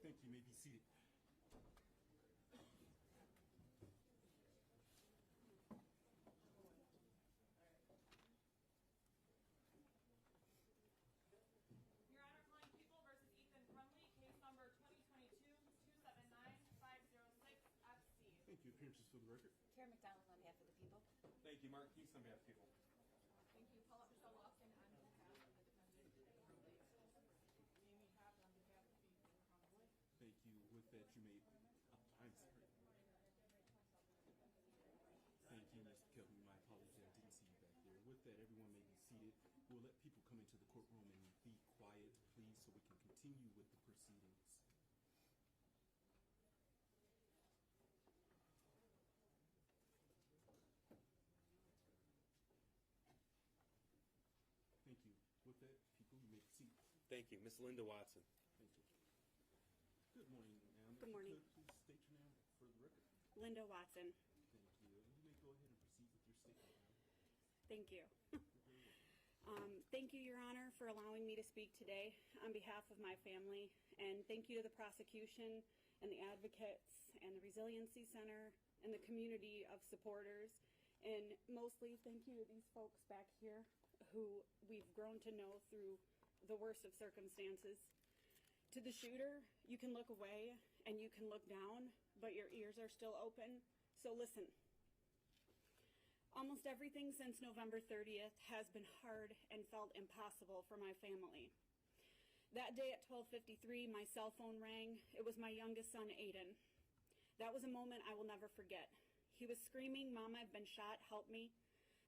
Thank you. You may be seated. Your Honor, calling People versus Ethan Crumbley, case number 2022-279-506-FC. Thank you. Appearances for the record. Karen McDonald on behalf of the people. Thank you, Mark Keith, on behalf of people. Thank you, Paula Michelle Lawson on behalf of the defendant, Crumbleys. Amy Happ on behalf with that, everyone may be seated. We'll let people come into the courtroom and be quiet, please, so we can continue with the proceedings. Thank you. With that, people, you may proceed. Thank you. Miss Linda Watson. Thank you. Good morning, ma'am. Good morning. If you could, please state your name for the record. Linda Watson. Thank you. And you may go ahead and proceed with your statement, ma'am. Thank you. Thank you, Your Honor, for allowing me to speak today on behalf of my family. And thank you to the prosecution and the advocates and the Resiliency Center and the community of supporters. And mostly thank you to these folks back here who we've grown to know through the worst of circumstances. To the shooter, you can look away and you can look down, but your ears are still open, so listen. Almost everything since November 30th has been hard and felt impossible for my family. That day at 12:53, my cell phone rang. It was my youngest son, Aiden. That was a moment I will never forget. He was screaming, "Mom, I've been shot, help me.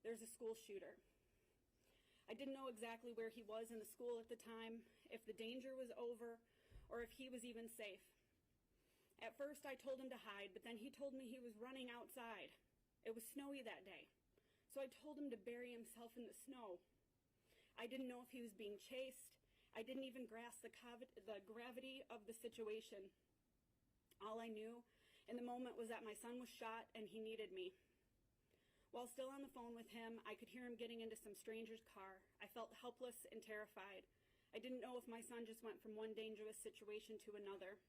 There's a school shooter." I didn't know exactly where he was in the school at the time, if the danger was over, or if he was even safe. At first I told him to hide, but then he told me he was running outside. It was snowy that day, so I told him to bury himself in the snow. I didn't know if he was being chased. I didn't even grasp the gravity of the situation. All I knew in the moment was that my son was shot and he needed me. While still on the phone with him, I could hear him getting into some stranger's car. I felt helpless and terrified. I didn't know if my son just went from one dangerous situation to another.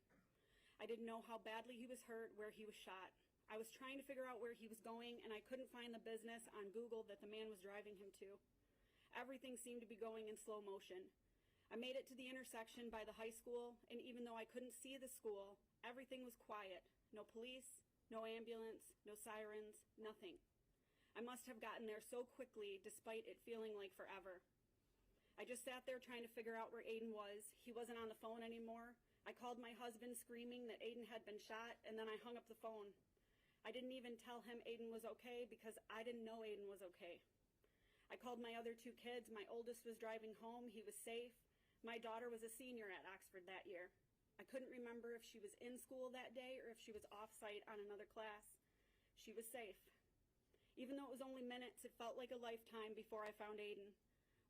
I didn't know how badly he was hurt, where he was shot. I was trying to figure out where he was going, and I couldn't find the business on Google that the man was driving him to. Everything seemed to be going in slow motion. I made it to the intersection by the high school, and even though I couldn't see the school, everything was quiet. No police, no ambulance, no sirens, nothing. I must have gotten there so quickly, despite it feeling like forever. I just sat there trying to figure out where Aiden was. He wasn't on the phone anymore. I called my husband screaming that Aiden had been shot, and then I hung up the phone. I didn't even tell him Aiden was okay because I didn't know Aiden was okay. I called my other two kids. My oldest was driving home. He was safe. My daughter was a senior at Oxford that year. I couldn't remember if she was in school that day or if she was off-site on another class. She was safe. Even though it was only minutes, it felt like a lifetime before I found Aiden.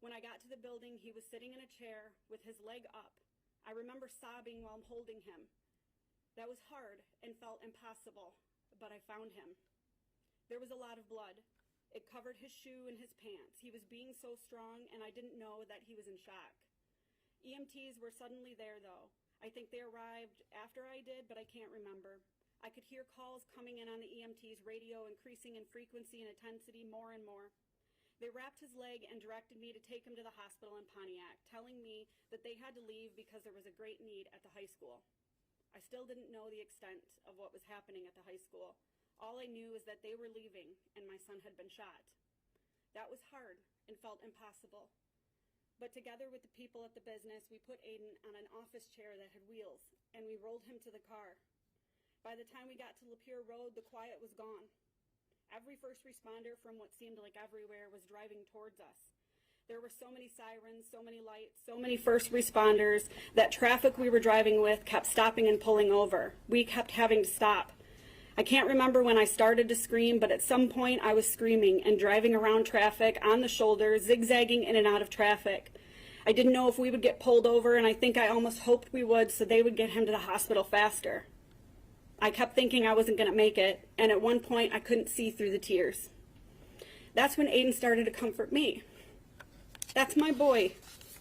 When I got to the building, he was sitting in a chair with his leg up. I remember sobbing while holding him. That was hard and felt impossible, but I found him. There was a lot of blood. It covered his shoe and his pants. He was being so strong, and I didn't know that he was in shock. EMTs were suddenly there, though. I think they arrived after I did, but I can't remember. I could hear calls coming in on the EMT's radio, increasing in frequency and intensity more and more. They wrapped his leg and directed me to take him to the hospital in Pontiac, telling me that they had to leave because there was a great need at the high school. I still didn't know the extent of what was happening at the high school. All I knew is that they were leaving and my son had been shot. That was hard and felt impossible. But together with the people at the business, we put Aiden on an office chair that had wheels, and we rolled him to the car. By the time we got to Lapeer Road, the quiet was gone. Every first responder from what seemed like everywhere was driving towards us. There were so many sirens, so many lights, so many first responders that traffic we were driving with kept stopping and pulling over. We kept having to stop. I can't remember when I started to scream, but at some point I was screaming and driving around traffic on the shoulder, zigzagging in and out of traffic. I didn't know if we would get pulled over, and I think I almost hoped we would so they would get him to the hospital faster. I kept thinking I wasn't going to make it, and at one point I couldn't see through the tears. That's when Aiden started to comfort me. That's my boy,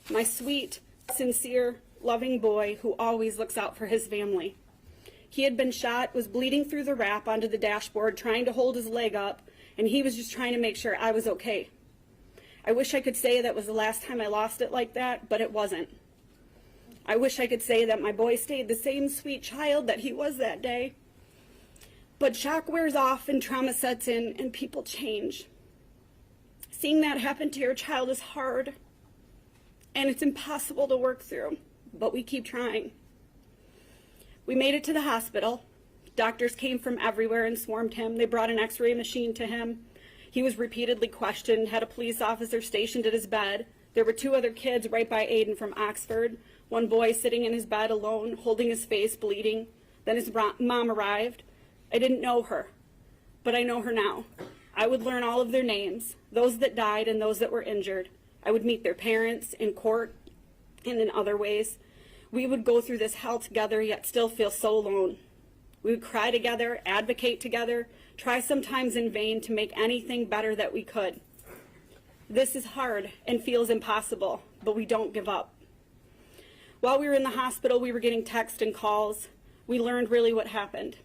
my sweet, sincere, loving boy who always looks out for his family. He had been shot, was bleeding through the wrap onto the dashboard, trying to hold his leg up, and he was just trying to make sure I was okay. I wish I could say that was the last time I lost it like that, but it wasn't. I wish I could say that my boy stayed the same sweet child that he was that day. But shock wears off and trauma sets in and people change. Seeing that happen to your child is hard, and it's impossible to work through, but we keep trying. We made it to the hospital. Doctors came from everywhere and swarmed him. They brought an x-ray machine to him. He was repeatedly questioned, had a police officer stationed at his bed. There were 2 other kids right by Aiden from Oxford. One boy sitting in his bed alone, holding his face, bleeding. Then his mom arrived. I didn't know her, but I know her now. I would learn all of their names, those that died and those that were injured. I would meet their parents in court and in other ways. We would go through this hell together, yet still feel so alone. We would cry together, advocate together, try sometimes in vain to make anything better that we could. This is hard and feels impossible, but we don't give up. While we were in the hospital, we were getting texts and calls. We learned really what happened.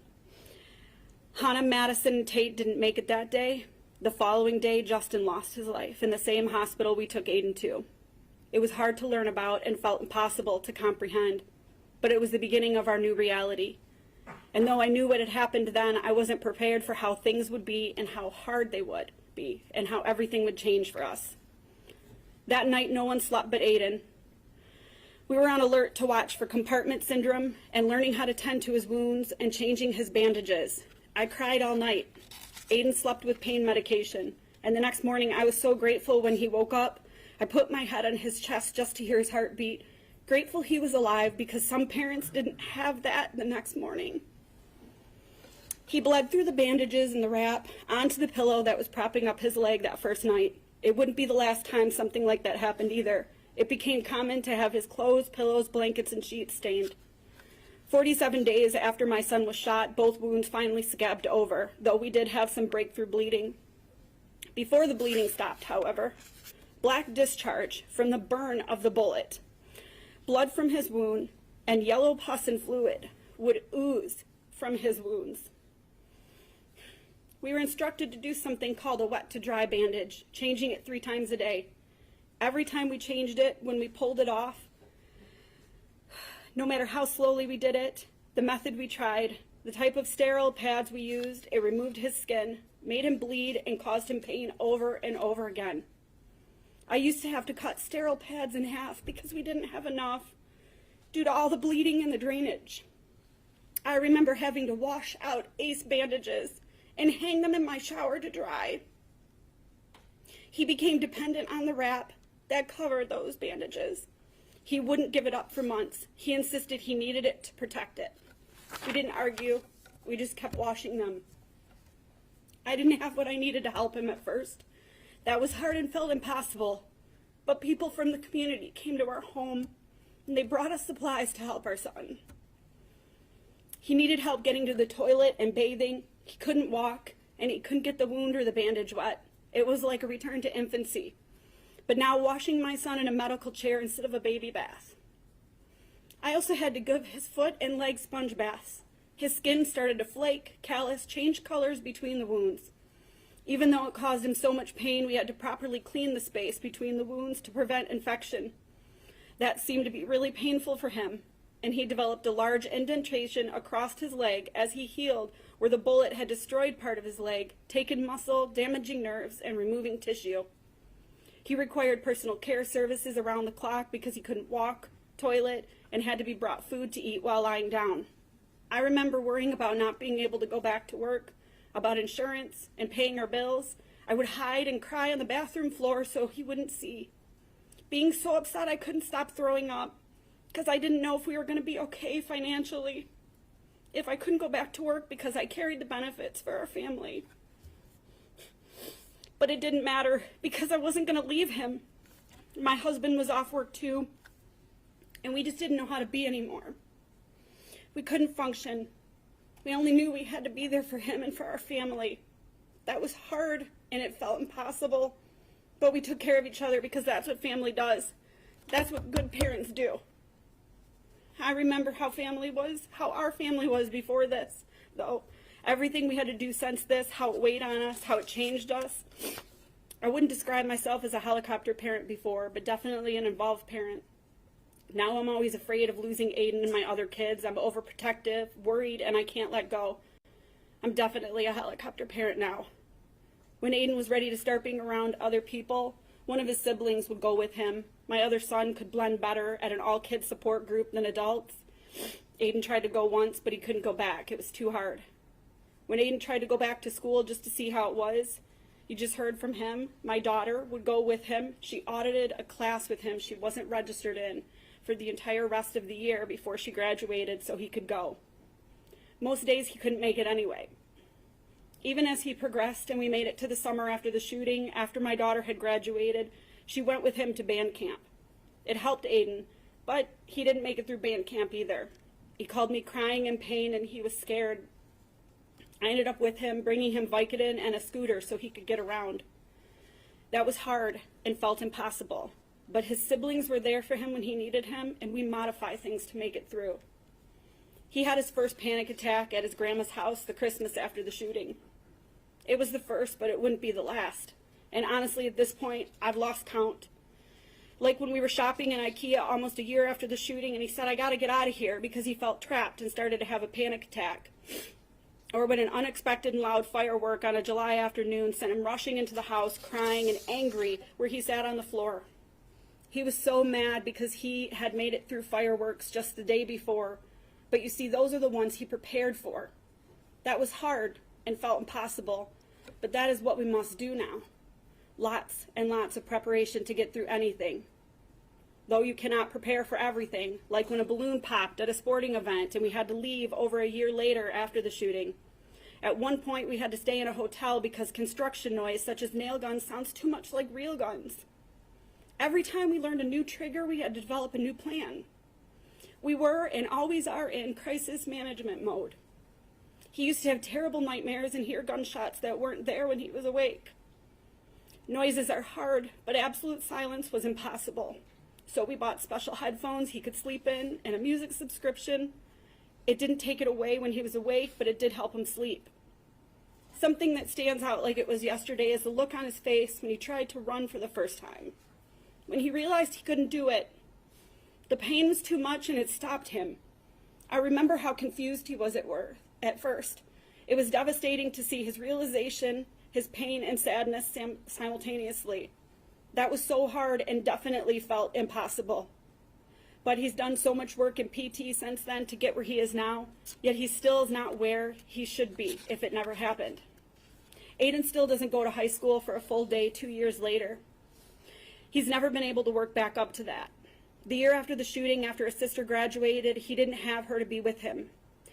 Hana, Madisyn, and Tate didn't make it that day. The following day, Justin lost his life in the same hospital we took Aiden to. It was hard to learn about and felt impossible to comprehend, but it was the beginning of our new reality. And though I knew what had happened then, I wasn't prepared for how things would be and how hard they would be and how everything would change for us. That night, no one slept but Aiden. We were on alert to watch for compartment syndrome and learning how to tend to his wounds and changing his bandages. I cried all night. Aiden slept with pain medication, and the next morning I was so grateful when he woke up. I put my head on his chest just to hear his heartbeat, grateful he was alive because some parents didn't have that the next morning. He bled through the bandages and the wrap onto the pillow that was propping up his leg that first night. It wouldn't be the last time something like that happened either. It became common to have his clothes, pillows, blankets, and sheets stained. 47 days after my son was shot, both wounds finally scabbed over, though we did have some breakthrough bleeding. Before the bleeding stopped, however, black discharge from the burn of the bullet, blood from his wound, and yellow pus and fluid would ooze from his wounds. We were instructed to do something called a wet to dry bandage, changing it 3 times a day. Every time we changed it, when we pulled it off, no matter how slowly we did it, the method we tried, the type of sterile pads we used, it removed his skin, made him bleed, and caused him pain over and over again. I used to have to cut sterile pads in half because we didn't have enough due to all the bleeding and the drainage. I remember having to wash out ace bandages and hang them in my shower to dry. He became dependent on the wrap that covered those bandages. He wouldn't give it up for months. He insisted he needed it to protect it. We didn't argue. We just kept washing them. I didn't have what I needed to help him at first. That was hard and felt impossible. But people from the community came to our home, and they brought us supplies to help our son. He needed help getting to the toilet and bathing. He couldn't walk, and he couldn't get the wound or the bandage wet. It was like a return to infancy. But now washing my son in a medical chair instead of a baby bath. I also had to give his foot and leg sponge baths. His skin started to flake, callous, change colors between the wounds. Even though it caused him so much pain, we had to properly clean the space between the wounds to prevent infection. That seemed to be really painful for him, and he developed a large indentation across his leg as he healed where the bullet had destroyed part of his leg, taken muscle, damaging nerves, and removing tissue. He required personal care services around the clock because he couldn't walk, toilet, and had to be brought food to eat while lying down. I remember worrying about not being able to go back to work, about insurance, and paying our bills. I would hide and cry on the bathroom floor so he wouldn't see. Being so upset I couldn't stop throwing up because I didn't know if we were going to be okay financially, if I couldn't go back to work because I carried the benefits for our family. But it didn't matter because I wasn't going to leave him. My husband was off work too, and we just didn't know how to be anymore. We couldn't function. We only knew we had to be there for him and for our family. That was hard and it felt impossible, but we took care of each other because that's what family does. That's what good parents do. I remember how our family was before this, though. Everything we had to do since this, how it weighed on us, how it changed us. I wouldn't describe myself as a helicopter parent before, but definitely an involved parent. Now I'm always afraid of losing Aiden and my other kids. I'm overprotective, worried, and I can't let go. I'm definitely a helicopter parent now. When Aiden was ready to start being around other people, one of his siblings would go with him. My other son could blend better at an all-kids support group than adults. Aiden tried to go once, but he couldn't go back. It was too hard. When Aiden tried to go back to school just to see how it was, You just heard from him. My daughter would go with him. She audited a class with him she wasn't registered in for the entire rest of the year before she graduated so he could go. Most days he couldn't make it anyway. Even as he progressed and we made it to the summer after the shooting, after my daughter had graduated, she went with him to band camp. It helped Aiden, but he didn't make it through band camp either. He called me crying in pain and he was scared. I ended up with him, bringing him Vicodin and a scooter so he could get around. That was hard and felt impossible, but his siblings were there for him when he needed him, and we modify things to make it through. He had his first panic attack at his grandma's house the Christmas after the shooting. It was the first, but it wouldn't be the last. And honestly, at this point, I've lost count. Like when we were shopping in IKEA almost a year after the shooting, and he said, "I gotta get out of here," because he felt trapped and started to have a panic attack. Or when an unexpected and loud firework on a July afternoon sent him rushing into the house, crying and angry, where he sat on the floor. He was so mad because he had made it through fireworks just the day before. But you see, those are the ones he prepared for. That was hard and felt impossible, but that is what we must do now. Lots and lots of preparation to get through anything. Though you cannot prepare for everything, like when a balloon popped at a sporting event and we had to leave over a year later after the shooting. At one point, we had to stay in a hotel because construction noise, such as nail guns, sounds too much like real guns. Every time we learned a new trigger, we had to develop a new plan. We were and always are in crisis management mode. He used to have terrible nightmares and hear gunshots that weren't there when he was awake. Noises are hard, but absolute silence was impossible. So we bought special headphones he could sleep in and a music subscription. It didn't take it away when he was awake, but it did help him sleep. Something that stands out like it was yesterday is the look on his face when he tried to run for the first time. When he realized he couldn't do it, the pain was too much and it stopped him. I remember how confused he was at first. It was devastating to see his realization, his pain and sadness simultaneously. That was so hard and definitely felt impossible. But he's done so much work in PT since then to get where he is now, yet he still is not where he should be if it never happened. Aiden still doesn't go to high school for a full day 2 years later. He's never been able to work back up to that. The year after the shooting, after his sister graduated, he didn't have her to be with him.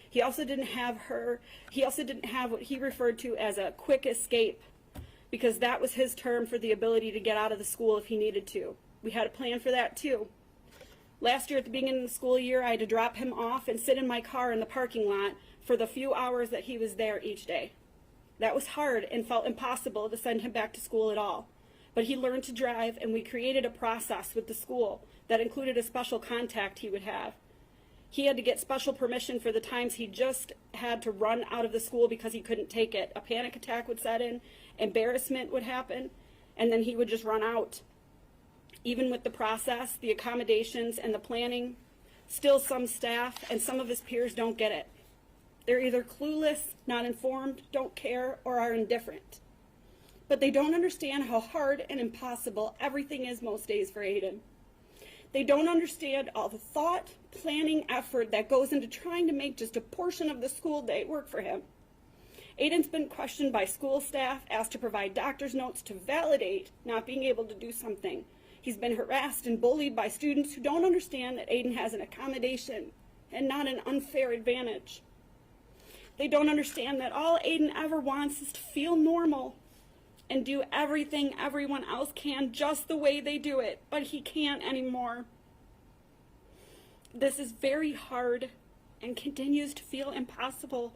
He also didn't have what he referred to as a quick escape, because that was his term for the ability to get out of the school if he needed to. We had a plan for that too. Last year at the beginning of the school year, I had to drop him off and sit in my car in the parking lot for the few hours that he was there each day. That was hard and felt impossible to send him back to school at all. But he learned to drive, and we created a process with the school that included a special contact he would have. He had to get special permission for the times he just had to run out of the school because he couldn't take it. A panic attack would set in, embarrassment would happen, and then he would just run out. Even with the process, the accommodations, and the planning, still some staff and some of his peers don't get it. They're either clueless, not informed, don't care, or are indifferent. But they don't understand how hard and impossible everything is most days for Aiden. They don't understand all the thought, planning, effort that goes into trying to make just a portion of the school day work for him. Aiden's been questioned by school staff, asked to provide doctor's notes to validate not being able to do something. He's been harassed and bullied by students who don't understand that Aiden has an accommodation and not an unfair advantage. They don't understand that all Aiden ever wants is to feel normal and do everything everyone else can just the way they do it, but he can't anymore. This is very hard and continues to feel impossible.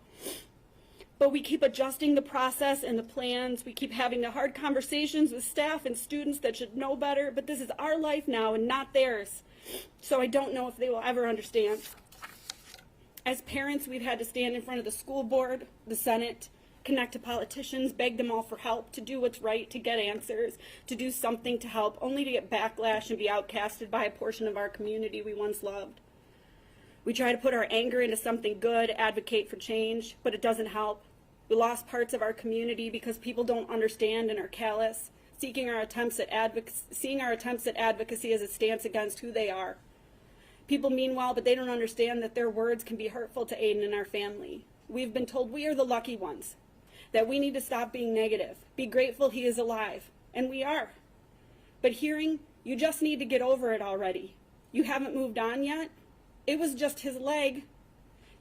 But we keep adjusting the process and the plans. We keep having the hard conversations with staff and students that should know better, but this is our life now and not theirs. So I don't know if they will ever understand. As parents, we've had to stand in front of the school board, the Senate, connect to politicians, beg them all for help, to do what's right, to get answers, to do something to help, only to get backlash and be outcasted by a portion of our community we once loved. We try to put our anger into something good, advocate for change, but it doesn't help. We lost parts of our community because people don't understand and are callous, seeing our attempts at advocacy as a stance against who they are. People mean well, but they don't understand that their words can be hurtful to Aiden and our family. We've been told we are the lucky ones, that we need to stop being negative, be grateful he is alive, and we are. But hearing, you just need to get over it already. You haven't moved on yet? It was just his leg.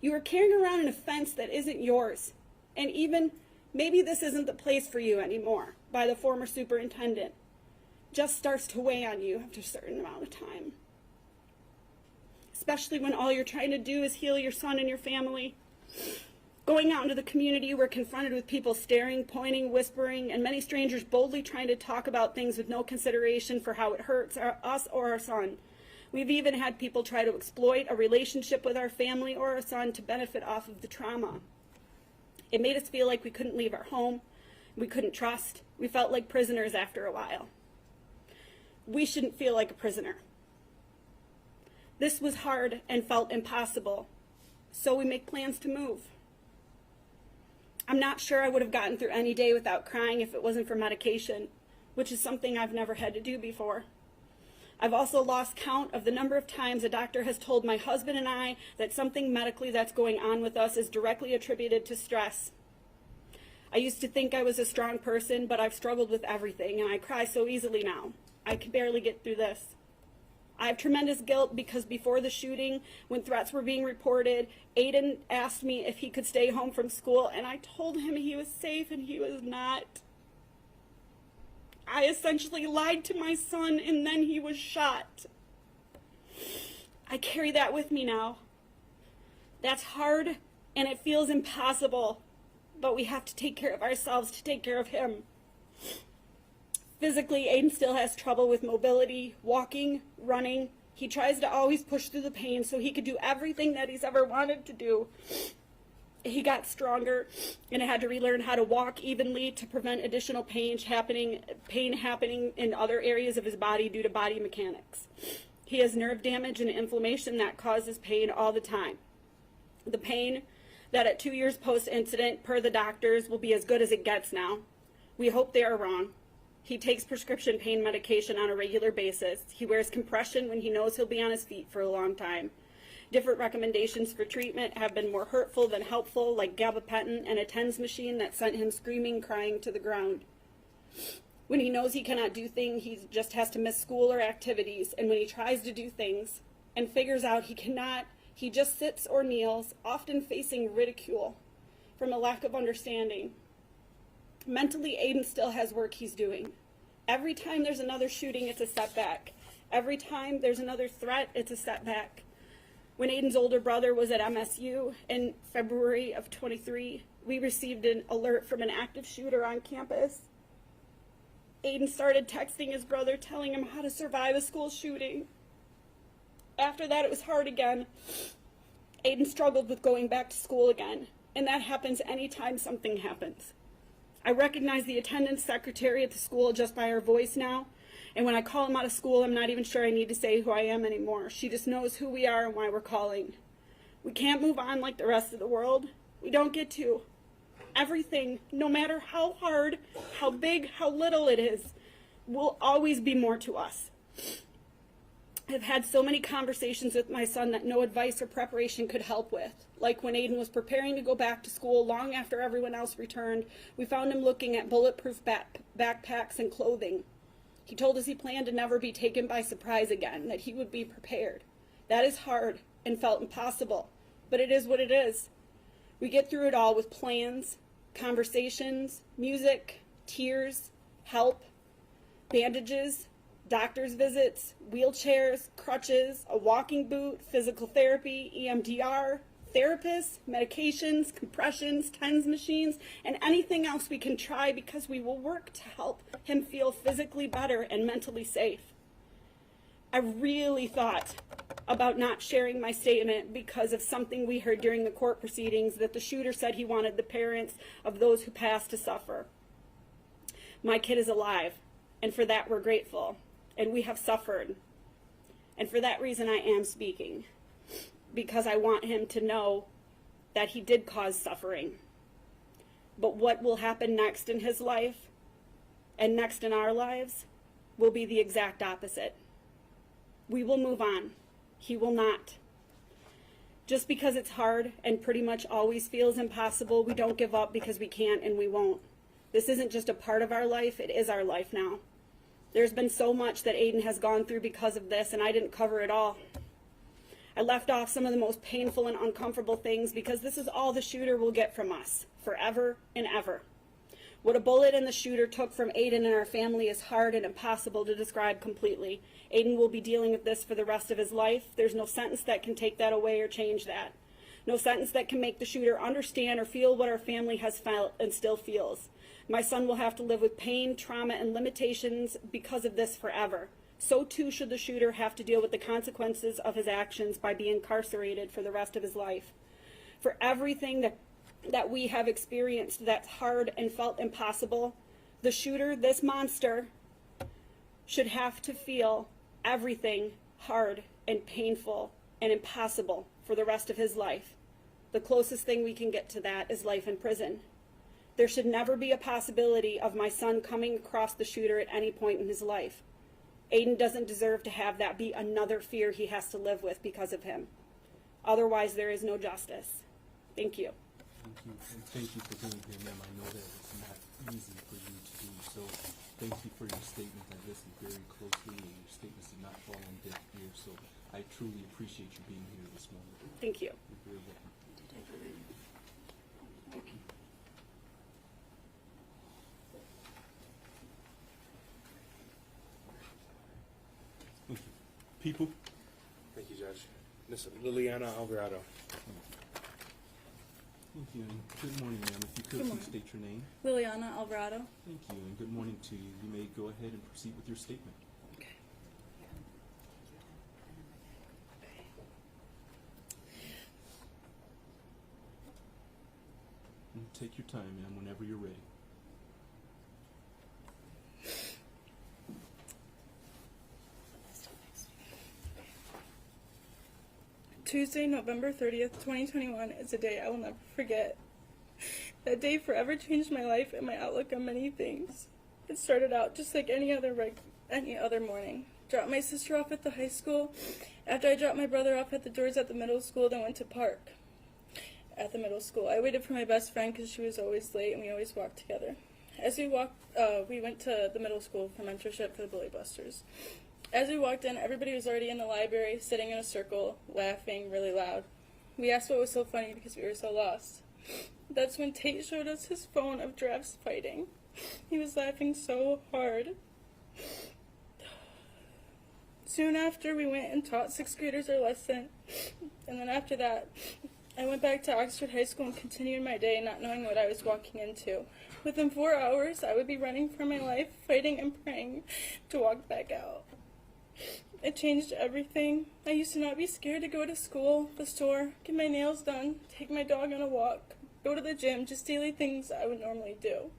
You are carrying around an offense that isn't yours. And even, maybe this isn't the place for you anymore, by the former superintendent. Just starts to weigh on you after a certain amount of time. Especially when all you're trying to do is heal your son and your family. Going out into the community, we're confronted with people staring, pointing, whispering, and many strangers boldly trying to talk about things with no consideration for how it hurts us or our son. We've even had people try to exploit a relationship with our family or our son to benefit off of the trauma. It made us feel like we couldn't leave our home, we couldn't trust, we felt like prisoners after a while. We shouldn't feel like a prisoner. This was hard and felt impossible, so we make plans to move. I'm not sure I would have gotten through any day without crying if it wasn't for medication, which is something I've never had to do before. I've also lost count of the number of times a doctor has told my husband and I that something medically that's going on with us is directly attributed to stress. I used to think I was a strong person, but I've struggled with everything, and I cry so easily now. I can barely get through this. I have tremendous guilt because before the shooting, when threats were being reported, Aiden asked me if he could stay home from school, and I told him he was safe, and he was not. I essentially lied to my son, and then he was shot. I carry that with me now. That's hard, and it feels impossible, but we have to take care of ourselves to take care of him. Physically, Aiden still has trouble with mobility, walking, running. He tries to always push through the pain so he could do everything that he's ever wanted to do. He got stronger and had to relearn how to walk evenly to prevent additional pain happening in other areas of his body due to body mechanics. He has nerve damage and inflammation that causes pain all the time. The pain that at 2 years post-incident, per the doctors, will be as good as it gets now. We hope they are wrong. He takes prescription pain medication on a regular basis. He wears compression when he knows he'll be on his feet for a long time. Different recommendations for treatment have been more hurtful than helpful, like gabapentin and a TENS machine that sent him screaming, crying to the ground. When he knows he cannot do things, he just has to miss school or activities, and when he tries to do things and figures out he cannot, he just sits or kneels, often facing ridicule from a lack of understanding. Mentally, Aiden still has work he's doing. Every time there's another shooting, it's a setback. Every time there's another threat, it's a setback. When Aiden's older brother was at MSU in February of 23, we received an alert from an active shooter on campus. Aiden started texting his brother, telling him how to survive a school shooting. After that, it was hard again. Aiden struggled with going back to school again, and that happens anytime something happens. I recognize the attendance secretary at the school just by her voice now, and when I call him out of school, I'm not even sure I need to say who I am anymore. She just knows who we are and why we're calling. We can't move on like the rest of the world. We don't get to. Everything, no matter how hard, how big, how little it is, will always be more to us. I've had so many conversations with my son that no advice or preparation could help with. Like when Aiden was preparing to go back to school long after everyone else returned, we found him looking at bulletproof backpacks and clothing. He told us he planned to never be taken by surprise again, that he would be prepared. That is hard and felt impossible, but it is what it is. We get through it all with plans, conversations, music, tears, help, bandages, doctor's visits, wheelchairs, crutches, a walking boot, physical therapy, EMDR, therapists, medications, compressions, TENS machines, and anything else we can try because we will work to help him feel physically better and mentally safe. I really thought about not sharing my statement because of something we heard during the court proceedings that the shooter said he wanted the parents of those who passed to suffer. My kid is alive, and for that we're grateful. And we have suffered. And for that reason I am speaking. Because I want him to know that he did cause suffering. But what will happen next in his life and next in our lives will be the exact opposite. We will move on. He will not. Just because it's hard and pretty much always feels impossible, we don't give up because we can't and we won't. This isn't just a part of our life, it is our life now. There's been so much that Aiden has gone through because of this, and I didn't cover it all. I left off some of the most painful and uncomfortable things because this is all the shooter will get from us, forever and ever. What a bullet and the shooter took from Aiden and our family is hard and impossible to describe completely. Aiden will be dealing with this for the rest of his life. There's no sentence that can take that away or change that. No sentence that can make the shooter understand or feel what our family has felt and still feels. My son will have to live with pain, trauma, and limitations because of this forever. So too should the shooter have to deal with the consequences of his actions by being incarcerated for the rest of his life. For everything that we have experienced that's hard and felt impossible, the shooter, this monster, should have to feel everything hard and painful and impossible for the rest of his life. The closest thing we can get to that is life in prison. There should never be a possibility of my son coming across the shooter at any point in his life. Aiden doesn't deserve to have that be another fear he has to live with because of him. Otherwise, there is no justice. Thank you. Thank you, and thank you for being here, ma'am. I know that it's not easy for you to do, so thank you for your statement. I listened very closely, and your statements did not fall on deaf ears, so I truly appreciate you being here this morning. Thank you. You're very welcome. Thank you. People? Thank you, Judge. Miss Liliana Alvarado. Thank you, and good morning, ma'am. If you could please state your name. Juliana Alvarado. Thank you, and good morning to you. You may go ahead and proceed with your statement. Okay. And take your time, ma'am, whenever you're ready. Tuesday, November 30th, 2021 is a day I will never forget. That day forever changed my life and my outlook on many things. It started out just like any other morning. Dropped my sister off at the high school. After I dropped my brother off at the doors at the middle school, then went to park at the middle school. I waited for my best friend because she was always late and we always walked together. As we walked, we went to the middle school for mentorship for the Bully Busters. As we walked in, everybody was already in the library, sitting in a circle, laughing really loud. We asked what was so funny because we were so lost. That's when Tate showed us his phone of drafts fighting. He was laughing so hard. Soon after, we went and taught 6th graders our lesson. And then after that, I went back to Oxford High School and continued my day not knowing what I was walking into. Within 4 hours, I would be running for my life, fighting and praying to walk back out. It changed everything. I used to not be scared to go to school, the store, get my nails done, take my dog on a walk, go to the gym, just daily things I would normally do.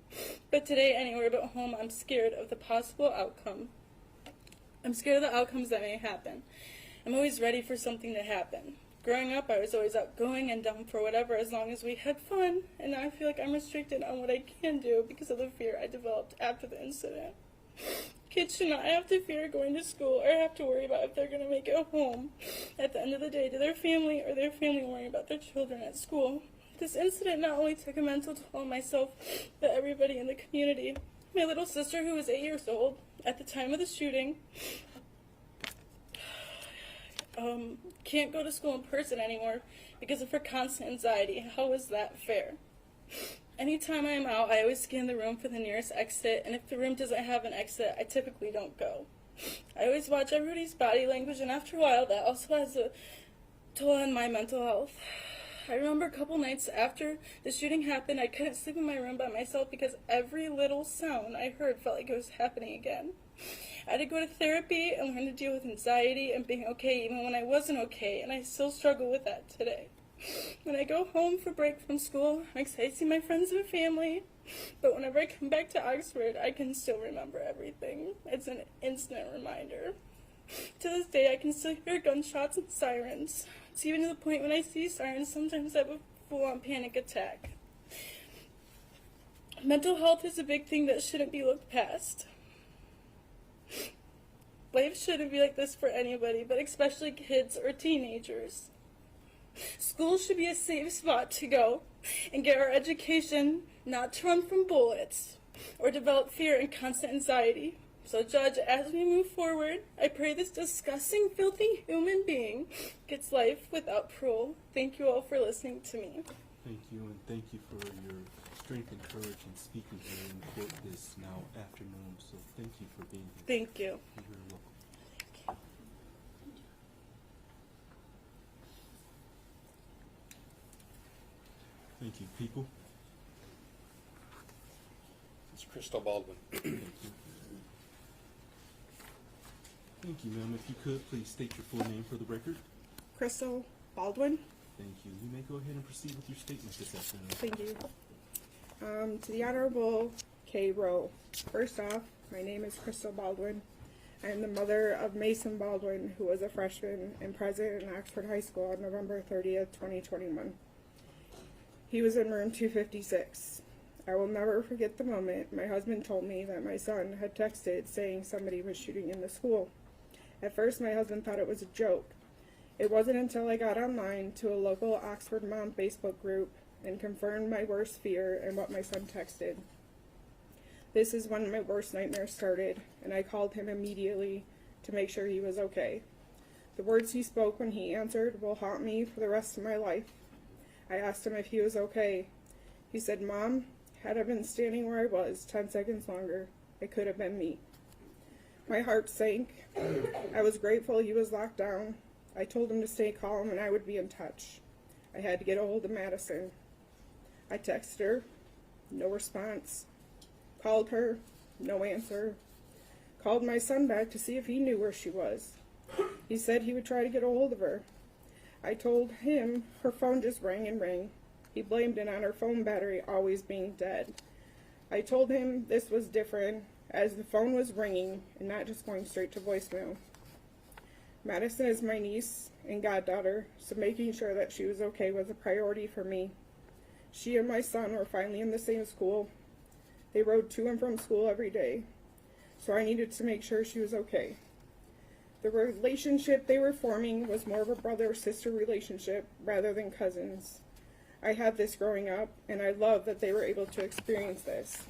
But today, anywhere but home, I'm scared of the possible outcome. I'm scared of the outcomes that may happen. I'm always ready for something to happen. Growing up, I was always outgoing and down for whatever as long as we had fun, and now I feel like I'm restricted on what I can do because of the fear I developed after the incident. Kids should not have to fear going to school or have to worry about if they're going to make it home at the end of the day to their family or their family worrying about their children at school. This incident not only took a mental toll on myself, but everybody in the community. My little sister, who was 8 years old at the time of the shooting, can't go to school in person anymore because of her constant anxiety. How is that fair? Anytime I'm out, I always scan the room for the nearest exit, and if the room doesn't have an exit, I typically don't go. I always watch everybody's body language, and after a while, that also has a toll on my mental health. I remember a couple nights after the shooting happened, I couldn't sleep in my room by myself because every little sound I heard felt like it was happening again. I had to go to therapy and learn to deal with anxiety and being okay even when I wasn't okay, and I still struggle with that today. When I go home for break from school, I'm excited to see my friends and family, but whenever I come back to Oxford, I can still remember everything. It's an instant reminder. To this day, I can still hear gunshots and sirens. It's even to the point when I see sirens, sometimes I have a full-on panic attack. Mental health is a big thing that shouldn't be looked past. Life shouldn't be like this for anybody, but especially kids or teenagers. School should be a safe spot to go and get our education, not to run from bullets or develop fear and constant anxiety. So, Judge, as we move forward, I pray this disgusting, filthy human being gets life without parole. Thank you all for listening to me. Thank you, and thank you for your strength and courage in speaking here in court this now afternoon. So thank you for being here. Thank you. You're very welcome. Thank you, people. It's Crystal Baldwin. Thank you, ma'am. If you could, please state your full name for the record. Crystal Baldwin. Thank you. You may go ahead and proceed with your statement this afternoon. Thank you. To the Honorable K. Rowe. First off, my name is Crystal Baldwin. I am the mother of Madisyn Baldwin, who was a freshman and present in Oxford High School on November 30th, 2021. He was in room 256. I will never forget the moment my husband told me that my son had texted saying somebody was shooting in the school. At first, my husband thought it was a joke. It wasn't until I got online to a local Oxford Mom Facebook group and confirmed my worst fear and what my son texted. This is when my worst nightmare started, and I called him immediately to make sure he was okay. The words he spoke when he answered will haunt me for the rest of my life. I asked him if he was okay. He said, "Mom, had I been standing where I was 10 seconds longer, it could have been me." My heart sank. I was grateful he was locked down. I told him to stay calm and I would be in touch. I had to get a hold of Madisyn. I texted her, no response. Called her, no answer. Called my son back to see if he knew where she was. He said he would try to get a hold of her. I told him her phone just rang and rang. He blamed it on her phone battery always being dead. I told him this was different, as the phone was ringing and not just going straight to voicemail. Madisyn is my niece and goddaughter, so making sure that she was okay was a priority for me. She and my son were finally in the same school. They rode to and from school every day, so I needed to make sure she was okay. The relationship they were forming was more of a brother-sister relationship rather than cousins. I had this growing up, and I love that they were able to experience this.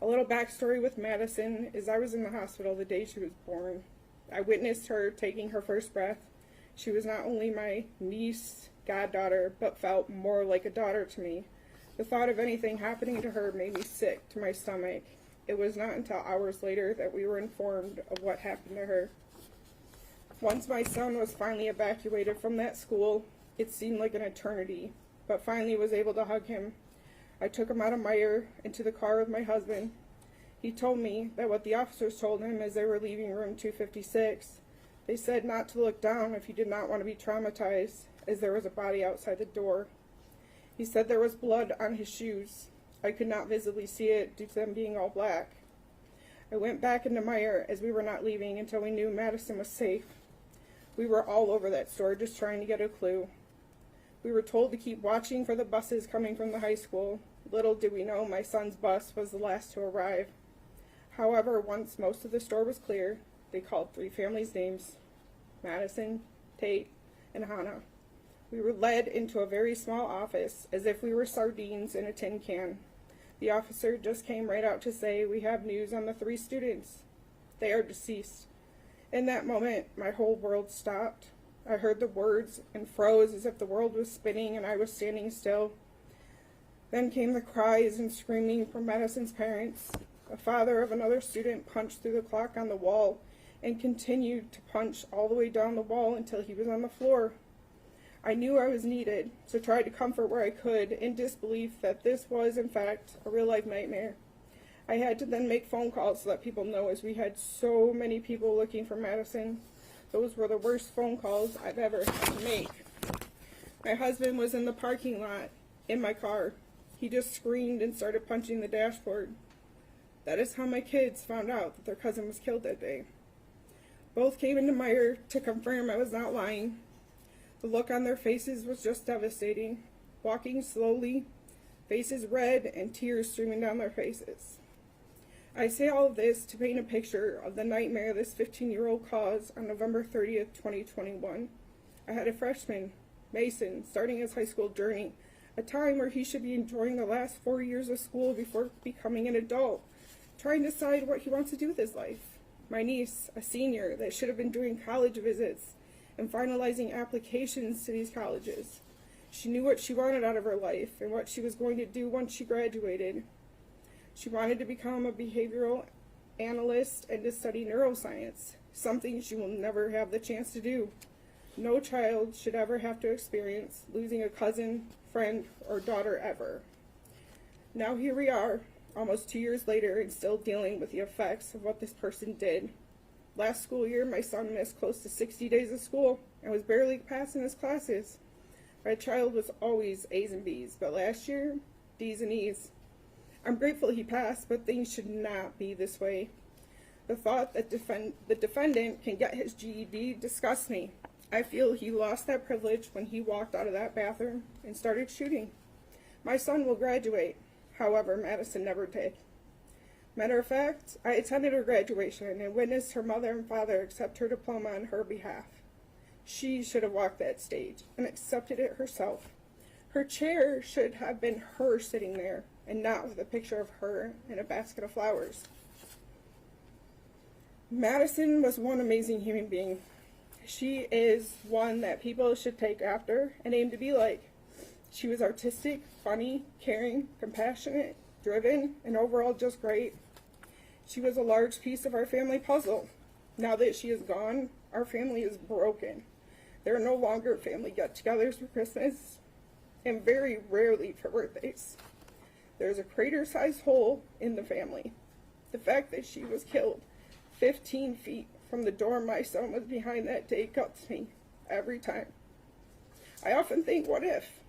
A little backstory with Madisyn is I was in the hospital the day she was born. I witnessed her taking her first breath. She was not only my niece, goddaughter, but felt more like a daughter to me. The thought of anything happening to her made me sick to my stomach. It was not until hours later that we were informed of what happened to her. Once my son was finally evacuated from that school, it seemed like an eternity, but finally was able to hug him. I took him out of Myre into the car with my husband. He told me that what the officers told him as they were leaving room 256, they said not to look down if he did not want to be traumatized, as there was a body outside the door. He said there was blood on his shoes. I could not visibly see it due to them being all black. I went back into Myre as we were not leaving until we knew Madisyn was safe. We were all over that store just trying to get a clue. We were told to keep watching for the buses coming from the high school. Little did we know my son's bus was the last to arrive. However, once most of the store was clear, they called 3 families' names: Madisyn, Tate, and Hana. We were led into a very small office as if we were sardines in a tin can. The officer just came right out to say, "We have news on the 3 students. They are deceased." In that moment, my whole world stopped. I heard the words and froze as if the world was spinning and I was standing still. Then came the cries and screaming from Madisyn's parents. The father of another student punched through the clock on the wall and continued to punch all the way down the wall until he was on the floor. I knew I was needed, so tried to comfort where I could in disbelief that this was, in fact, a real-life nightmare. I had to then make phone calls to let people know, as we had so many people looking for Madisyn. Those were the worst phone calls I've ever had to make. My husband was in the parking lot, in my car. He just screamed and started punching the dashboard. That is how my kids found out that their cousin was killed that day. Both came into Myre to confirm I was not lying. The look on their faces was just devastating. Walking slowly, faces red and tears streaming down their faces. I say all of this to paint a picture of the nightmare this 15-year-old caused on November 30th, 2021. I had a freshman, Mason, starting his high school journey, a time where he should be enjoying the last 4 years of school before becoming an adult, trying to decide what he wants to do with his life. My niece, a senior that should have been doing college visits and finalizing applications to these colleges. She knew what she wanted out of her life and what she was going to do once she graduated. She wanted to become a behavioral analyst and to study neuroscience, something she will never have the chance to do. No child should ever have to experience losing a cousin, friend, or daughter ever. Now here we are, almost 2 years later, and still dealing with the effects of what this person did. Last school year, my son missed close to 60 days of school and was barely passing his classes. My child was always A's and B's, but last year, D's and E's. I'm grateful he passed, but things should not be this way. The thought that the defendant can get his GED disgusts me. I feel he lost that privilege when he walked out of that bathroom and started shooting. My son will graduate. However, Madisyn never did. Matter of fact, I attended her graduation and witnessed her mother and father accept her diploma on her behalf. She should have walked that stage and accepted it herself. Her chair should have been her sitting there and not with a picture of her and a basket of flowers. Madisyn was one amazing human being. She is one that people should take after and aim to be like. She was artistic, funny, caring, compassionate, driven, and overall just great. She was a large piece of our family puzzle. Now that she is gone, our family is broken. There are no longer family get-togethers for Christmas, and very rarely for birthdays. There's a crater-sized hole in the family. The fact that she was killed 15 feet from the door my son was behind that day cuts me every time. I often think, what if?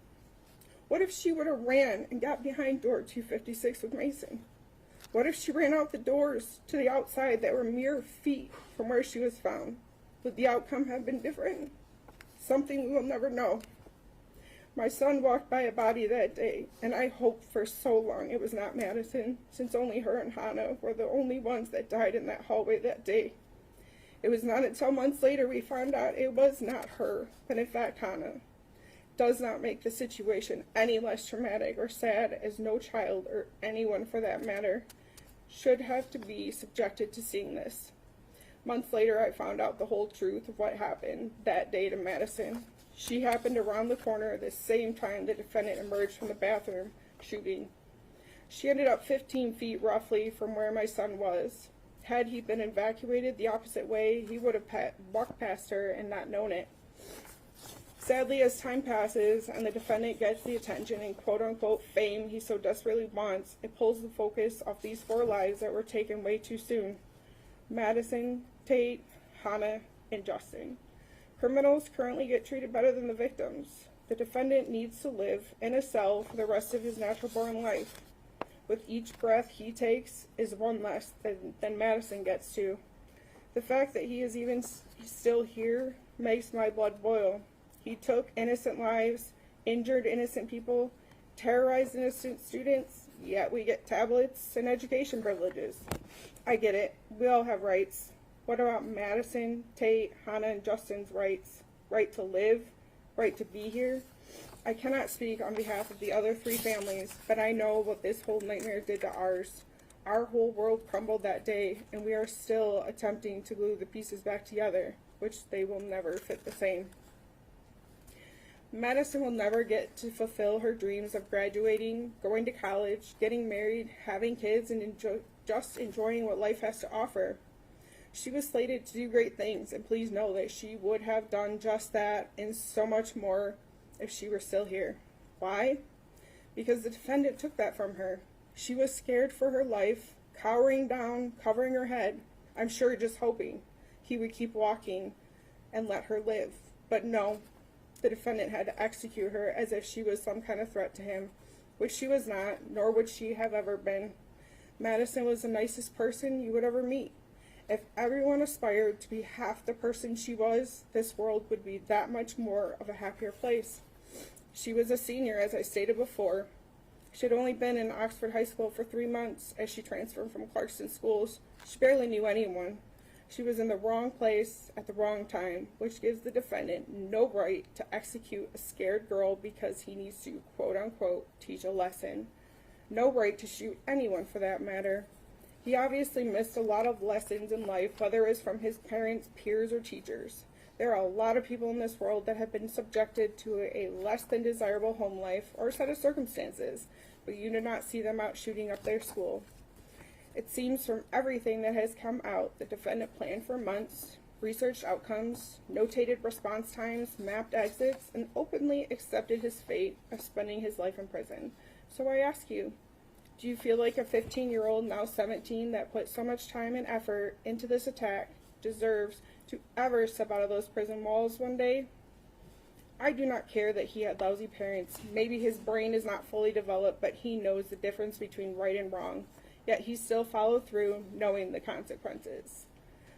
What if she would have ran and got behind door 256 with Mason? What if she ran out the doors to the outside that were mere feet from where she was found? Would the outcome have been different? Something we will never know. My son walked by a body that day, and I hoped for so long it was not Madisyn, since only her and Hana were the only ones that died in that hallway that day. It was not until months later we found out it was not her, but in fact Hana. Does not make the situation any less traumatic or sad, as no child, or anyone for that matter, should have to be subjected to seeing this. Months later, I found out the whole truth of what happened that day to Madisyn. She happened around the corner at the same time the defendant emerged from the bathroom shooting. She ended up 15 feet roughly from where my son was. Had he been evacuated the opposite way, he would have walked past her and not known it. Sadly, as time passes and the defendant gets the attention and quote-unquote fame he so desperately wants, it pulls the focus off these 4 lives that were taken way too soon. Madisyn, Tate, Hana, and Justin. Criminals currently get treated better than the victims. The defendant needs to live in a cell for the rest of his natural-born life. With each breath he takes is one less than Madisyn gets to. The fact that he is even still here makes my blood boil. He took innocent lives, injured innocent people, terrorized innocent students, yet we get tablets and education privileges. I get it. We all have rights. What about Madisyn, Tate, Hana, and Justin's rights? Right to live? Right to be here? I cannot speak on behalf of the other 3 families, but I know what this whole nightmare did to ours. Our whole world crumbled that day, and we are still attempting to glue the pieces back together, which they will never fit the same. Madisyn will never get to fulfill her dreams of graduating, going to college, getting married, having kids, and just enjoying what life has to offer. She was slated to do great things, and please know that she would have done just that and so much more if she were still here. Why? Because the defendant took that from her. She was scared for her life, cowering down, covering her head, I'm sure just hoping he would keep walking and let her live. But no, the defendant had to execute her as if she was some kind of threat to him, which she was not, nor would she have ever been. Madisyn was the nicest person you would ever meet. If everyone aspired to be half the person she was, this world would be that much more of a happier place. She was a senior, as I stated before. She had only been in Oxford High School for 3 months as she transferred from Clarkston schools. She barely knew anyone. She was in the wrong place at the wrong time, which gives the defendant no right to execute a scared girl because he needs to, quote unquote, teach a lesson. No right to shoot anyone for that matter. He obviously missed a lot of lessons in life, whether it's from his parents, peers, or teachers. There are a lot of people in this world that have been subjected to a less than desirable home life or set of circumstances, but you do not see them out shooting up their school. It seems from everything that has come out, the defendant planned for months, researched outcomes, notated response times, mapped exits, and openly accepted his fate of spending his life in prison. So I ask you, do you feel like a 15-year-old, now 17, that put so much time and effort into this attack deserves to ever step out of those prison walls one day? I do not care that he had lousy parents. Maybe his brain is not fully developed, but he knows the difference between right and wrong. Yet he still followed through, knowing the consequences.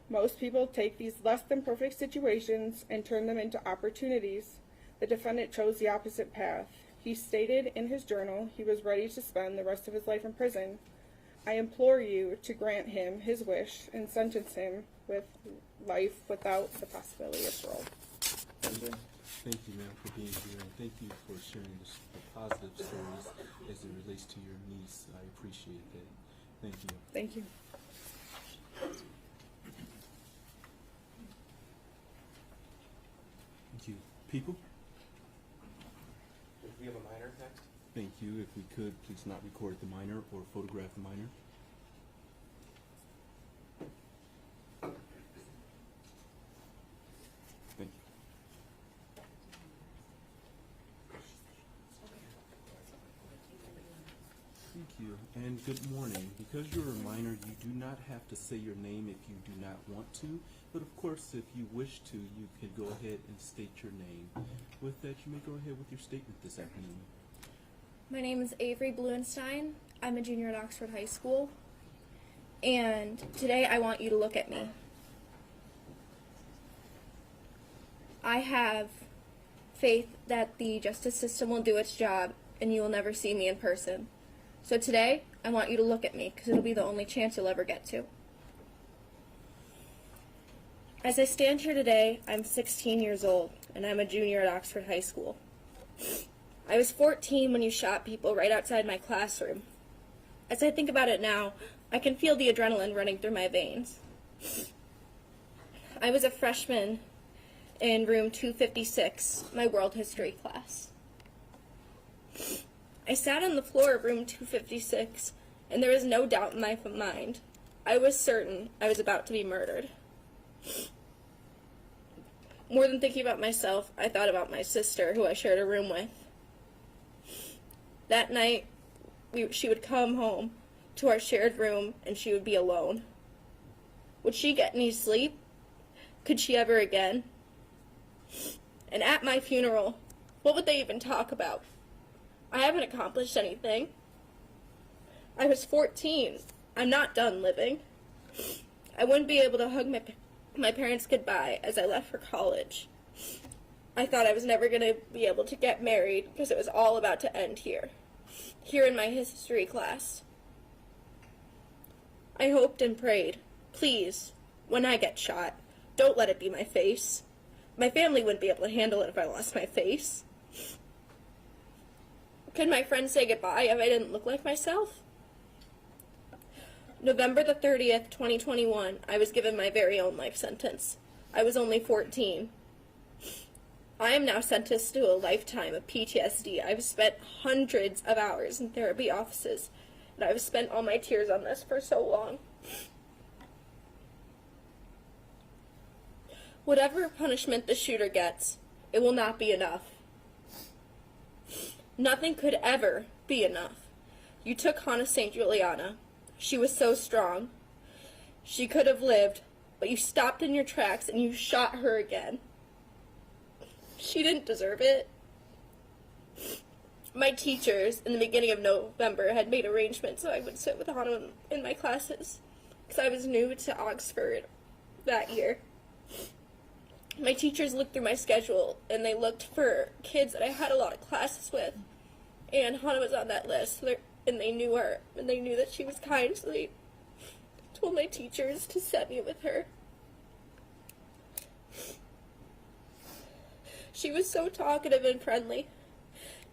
Most people take these less than perfect situations and turn them into opportunities. The defendant chose the opposite path. He stated in his journal he was ready to spend the rest of his life in prison. I implore you to grant him his wish and sentence him with life without the possibility of parole. Thank you. Thank you, ma'am, for being here, and thank you for sharing the positive stories as it relates to your niece. I appreciate that. Thank you. Thank you. Thank you. People? We have a minor next. Thank you. If we could, please not record the minor or photograph the minor. Thank you. Thank you, and good morning. Because you're a minor, you do not have to say your name if you do not want to, but of course, if you wish to, you can go ahead and state your name. With that, you may go ahead with your statement this afternoon. My name is Avery Bluenstein. I'm a junior at Oxford High School, and today I want you to look at me. I have faith that the justice system will do its job, and you will never see me in person. So today, I want you to look at me, because it'll be the only chance you'll ever get to. As I stand here today, I'm 16 years old, and I'm a junior at Oxford High School. I was 14 when you shot people right outside my classroom. As I think about it now, I can feel the adrenaline running through my veins. I was a freshman in room 256, my world history class. I sat on the floor of room 256, and there was no doubt in my mind. I was certain I was about to be murdered. More than thinking about myself, I thought about my sister, who I shared a room with. That night, she would come home to our shared room, and she would be alone. Would she get any sleep? Could she ever again? And at my funeral, what would they even talk about? I haven't accomplished anything. I was 14. I'm not done living. I wouldn't be able to hug my parents goodbye as I left for college. I thought I was never going to be able to get married because it was all about to end here in my history class. I hoped and prayed, please, when I get shot, don't let it be my face. My family wouldn't be able to handle it if I lost my face. Could my friends say goodbye if I didn't look like myself? November the 30th, 2021, I was given my very own life sentence. I was only 14. I am now sentenced to a lifetime of PTSD. I've spent hundreds of hours in therapy offices, and I've spent all my tears on this for so long. Whatever punishment the shooter gets, it will not be enough. Nothing could ever be enough. You took Hana St. Juliana. She was so strong. She could have lived, but you stopped in your tracks and you shot her again. She didn't deserve it. My teachers, in the beginning of November, had made arrangements so I would sit with Hana in my classes, because I was new to Oxford that year. My teachers looked through my schedule, and they looked for kids that I had a lot of classes with, and Hana was on that list, and they knew her, and they knew that she was kind, so they told my teachers to set me with her. She was so talkative and friendly.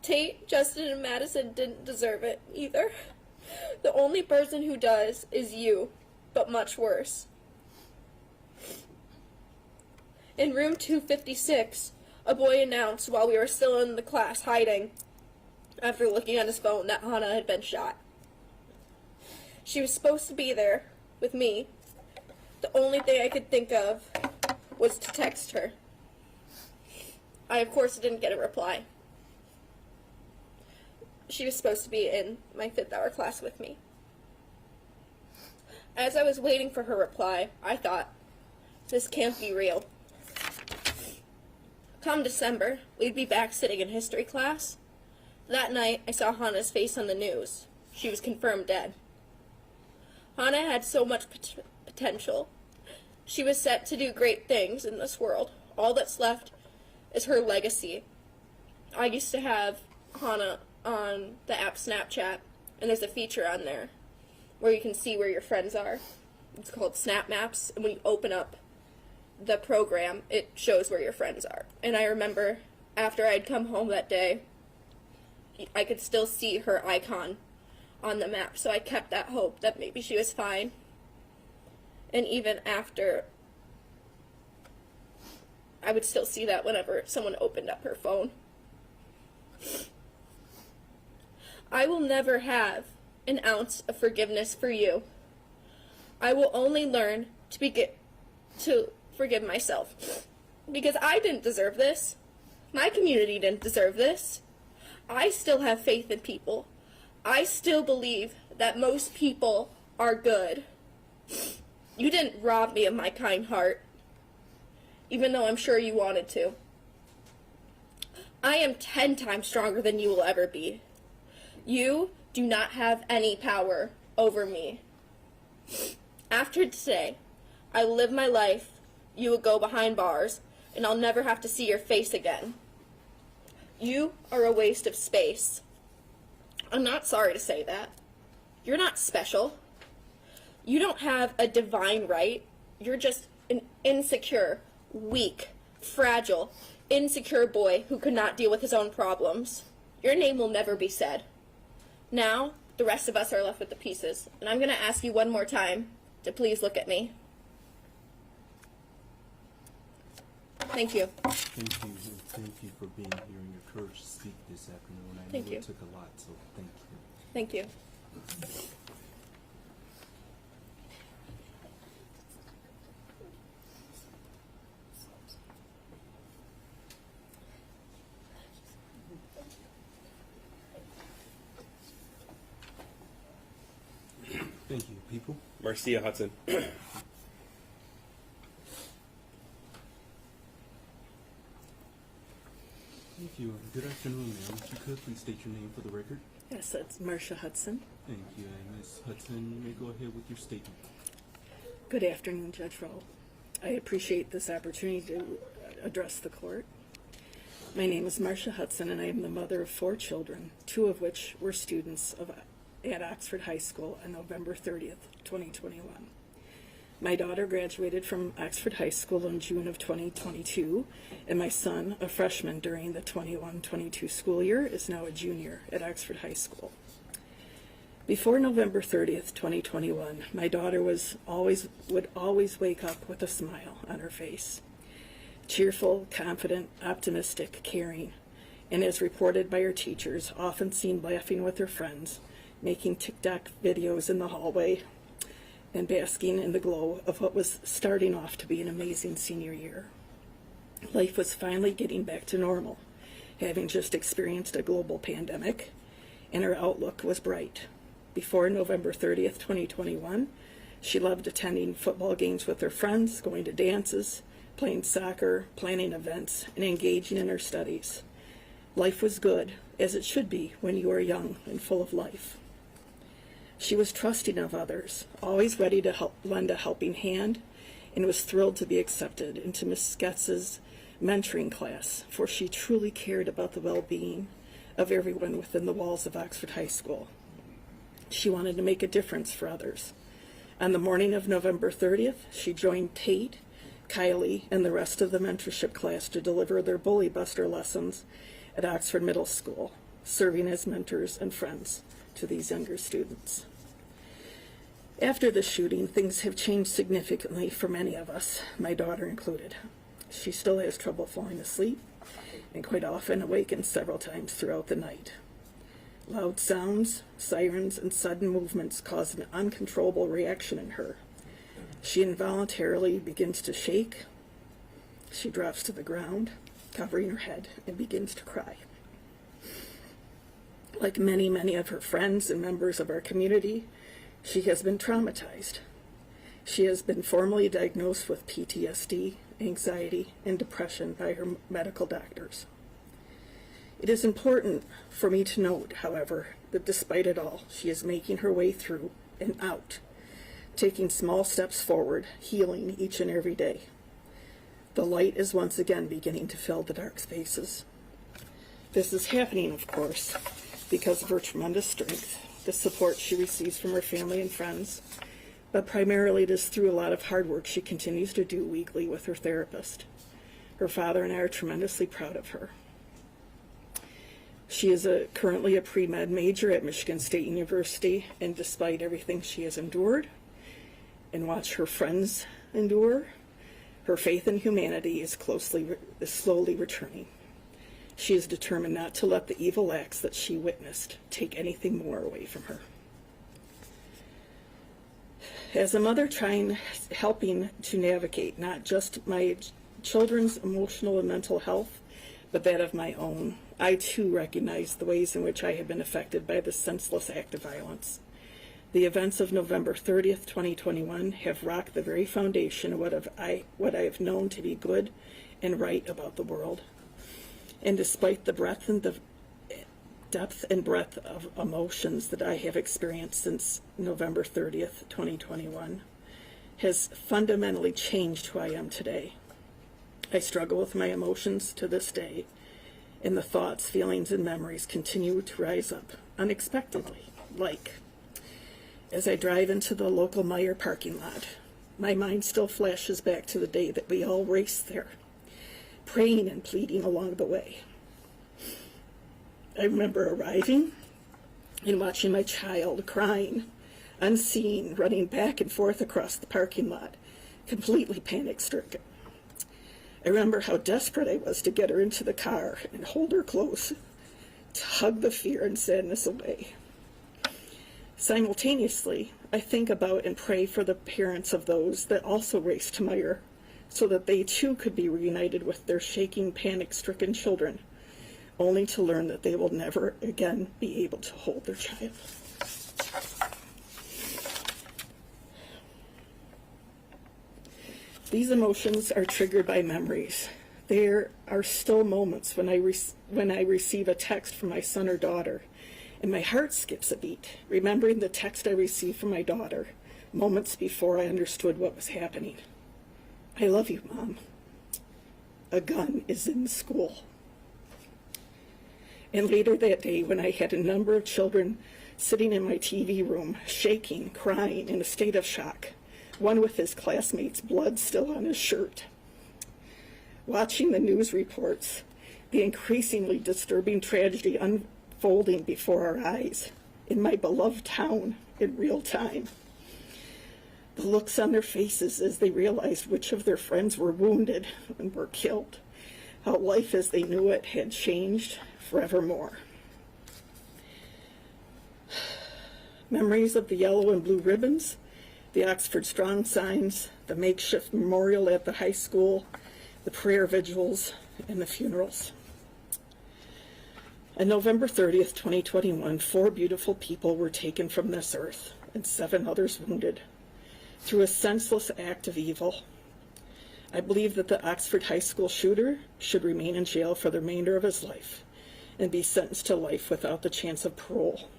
Tate, Justin, and Madisyn didn't deserve it either. The only person who does is you, but much worse. In room 256, a boy announced while we were still in the class hiding, after looking on his phone, that Hana had been shot. She was supposed to be there with me. The only thing I could think of was to text her. I, of course, didn't get a reply. She was supposed to be in my 5th hour class with me. As I was waiting for her reply, I thought, this can't be real. Come December, we'd be back sitting in history class. That night, I saw Hana's face on the news. She was confirmed dead. Hana had so much potential. She was set to do great things in this world. All that's left is her legacy. I used to have Hana on the app Snapchat, and there's a feature on there where you can see where your friends are. It's called Snap Maps, and when you open up the program, it shows where your friends are. And I remember after I'd come home that day, I could still see her icon on the map, so I kept that hope that maybe she was fine. And even after, I would still see that whenever someone opened up her phone. I will never have an ounce of forgiveness for you. I will only learn to forgive myself. Because I didn't deserve this. My community didn't deserve this. I still have faith in people. I still believe that most people are good. You didn't rob me of my kind heart, even though I'm sure you wanted to. I am 10 times stronger than you will ever be. You do not have any power over me. After today, I live my life, you will go behind bars, and I'll never have to see your face again. You are a waste of space. I'm not sorry to say that. You're not special. You don't have a divine right. You're just an insecure, weak, fragile, insecure boy who could not deal with his own problems. Your name will never be said. Now, the rest of us are left with the pieces, and I'm going to ask you one more time to please look at me. Thank you. Thank you, and thank you for being here and your courage to speak this afternoon. I know it took a lot, so thank you. Thank you. Thank you, people. Marcia Hudson. Thank you. Good afternoon, ma'am. If you could, please state your name for the record. Yes, it's Marcia Hudson. Thank you. And Ms. Hudson, you may go ahead with your statement. Good afternoon, Judge Rowe. I appreciate this opportunity to address the court. My name is Marcia Hudson, and I am the mother of 4 children, 2 of which were students at Oxford High School on November 30th, 2021. My daughter graduated from Oxford High School in June of 2022, and my son, a freshman during the 21-22 school year, is now a junior at Oxford High School. Before November 30th, 2021, my daughter would always wake up with a smile on her face. Cheerful, confident, optimistic, caring, and as reported by her teachers, often seen laughing with her friends, making TikTok videos in the hallway, and basking in the glow of what was starting off to be an amazing senior year. Life was finally getting back to normal, having just experienced a global pandemic, and her outlook was bright. Before November 30th, 2021, she loved attending football games with her friends, going to dances, playing soccer, planning events, and engaging in her studies. Life was good, as it should be when you are young and full of life. She was trusting of others, always ready to lend a helping hand, and was thrilled to be accepted into Miss Getz's mentoring class, for she truly cared about the well-being of everyone within the walls of Oxford High School. She wanted to make a difference for others. On the morning of November 30th, she joined Tate, Kylie, and the rest of the mentorship class to deliver their Bully Buster lessons at Oxford Middle School, serving as mentors and friends to these younger students. After the shooting, things have changed significantly for many of us, my daughter included. She still has trouble falling asleep and quite often awakens several times throughout the night. Loud sounds, sirens, and sudden movements cause an uncontrollable reaction in her. She involuntarily begins to shake. She drops to the ground, covering her head, and begins to cry. Like many, many of her friends and members of our community, she has been traumatized. She has been formally diagnosed with PTSD, anxiety, and depression by her medical doctors. It is important for me to note, however, that despite it all, she is making her way through and out, taking small steps forward, healing each and every day. The light is once again beginning to fill the dark spaces. This is happening, of course, because of her tremendous strength, the support she receives from her family and friends, but primarily it is through a lot of hard work she continues to do weekly with her therapist. Her father and I are tremendously proud of her. She is currently a pre-med major at Michigan State University, and despite everything she has endured and watched her friends endure, her faith in humanity is slowly returning. She is determined not to let the evil acts that she witnessed take anything more away from her. As a mother helping to navigate not just my children's emotional and mental health, but that of my own, I too recognize the ways in which I have been affected by this senseless act of violence. The events of November 30th, 2021 have rocked the very foundation of what I have known to be good and right about the world. And despite the depth and breadth of emotions that I have experienced since November 30th, 2021, has fundamentally changed who I am today. I struggle with my emotions to this day, and the thoughts, feelings, and memories continue to rise up unexpectedly, like as I drive into the local Myre parking lot, my mind still flashes back to the day that we all raced there, praying and pleading along the way. I remember arriving and watching my child crying, unseen, running back and forth across the parking lot, completely panic-stricken. I remember how desperate I was to get her into the car and hold her close, to hug the fear and sadness away. Simultaneously, I think about and pray for the parents of those that also raced to Myre, so that they too could be reunited with their shaking, panic-stricken children, only to learn that they will never again be able to hold their child. These emotions are triggered by memories. There are still moments when I receive a text from my son or daughter, and my heart skips a beat, remembering the text I received from my daughter moments before I understood what was happening. I love you, Mom. A gun is in the school. And later that day, when I had a number of children sitting in my TV room, shaking, crying, in a state of shock, one with his classmates' blood still on his shirt, watching the news reports, the increasingly disturbing tragedy unfolding before our eyes in my beloved town in real time. The looks on their faces as they realized which of their friends were wounded and were killed, how life as they knew it had changed forevermore. Memories of the yellow and blue ribbons, the Oxford Strong signs, the makeshift memorial at the high school, the prayer vigils, and the funerals. On November 30th, 2021, 4 beautiful people were taken from this earth and 7 others wounded through a senseless act of evil. I believe that the Oxford High School shooter should remain in jail for the remainder of his life and be sentenced to life without the chance of parole.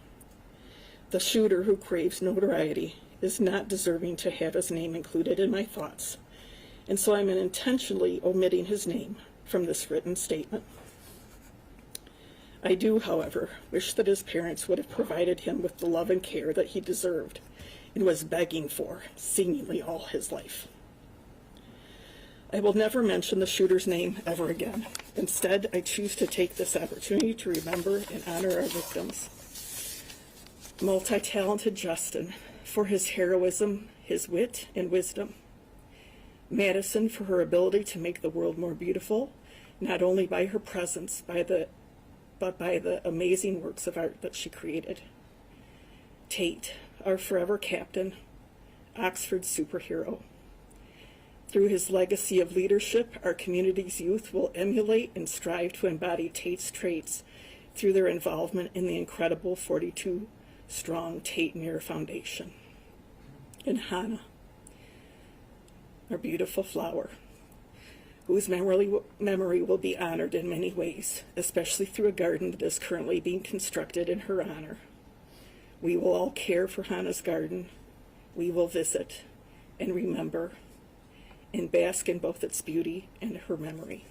The shooter who craves notoriety is not deserving to have his name included in my thoughts, and so I'm intentionally omitting his name from this written statement. I do, however, wish that his parents would have provided him with the love and care that he deserved and was begging for seemingly all his life. I will never mention the shooter's name ever again. Instead, I choose to take this opportunity to remember and honor our victims. Multi-talented Justin, for his heroism, his wit, and wisdom. Madisyn, for her ability to make the world more beautiful, not only by her presence, but by the amazing works of art that she created. Tate, our forever captain, Oxford superhero. Through his legacy of leadership, our community's youth will emulate and strive to embody Tate's traits through their involvement in the incredible 42-strong Tate Myre Foundation. And Hana, our beautiful flower, whose memory will be honored in many ways, especially through a garden that is currently being constructed in her honor. We will all care for Hana's garden. We will visit and remember and bask in both its beauty and her memory.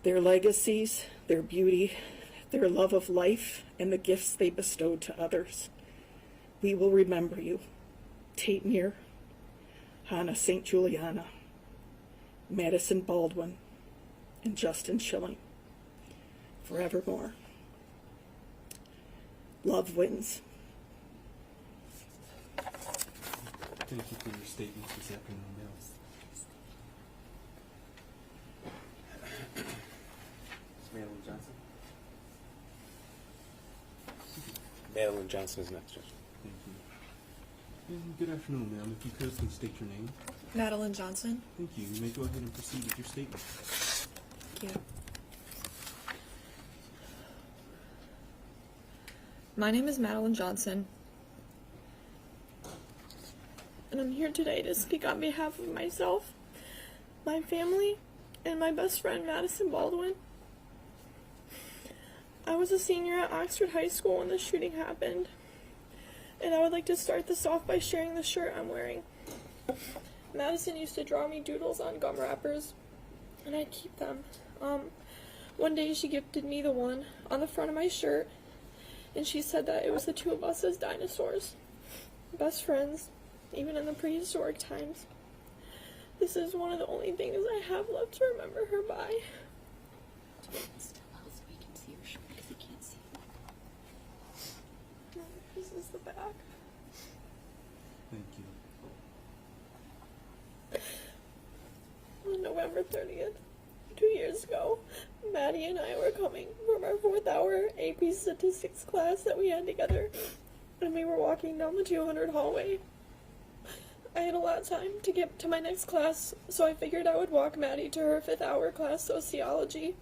Their legacies, their beauty, their love of life, and the gifts they bestowed to others. We will remember you, Tate Myre, Hana St. Juliana, Madisyn Baldwin, and Justin Shilling, forevermore. Love wins. Thank you for your statements this afternoon, Madeline Johnson. Madeline Johnson is next, Judge. Thank you. And good afternoon, ma'am. If you could, please state your name. Madeline Johnson. Thank you. You may go ahead and proceed with your statement. Thank you. My name is Madeline Johnson, and I'm here today to speak on behalf of myself, my family, and my best friend, Madisyn Baldwin. I was a senior at Oxford High School when the shooting happened, and I would like to start this off by sharing the shirt I'm wearing. Madisyn used to draw me doodles on gum wrappers, and I'd keep them. One day she gifted me the one on the front of my shirt, and she said that it was the two of us as dinosaurs, best friends, even in the prehistoric times. This is one of the only things I have left to remember her by. This is the back. Thank you. On November 30th, 2 years ago, Maddie and I were coming from our 4th hour AP statistics class that we had together, and we were walking down the 200 hallway. I had a lot of time to get to my next class, so I figured I would walk Maddie to her 5th hour class, sociology.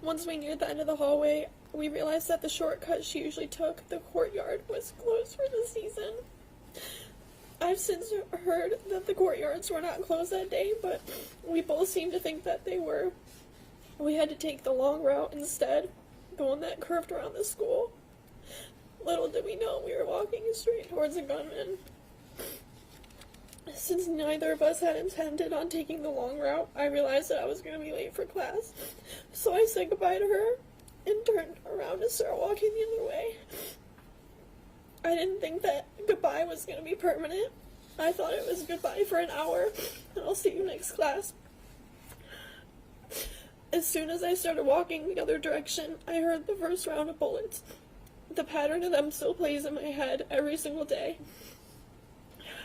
Once we neared the end of the hallway, we realized that the shortcut she usually took, the courtyard, was closed for the season. I've since heard that the courtyards were not closed that day, but we both seemed to think that they were. We had to take the long route instead, the one that curved around the school. Little did we know we were walking straight towards a gunman. Since neither of us had intended on taking the long route, I realized that I was going to be late for class. So I said goodbye to her and turned around to start walking the other way. I didn't think that goodbye was going to be permanent. I thought it was goodbye for an hour, and I'll see you next class. As soon as I started walking the other direction, I heard the first round of bullets. The pattern of them still plays in my head every single day.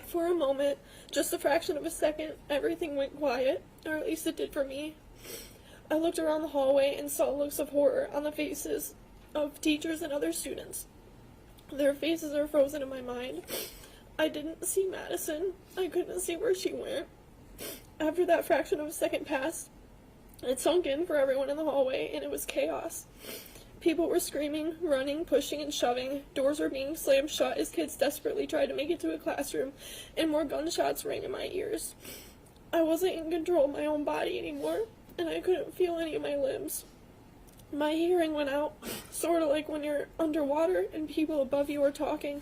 For a moment, just a fraction of a second, everything went quiet, or at least it did for me. I looked around the hallway and saw looks of horror on the faces of teachers and other students. Their faces are frozen in my mind. I didn't see Madisyn. I couldn't see where she went. After that fraction of a second passed, it sunk in for everyone in the hallway, and it was chaos. People were screaming, running, pushing, and shoving. Doors were being slammed shut as kids desperately tried to make it to a classroom, and more gunshots rang in my ears. I wasn't in control of my own body anymore, and I couldn't feel any of my limbs. My hearing went out, sort of like when you're underwater and people above you are talking.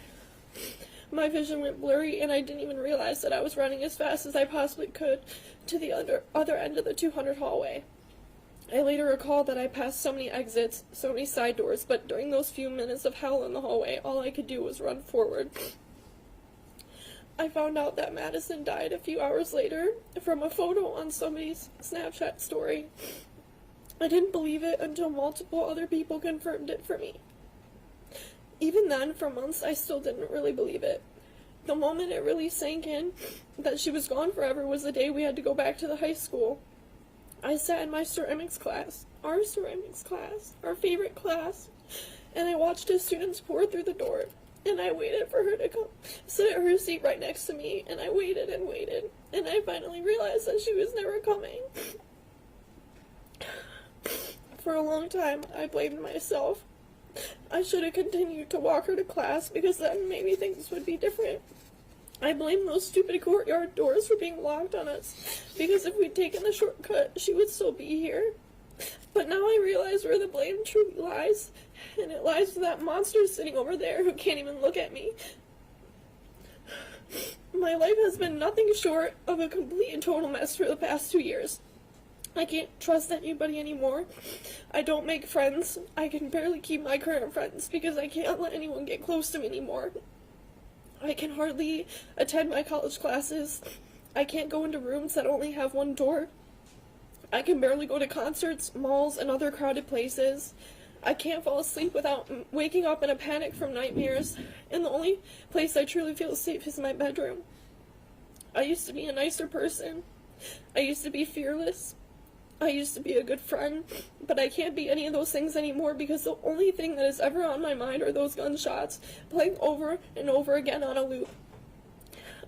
My vision went blurry, and I didn't even realize that I was running as fast as I possibly could to the other end of the 200 hallway. I later recalled that I passed so many exits, so many side doors, but during those few minutes of hell in the hallway, all I could do was run forward. I found out that Madisyn died a few hours later from a photo on somebody's Snapchat story. I didn't believe it until multiple other people confirmed it for me. Even then, for months, I still didn't really believe it. The moment it really sank in that she was gone forever was the day we had to go back to the high school. I sat in my ceramics class, our favorite class, and I watched as students poured through the door, and I waited for her to come sit at her seat right next to me, and I waited, and I finally realized that she was never coming. For a long time, I blamed myself. I should have continued to walk her to class because then maybe things would be different. I blamed those stupid courtyard doors for being locked on us because if we'd taken the shortcut, she would still be here. But now I realize where the blame truly lies, and it lies with that monster sitting over there who can't even look at me. My life has been nothing short of a complete and total mess for the past 2 years. I can't trust anybody anymore. I don't make friends. I can barely keep my current friends because I can't let anyone get close to me anymore. I can hardly attend my college classes. I can't go into rooms that only have one door. I can barely go to concerts, malls, and other crowded places. I can't fall asleep without waking up in a panic from nightmares, and the only place I truly feel safe is my bedroom. I used to be a nicer person. I used to be fearless. I used to be a good friend, but I can't be any of those things anymore because the only thing that is ever on my mind are those gunshots, playing over and over again on a loop.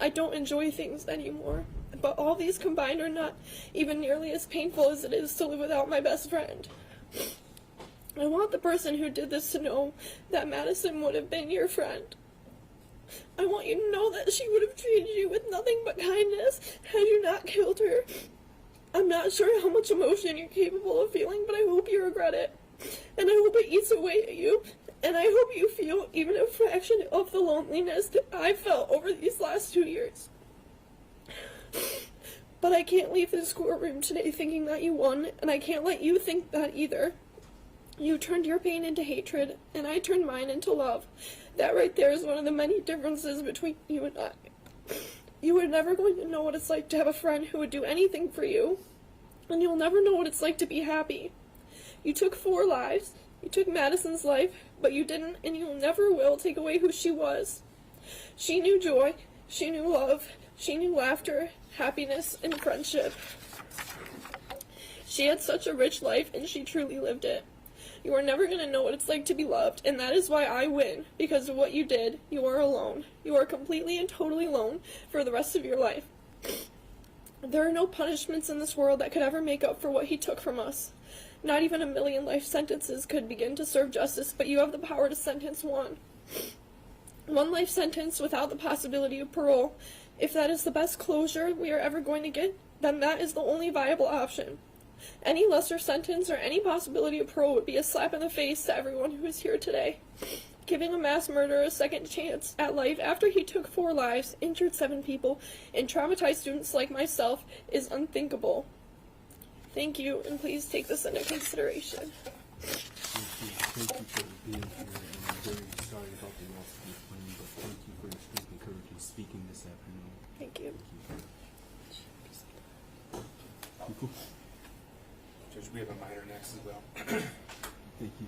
I don't enjoy things anymore, but all these combined are not even nearly as painful as it is to live without my best friend. I want the person who did this to know that Madisyn would have been your friend. I want you to know that she would have treated you with nothing but kindness had you not killed her. I'm not sure how much emotion you're capable of feeling, but I hope you regret it. And I hope it eats away at you. And I hope you feel even a fraction of the loneliness that I felt over these last 2 years. But I can't leave this courtroom today thinking that you won, and I can't let you think that either. You turned your pain into hatred, and I turned mine into love. That right there is one of the many differences between you and I. You are never going to know what it's like to have a friend who would do anything for you, and you'll never know what it's like to be happy. You took 4 lives. You took Madisyn's life, but you didn't, and you never will take away who she was. She knew joy, she knew love, she knew laughter, happiness, and friendship. She had such a rich life, and she truly lived it. You are never going to know what it's like to be loved, and that is why I win. Because of what you did, you are alone. You are completely and totally alone for the rest of your life. There are no punishments in this world that could ever make up for what he took from us. Not even 1 million life sentences could begin to serve justice, but you have the power to sentence one. 1 life sentence without the possibility of parole. If that is the best closure we are ever going to get, then that is the only viable option. Any lesser sentence or any possibility of parole would be a slap in the face to everyone who is here today. Giving a mass murderer a second chance at life after he took 4 lives, injured 7 people, and traumatized students like myself is unthinkable. Thank you, and please take this into consideration. Thank you for being here, and I'm very sorry about the loss of your friend, but thank you for your strength and courage in speaking this afternoon. Thank you. Cool. Judge, we have a minor next as well. Thank you.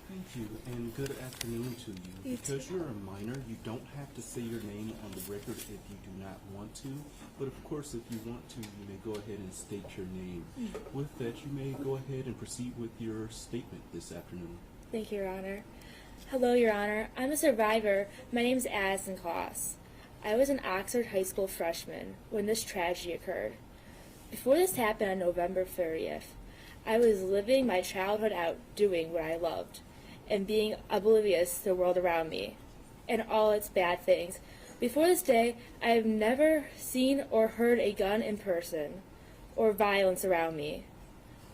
Thank you, and good afternoon to you. Because you're a minor, you don't have to say your name on the record if you do not want to. But of course, if you want to, you may go ahead and state your name. With that, you may go ahead and proceed with your statement this afternoon. Thank you, Your Honor. Hello, Your Honor. I'm a survivor. My name is Madisyn Baldwin. I was an Oxford High School freshman when this tragedy occurred. Before this happened on November 30th, I was living my childhood out doing what I loved and being oblivious to the world around me and all its bad things. Before this day, I have never seen or heard a gun in person. or violence around me.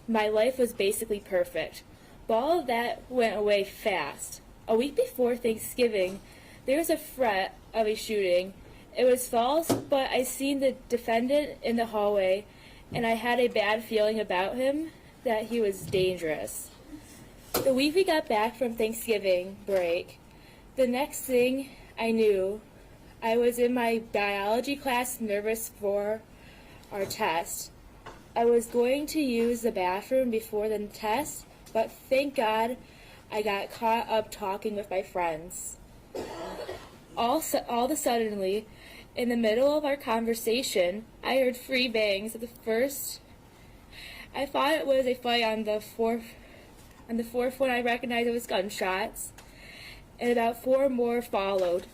My life was basically perfect, but all of that went away fast. A week before Thanksgiving, there was a threat of a shooting. It was false, but I seen the defendant in the hallway, and I had a bad feeling about him, that he was dangerous. The week we got back from Thanksgiving break, the next thing I knew, I was in my biology class nervous for our test. I was going to use the bathroom before the test, but thank God I got caught up talking with my friends. All of a suddenly, in the middle of our conversation, I heard 3 bangs. The first, I thought it was a fight. On the fourth one, I recognized it was gunshots, and about 4 more followed.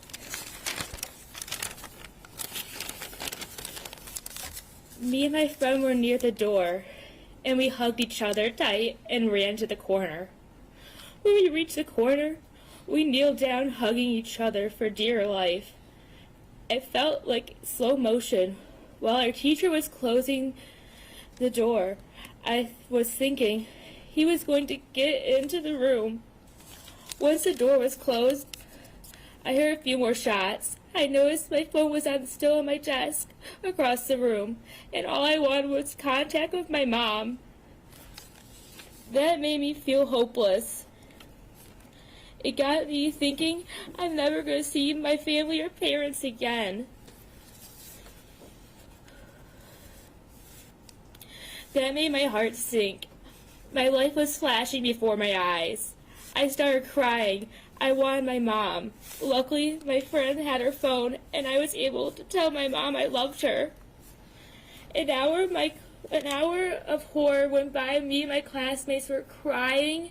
Me and my friend were near the door, and we hugged each other tight and ran to the corner. When we reached the corner, we kneeled down hugging each other for dear life. It felt like slow motion. While our teacher was closing the door, I was thinking he was going to get into the room. Once the door was closed, I heard a few more shots. I noticed my phone was still on my desk across the room, and all I wanted was contact with my mom. That made me feel hopeless. It got me thinking I'm never going to see my family or parents again. That made my heart sink. My life was flashing before my eyes. I started crying. I wanted my mom. Luckily, my friend had her phone, and I was able to tell my mom I loved her. An hour of horror went by. Me and my classmates were crying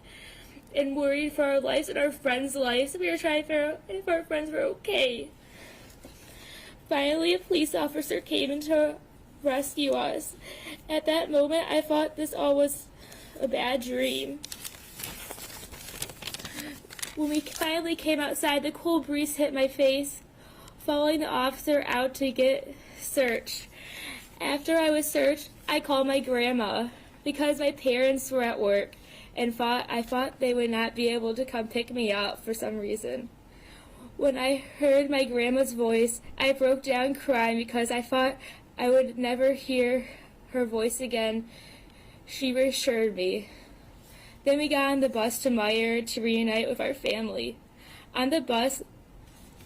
and worried for our lives and our friends' lives. We were trying to figure out if our friends were okay. Finally, a police officer came in to rescue us. At that moment, I thought this all was a bad dream. When we finally came outside, the cold breeze hit my face, following the officer out to get searched. After I was searched, I called my grandma because my parents were at work and I thought they would not be able to come pick me up for some reason. When I heard my grandma's voice, I broke down crying because I thought I would never hear her voice again. She reassured me. Then we got on the bus to Myre to reunite with our family. On the bus,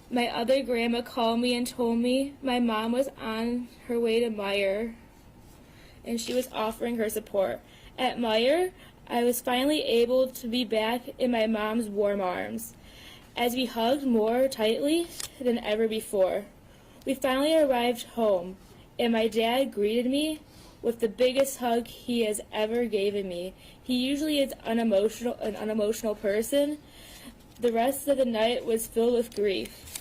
my other grandma called me and told me my mom was on her way to Myre, and she was offering her support. At Myre, I was finally able to be back in my mom's warm arms, as we hugged more tightly than ever before. We finally arrived home, and my dad greeted me with the biggest hug he has ever given me. He usually is an unemotional person. The rest of the night was filled with grief.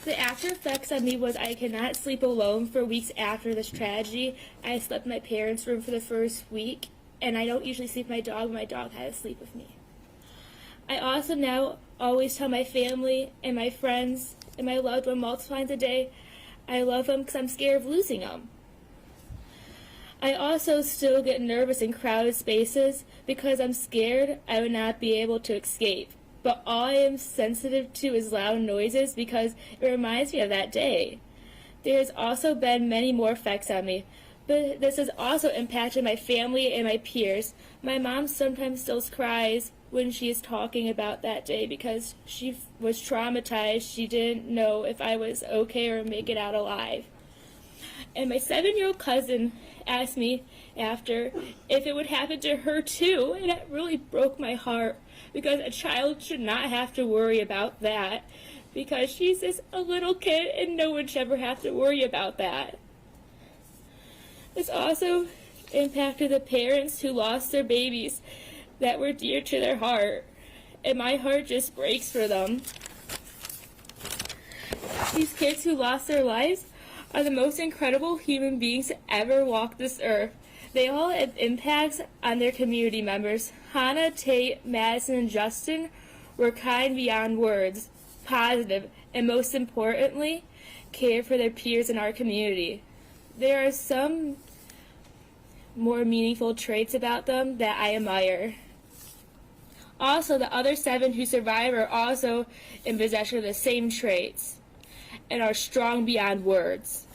The after effects on me was I could not sleep alone for weeks after this tragedy. I slept in my parents' room for the first week, and I don't usually sleep with my dog. My dog had to sleep with me. I also now always tell my family and my friends and my loved one multiple times a day I love them because I'm scared of losing them. I also still get nervous in crowded spaces because I'm scared I would not be able to escape. But all I am sensitive to is loud noises because it reminds me of that day. There has also been many more effects on me, but this has also impacted my family and my peers. My mom sometimes still cries when she is talking about that day because she was traumatized. She didn't know if I was okay or make it out alive. And my 7-year-old cousin asked me after if it would happen to her too, and it really broke my heart because a child should not have to worry about that because she's just a little kid and no one should ever have to worry about that. This also impacted the parents who lost their babies that were dear to their heart, and my heart just breaks for them. These kids who lost their lives are the most incredible human beings to ever walk this earth. They all have impacts on their community members. Hana, Tate, Madisyn, and Justin were kind beyond words, positive, and most importantly, care for their peers in our community. There are some more meaningful traits about them that I admire. Also, the other 7 who survive are also in possession of the same traits and are strong beyond words.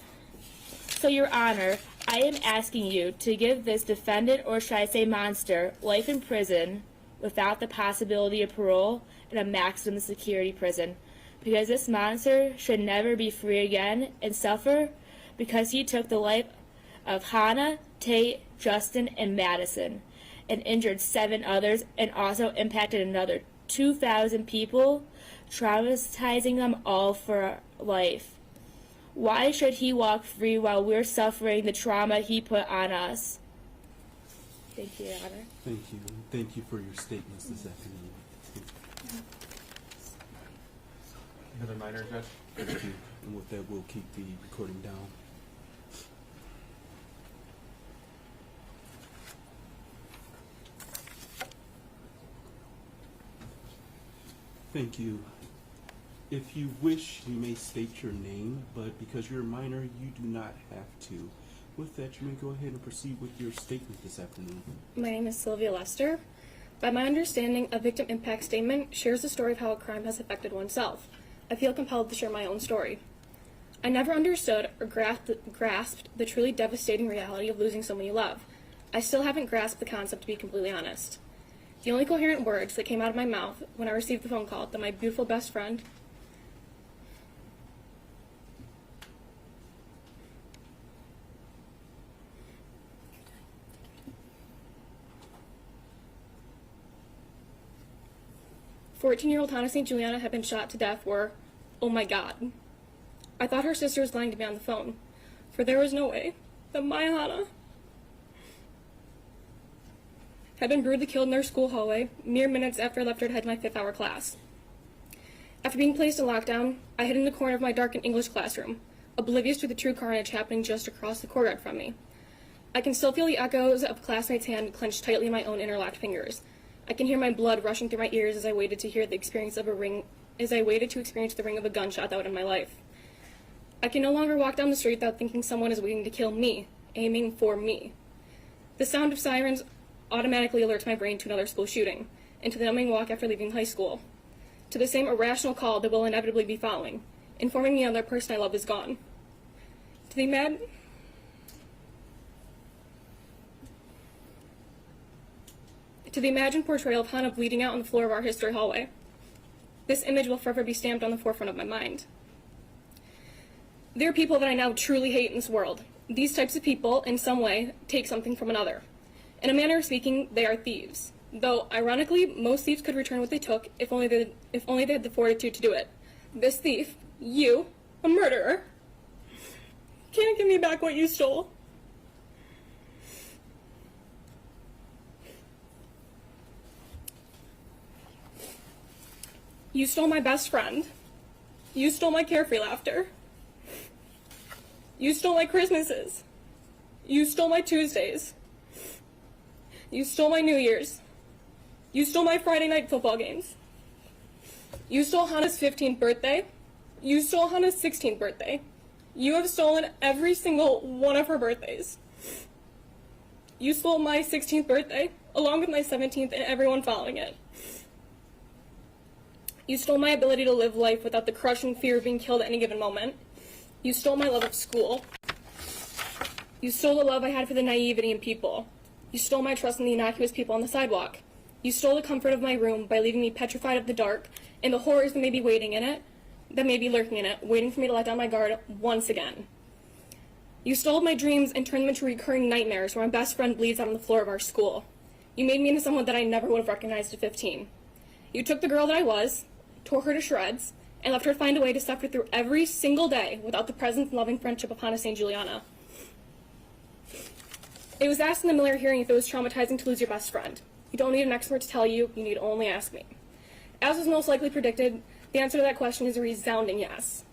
So, Your Honor, I am asking you to give this defendant, or should I say monster, life in prison without the possibility of parole in a maximum security prison, because this monster should never be free again and suffer because he took the life of Hana, Tate, Justin, and Madisyn, and injured 7 others, and also impacted another 2,000 people, traumatizing them all for life. Why should he walk free while we're suffering the trauma he put on us? Thank you, Your Honor. Thank you. Thank you for your statements this afternoon. Another minor, Judge? Thank you. And with that, we'll keep the recording down. Thank you. If you wish, you may state your name, but because you're a minor, you do not have to. With that, you may go ahead and proceed with your statement this afternoon. My name is Sylvia Lester. By my understanding, a victim impact statement shares the story of how a crime has affected oneself. I feel compelled to share my own story. I never understood or grasped the truly devastating reality of losing someone you love. I still haven't grasped the concept, to be completely honest. The only coherent words that came out of my mouth when I received the phone call that my beautiful best friend 14-year-old Hana St. Juliana had been shot to death were, oh my God. I thought her sister was lying to me on the phone, for there was no way that my Hana had been brutally killed in their school hallway mere minutes after I left her to head my 5th-hour class. After being placed in lockdown, I hid in the corner of my darkened English classroom, oblivious to the true carnage happening just across the courtyard from me. I can still feel the echoes of classmates' hand clenched tightly in my own interlocked fingers. I can hear my blood rushing through my ears as I waited to experience the ring of a gunshot that would end my life. I can no longer walk down the street without thinking someone is waiting to kill me, aiming for me. The sound of sirens automatically alerts my brain to another school shooting, and to the numbing walk after leaving high school, to the same irrational call that will inevitably be following, informing me another person I love is gone. To the imagined portrayal of Hana bleeding out on the floor of our history hallway. This image will forever be stamped on the forefront of my mind. There are people that I now truly hate in this world. These types of people, in some way, take something from another. In a manner of speaking, they are thieves. Though, ironically, most thieves could return what they took if only they had the fortitude to do it. This thief, you, a murderer, can't give me back what you stole. You stole my best friend. You stole my carefree laughter. You stole my Christmases. You stole my Tuesdays. You stole my New Year's. You stole my Friday night football games. You stole Hana's 15th birthday. You stole Hana's 16th birthday. You have stolen every single one of her birthdays. You stole my 16th birthday, along with my 17th and everyone following it. You stole my ability to live life without the crushing fear of being killed at any given moment. You stole my love of school. You stole the love I had for the naivety in people. You stole my trust in the innocuous people on the sidewalk. You stole the comfort of my room by leaving me petrified of the dark and the horrors that may be waiting in it, that may be lurking in it, waiting for me to let down my guard once again. You stole my dreams and turned them into recurring nightmares where my best friend bleeds out on the floor of our school. You made me into someone that I never would have recognized at 15. You took the girl that I was, tore her to shreds, and left her to find a way to suffer through every single day without the presence and loving friendship of Hana St. Juliana. It was asked in the Miller hearing if it was traumatizing to lose your best friend. You don't need an expert to tell you, you need only ask me. As was most likely predicted, the answer to that question is a resounding yes.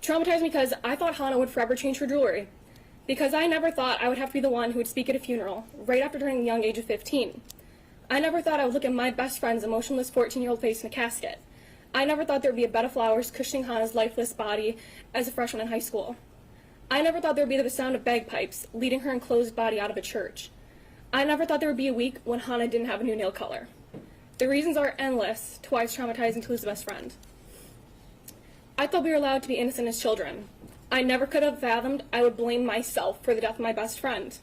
Traumatized because I thought Hana would forever change her jewelry. Because I never thought I would have to be the one who would speak at a funeral, right after turning the young age of 15. I never thought I would look at my best friend's emotionless 14-year-old face in a casket. I never thought there would be a bed of flowers cushioning Hana's lifeless body as a freshman in high school. I never thought there would be the sound of bagpipes leading her enclosed body out of a church. I never thought there would be a week when Hana didn't have a new nail color. The reasons are endless to why it's traumatizing to lose a best friend. I thought we were allowed to be innocent as children. I never could have fathomed I would blame myself for the death of my best friend.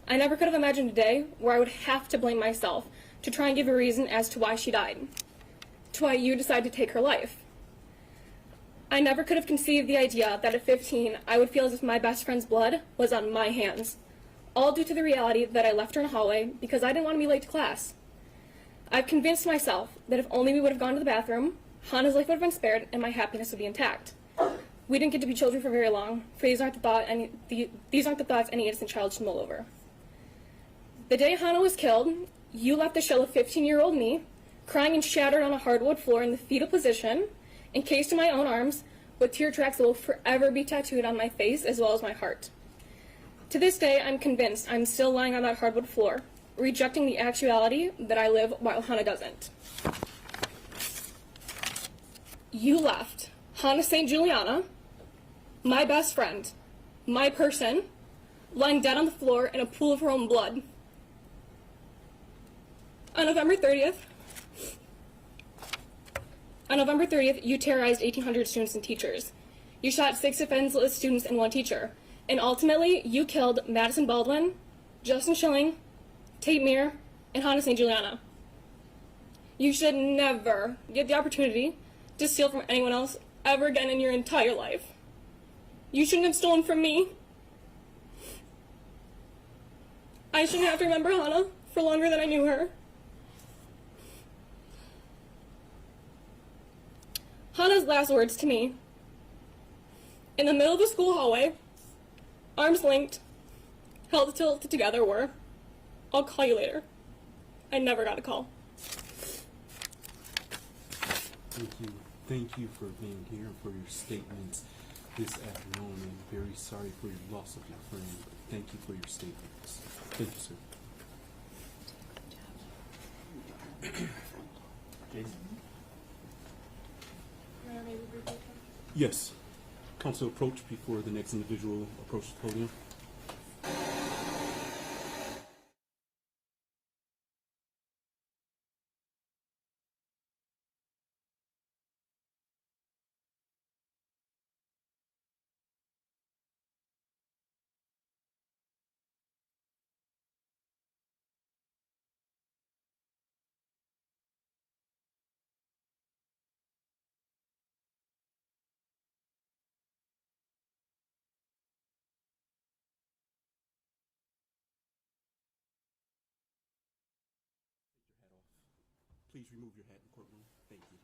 I never could have imagined a day where I would have to blame myself to try and give a reason as to why she died, to why you decided to take her life. I never could have conceived the idea that at 15 I would feel as if my best friend's blood was on my hands, all due to the reality that I left her in a hallway because I didn't want to be late to class. I've convinced myself that if only we would have gone to the bathroom, Hana's life would have been spared and my happiness would be intact. We didn't get to be children for very long, for these aren't the thoughts any innocent child should mull over. The day Hana was killed, you left the shell of 15-year-old me, crying and shattered on a hardwood floor in the fetal position, encased in my own arms, with tear tracks that will forever be tattooed on my face as well as my heart. To this day, I'm convinced I'm still lying on that hardwood floor, rejecting the actuality that I live while Hana doesn't. You left Hana St. Juliana, my best friend, my person, lying dead on the floor in a pool of her own blood. On November 30th, you terrorized 1,800 students and teachers. You shot 6 defenseless students and 1 teacher. And ultimately, you killed Madisyn Baldwin, Justin Shilling, Tate Myre, and Hana St. Juliana. You should never get the opportunity to steal from anyone else ever again in your entire life. You shouldn't have stolen from me. I shouldn't have to remember Hana for longer than I knew her. Hana's last words to me, in the middle of the school hallway, arms linked, held tilted together, were, "I'll call you later." I never got a call. Thank you. Thank you for being here, for your statements this afternoon, and very sorry for your loss of your friend. Thank you for your statements. Thank you, sir. Jason? Yes. Council approach before the next individual approaches the podium. Please remove your hat in the courtroom. Thank you.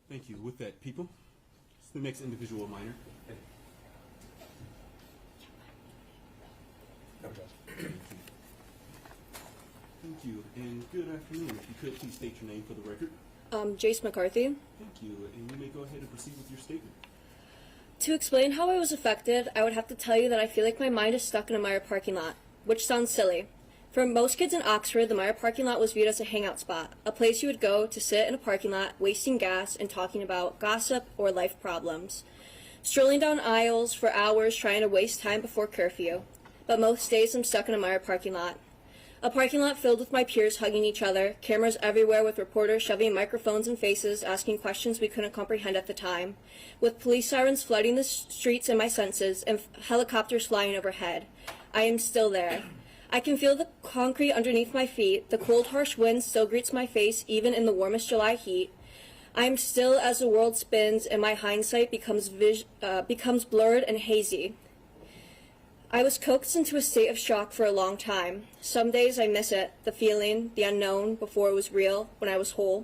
Thank you. With that, people, it's the next individual minor. Thank you. Thank you, and good afternoon. If you could, please state your name for the record. Jace McCarthy. Thank you, and you may go ahead and proceed with your statement. To explain how I was affected, I would have to tell you that I feel like my mind is stuck in a Myre parking lot, which sounds silly. For most kids in Oxford, the Myre parking lot was viewed as a hangout spot, a place you would go to sit in a parking lot, wasting gas and talking about gossip or life problems. Strolling down aisles for hours trying to waste time before curfew. But most days I'm stuck in a Myre parking lot. A parking lot filled with my peers hugging each other, cameras everywhere with reporters shoving microphones in faces, asking questions we couldn't comprehend at the time, with police sirens flooding the streets in my senses and helicopters flying overhead. I am still there. I can feel the concrete underneath my feet. The cold, harsh wind still greets my face, even in the warmest July heat. I am still as the world spins and my hindsight becomes blurred and hazy. I was coaxed into a state of shock for a long time. Some days I miss it, the feeling, the unknown, before it was real, when I was whole.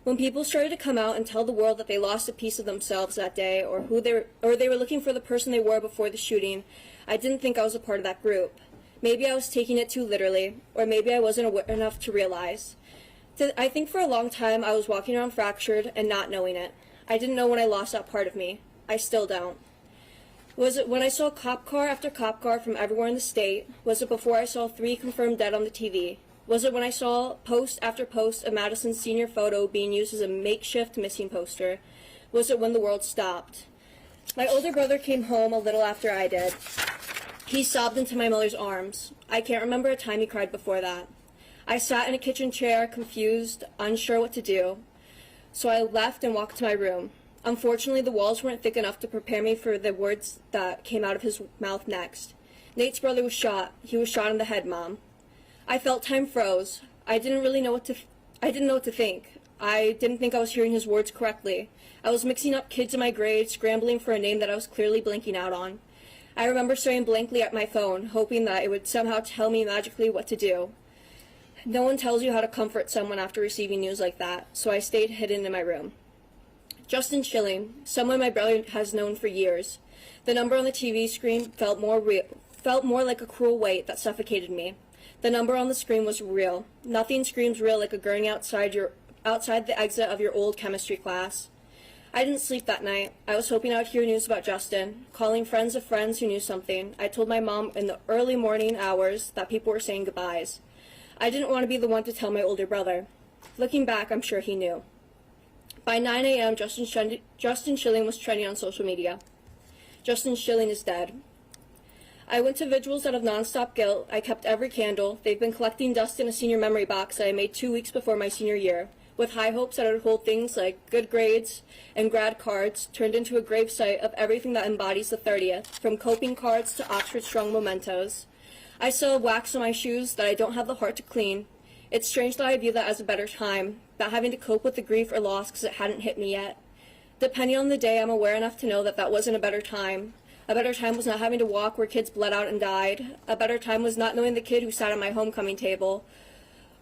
When people started to come out and tell the world that they lost a piece of themselves that day, or they were looking for the person they were before the shooting, I didn't think I was a part of that group. Maybe I was taking it too literally, or maybe I wasn't aware enough to realize. I think for a long time I was walking around fractured and not knowing it. I didn't know when I lost that part of me. I still don't. Was it when I saw cop car after cop car from everywhere in the state? Was it before I saw 3 confirmed dead on the TV? Was it when I saw post after post of Madisyn's senior photo being used as a makeshift missing poster? Was it when the world stopped? My older brother came home a little after I did. He sobbed into my mother's arms. I can't remember a time he cried before that. I sat in a kitchen chair, confused, unsure what to do. So I left and walked to my room. Unfortunately, the walls weren't thick enough to prepare me for the words that came out of his mouth next. Nate's brother was shot. He was shot in the head, Mom. I felt time froze. I didn't know what to think. I didn't think I was hearing his words correctly. I was mixing up kids in my grade, scrambling for a name that I was clearly blanking out on. I remember staring blankly at my phone, hoping that it would somehow tell me magically what to do. No one tells you how to comfort someone after receiving news like that, so I stayed hidden in my room. Justin Shilling, someone my brother has known for years. The number on the TV screen felt more like a cruel weight that suffocated me. The number on the screen was real. Nothing screams real like a gurney outside the exit of your old chemistry class. I didn't sleep that night. I was hoping I would hear news about Justin. Calling friends of friends who knew something, I told my mom in the early morning hours that people were saying goodbyes. I didn't want to be the one to tell my older brother. Looking back, I'm sure he knew. By 9 a.m., Justin Shilling was trending on social media. Justin Shilling is dead. I went to vigils out of nonstop guilt. I kept every candle. They've been collecting dust in a senior memory box that I made 2 weeks before my senior year, with high hopes that it would hold things like good grades and grad cards, turned into a gravesite of everything that embodies the 30th, from coping cards to Oxford Strong mementos. I still have wax on my shoes that I don't have the heart to clean. It's strange that I view that as a better time, not having to cope with the grief or loss because it hadn't hit me yet. Depending on the day, I'm aware enough to know that that wasn't a better time. A better time was not having to walk where kids bled out and died. A better time was not knowing the kid who sat at my homecoming table,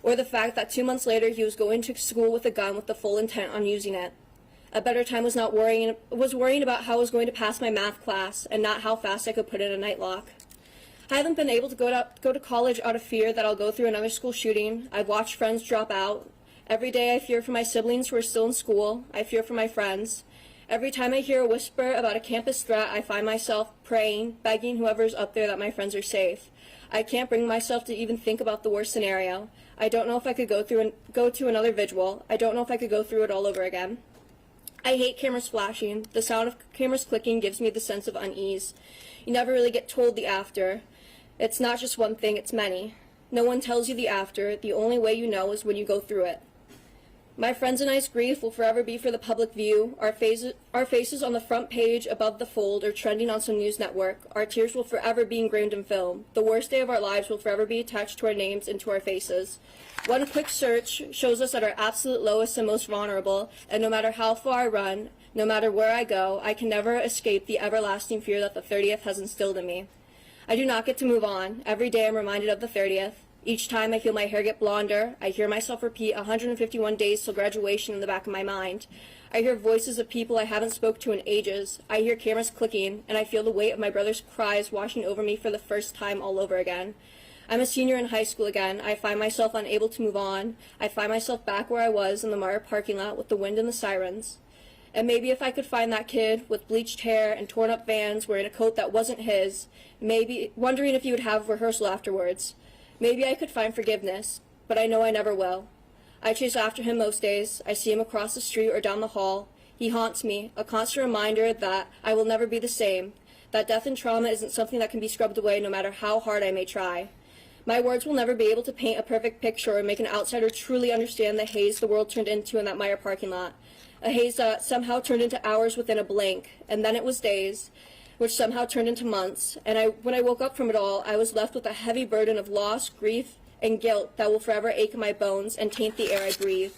or the fact that 2 months later he was going to school with a gun with the full intent on using it. A better time was worrying about how I was going to pass my math class and not how fast I could put in a night lock. I haven't been able to go to college out of fear that I'll go through another school shooting. I've watched friends drop out. Every day I fear for my siblings who are still in school. I fear for my friends. Every time I hear a whisper about a campus threat, I find myself praying, begging whoever's up there that my friends are safe. I can't bring myself to even think about the worst scenario. I don't know if I could go to another vigil. I don't know if I could go through it all over again. I hate cameras flashing. The sound of cameras clicking gives me the sense of unease. You never really get told the after. It's not just one thing, it's many. No one tells you the after. The only way you know is when you go through it. My friends and I's grief will forever be for the public view. Our faces on the front page above the fold or trending on some news network. Our tears will forever be engraved in film. The worst day of our lives will forever be attached to our names and to our faces. One quick search shows us at our absolute lowest and most vulnerable, and no matter how far I run, no matter where I go, I can never escape the everlasting fear that the 30th has instilled in me. I do not get to move on. Every day I'm reminded of the 30th. Each time I feel my hair get blonder, I hear myself repeat 151 days till graduation in the back of my mind. I hear voices of people I haven't spoke to in ages. I hear cameras clicking, and I feel the weight of my brother's cries washing over me for the first time all over again. I'm a senior in high school again. I find myself unable to move on. I find myself back where I was in the Myre parking lot with the wind and the sirens. And maybe if I could find that kid with bleached hair and torn up Vans wearing a coat that wasn't his, maybe wondering if he would have rehearsal afterwards. Maybe I could find forgiveness, but I know I never will. I chase after him most days. I see him across the street or down the hall. He haunts me, a constant reminder that I will never be the same, that death and trauma isn't something that can be scrubbed away no matter how hard I may try. My words will never be able to paint a perfect picture or make an outsider truly understand the haze the world turned into in that Myre parking lot. A haze that somehow turned into hours within a blink, and then it was days, which somehow turned into months, and when I woke up from it all, I was left with a heavy burden of loss, grief, and guilt that will forever ache in my bones and taint the air I breathe.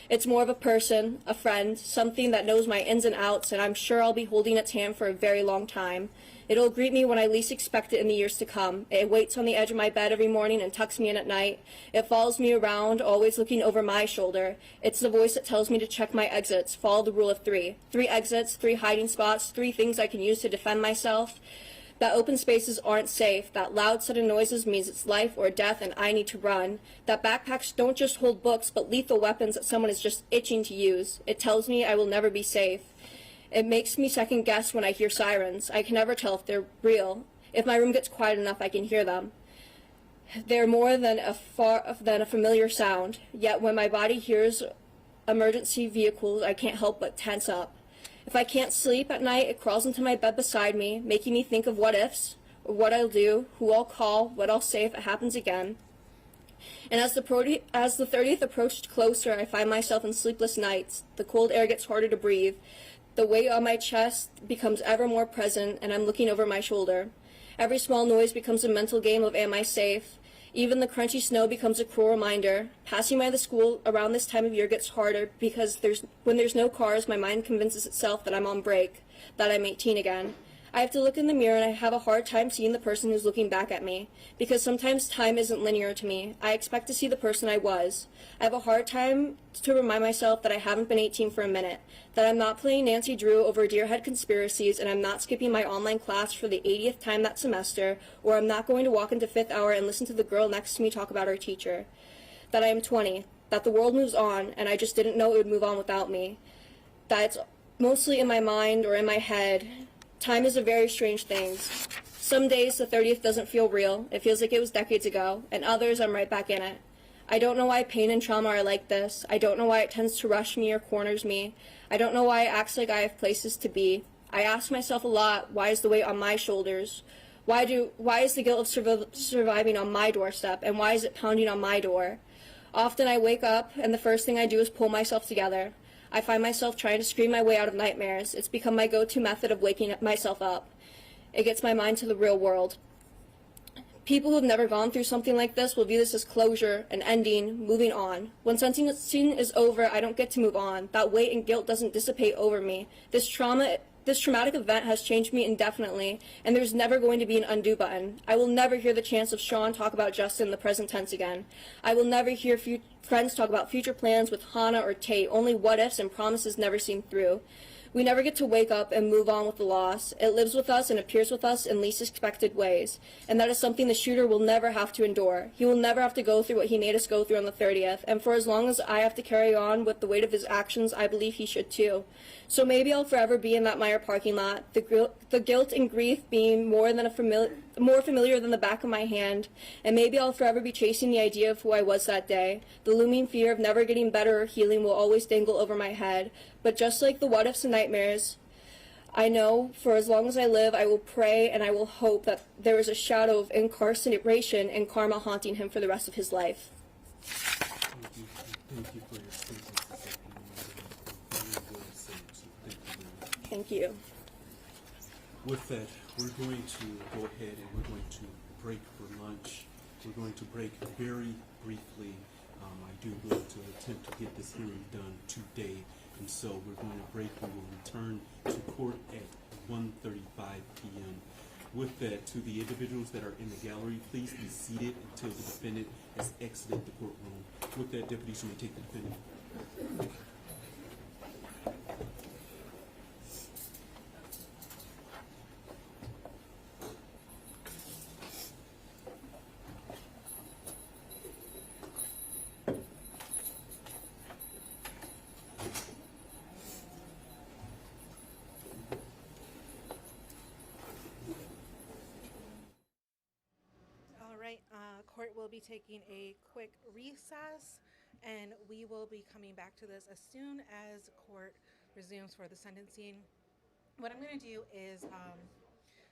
It's more of a person, a friend, something that knows my ins and outs, and I'm sure I'll be holding its hand for a very long time. It'll greet me when I least expect it in the years to come. It waits on the edge of my bed every morning and tucks me in at night. It follows me around, always looking over my shoulder. It's the voice that tells me to check my exits, follow the rule of 3. 3 exits, 3 hiding spots, 3 things I can use to defend myself. That open spaces aren't safe, that loud sudden noises means it's life or death and I need to run. That backpacks don't just hold books, but lethal weapons that someone is just itching to use. It tells me I will never be safe. It makes me second guess when I hear sirens. I can never tell if they're real. If my room gets quiet enough, I can hear them. They're more than a familiar sound. Yet when my body hears emergency vehicles, I can't help but tense up. If I can't sleep at night, it crawls into my bed beside me, making me think of what ifs, or what I'll do, who I'll call, what I'll say if it happens again. And as the 30th approached closer, I find myself in sleepless nights. The cold air gets harder to breathe. The weight on my chest becomes ever more present, and I'm looking over my shoulder. Every small noise becomes a mental game of am I safe? Even the crunchy snow becomes a cruel reminder. Passing by the school around this time of year gets harder because when there's no cars, my mind convinces itself that I'm on break, that I'm 18 again. I have to look in the mirror and I have a hard time seeing the person who's looking back at me, because sometimes time isn't linear to me. I expect to see the person I was. I have a hard time to remind myself that I haven't been 18 for a minute, that I'm not playing Nancy Drew over deerhead conspiracies, and I'm not skipping my online class for the 80th time that semester, or I'm not going to walk into fifth hour and listen to the girl next to me talk about her teacher. That I am 20, that the world moves on, and I just didn't know it would move on without me. That it's mostly in my mind or in my head. Time is a very strange thing. Some days the 30th doesn't feel real. It feels like it was decades ago, and others I'm right back in it. I don't know why pain and trauma are like this. I don't know why it tends to rush me or corners me. I don't know why it acts like I have places to be. I ask myself a lot, why is the weight on my shoulders? Why is the guilt of surviving on my doorstep, and why is it pounding on my door? Often I wake up, and the first thing I do is pull myself together. I find myself trying to scream my way out of nightmares. It's become my go-to method of waking myself up. It gets my mind to the real world. People who have never gone through something like this will view this as closure, an ending, moving on. When something is over, I don't get to move on. That weight and guilt doesn't dissipate over me. This traumatic event has changed me indefinitely, and there's never going to be an undo button. I will never hear the chance of Sean talk about Justin in the present tense again. I will never hear friends talk about future plans with Hana or Tate, only what-ifs and promises never seen through. We never get to wake up and move on with the loss. It lives with us and appears with us in least expected ways, and that is something the shooter will never have to endure. He will never have to go through what he made us go through on the 30th, and for as long as I have to carry on with the weight of his actions, I believe he should too. So maybe I'll forever be in that Myre parking lot, the guilt and grief being more familiar than the back of my hand, and maybe I'll forever be chasing the idea of who I was that day. The looming fear of never getting better or healing will always dangle over my head, but just like the what-ifs and nightmares, I know for as long as I live, I will pray and I will hope that there is a shadow of incarceration and karma haunting him for the rest of his life. Thank you for your statement this afternoon. Thank you. With that, we're going to go ahead and we're going to break for lunch. We're going to break very briefly. I do want to attempt to get this hearing done today, and so we're going to break. We will return to court at 1:35 p.m. With that, to the individuals that are in the gallery, please be seated until the defendant has exited the courtroom. With that, deputies, you may take the defendant. Court will be taking a quick recess, and we will be coming back to this as soon as court resumes for the sentencing. What I'm going to do is I'm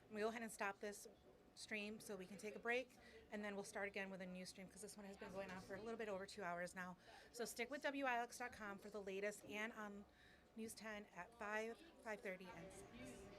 going to go ahead and stop this stream so we can take a break, and then we'll start again with a new stream because this one has been going on for a little bit over 2 hours now. So stick with WILX.com for the latest and on News 10 at 5, 5:30, and 6.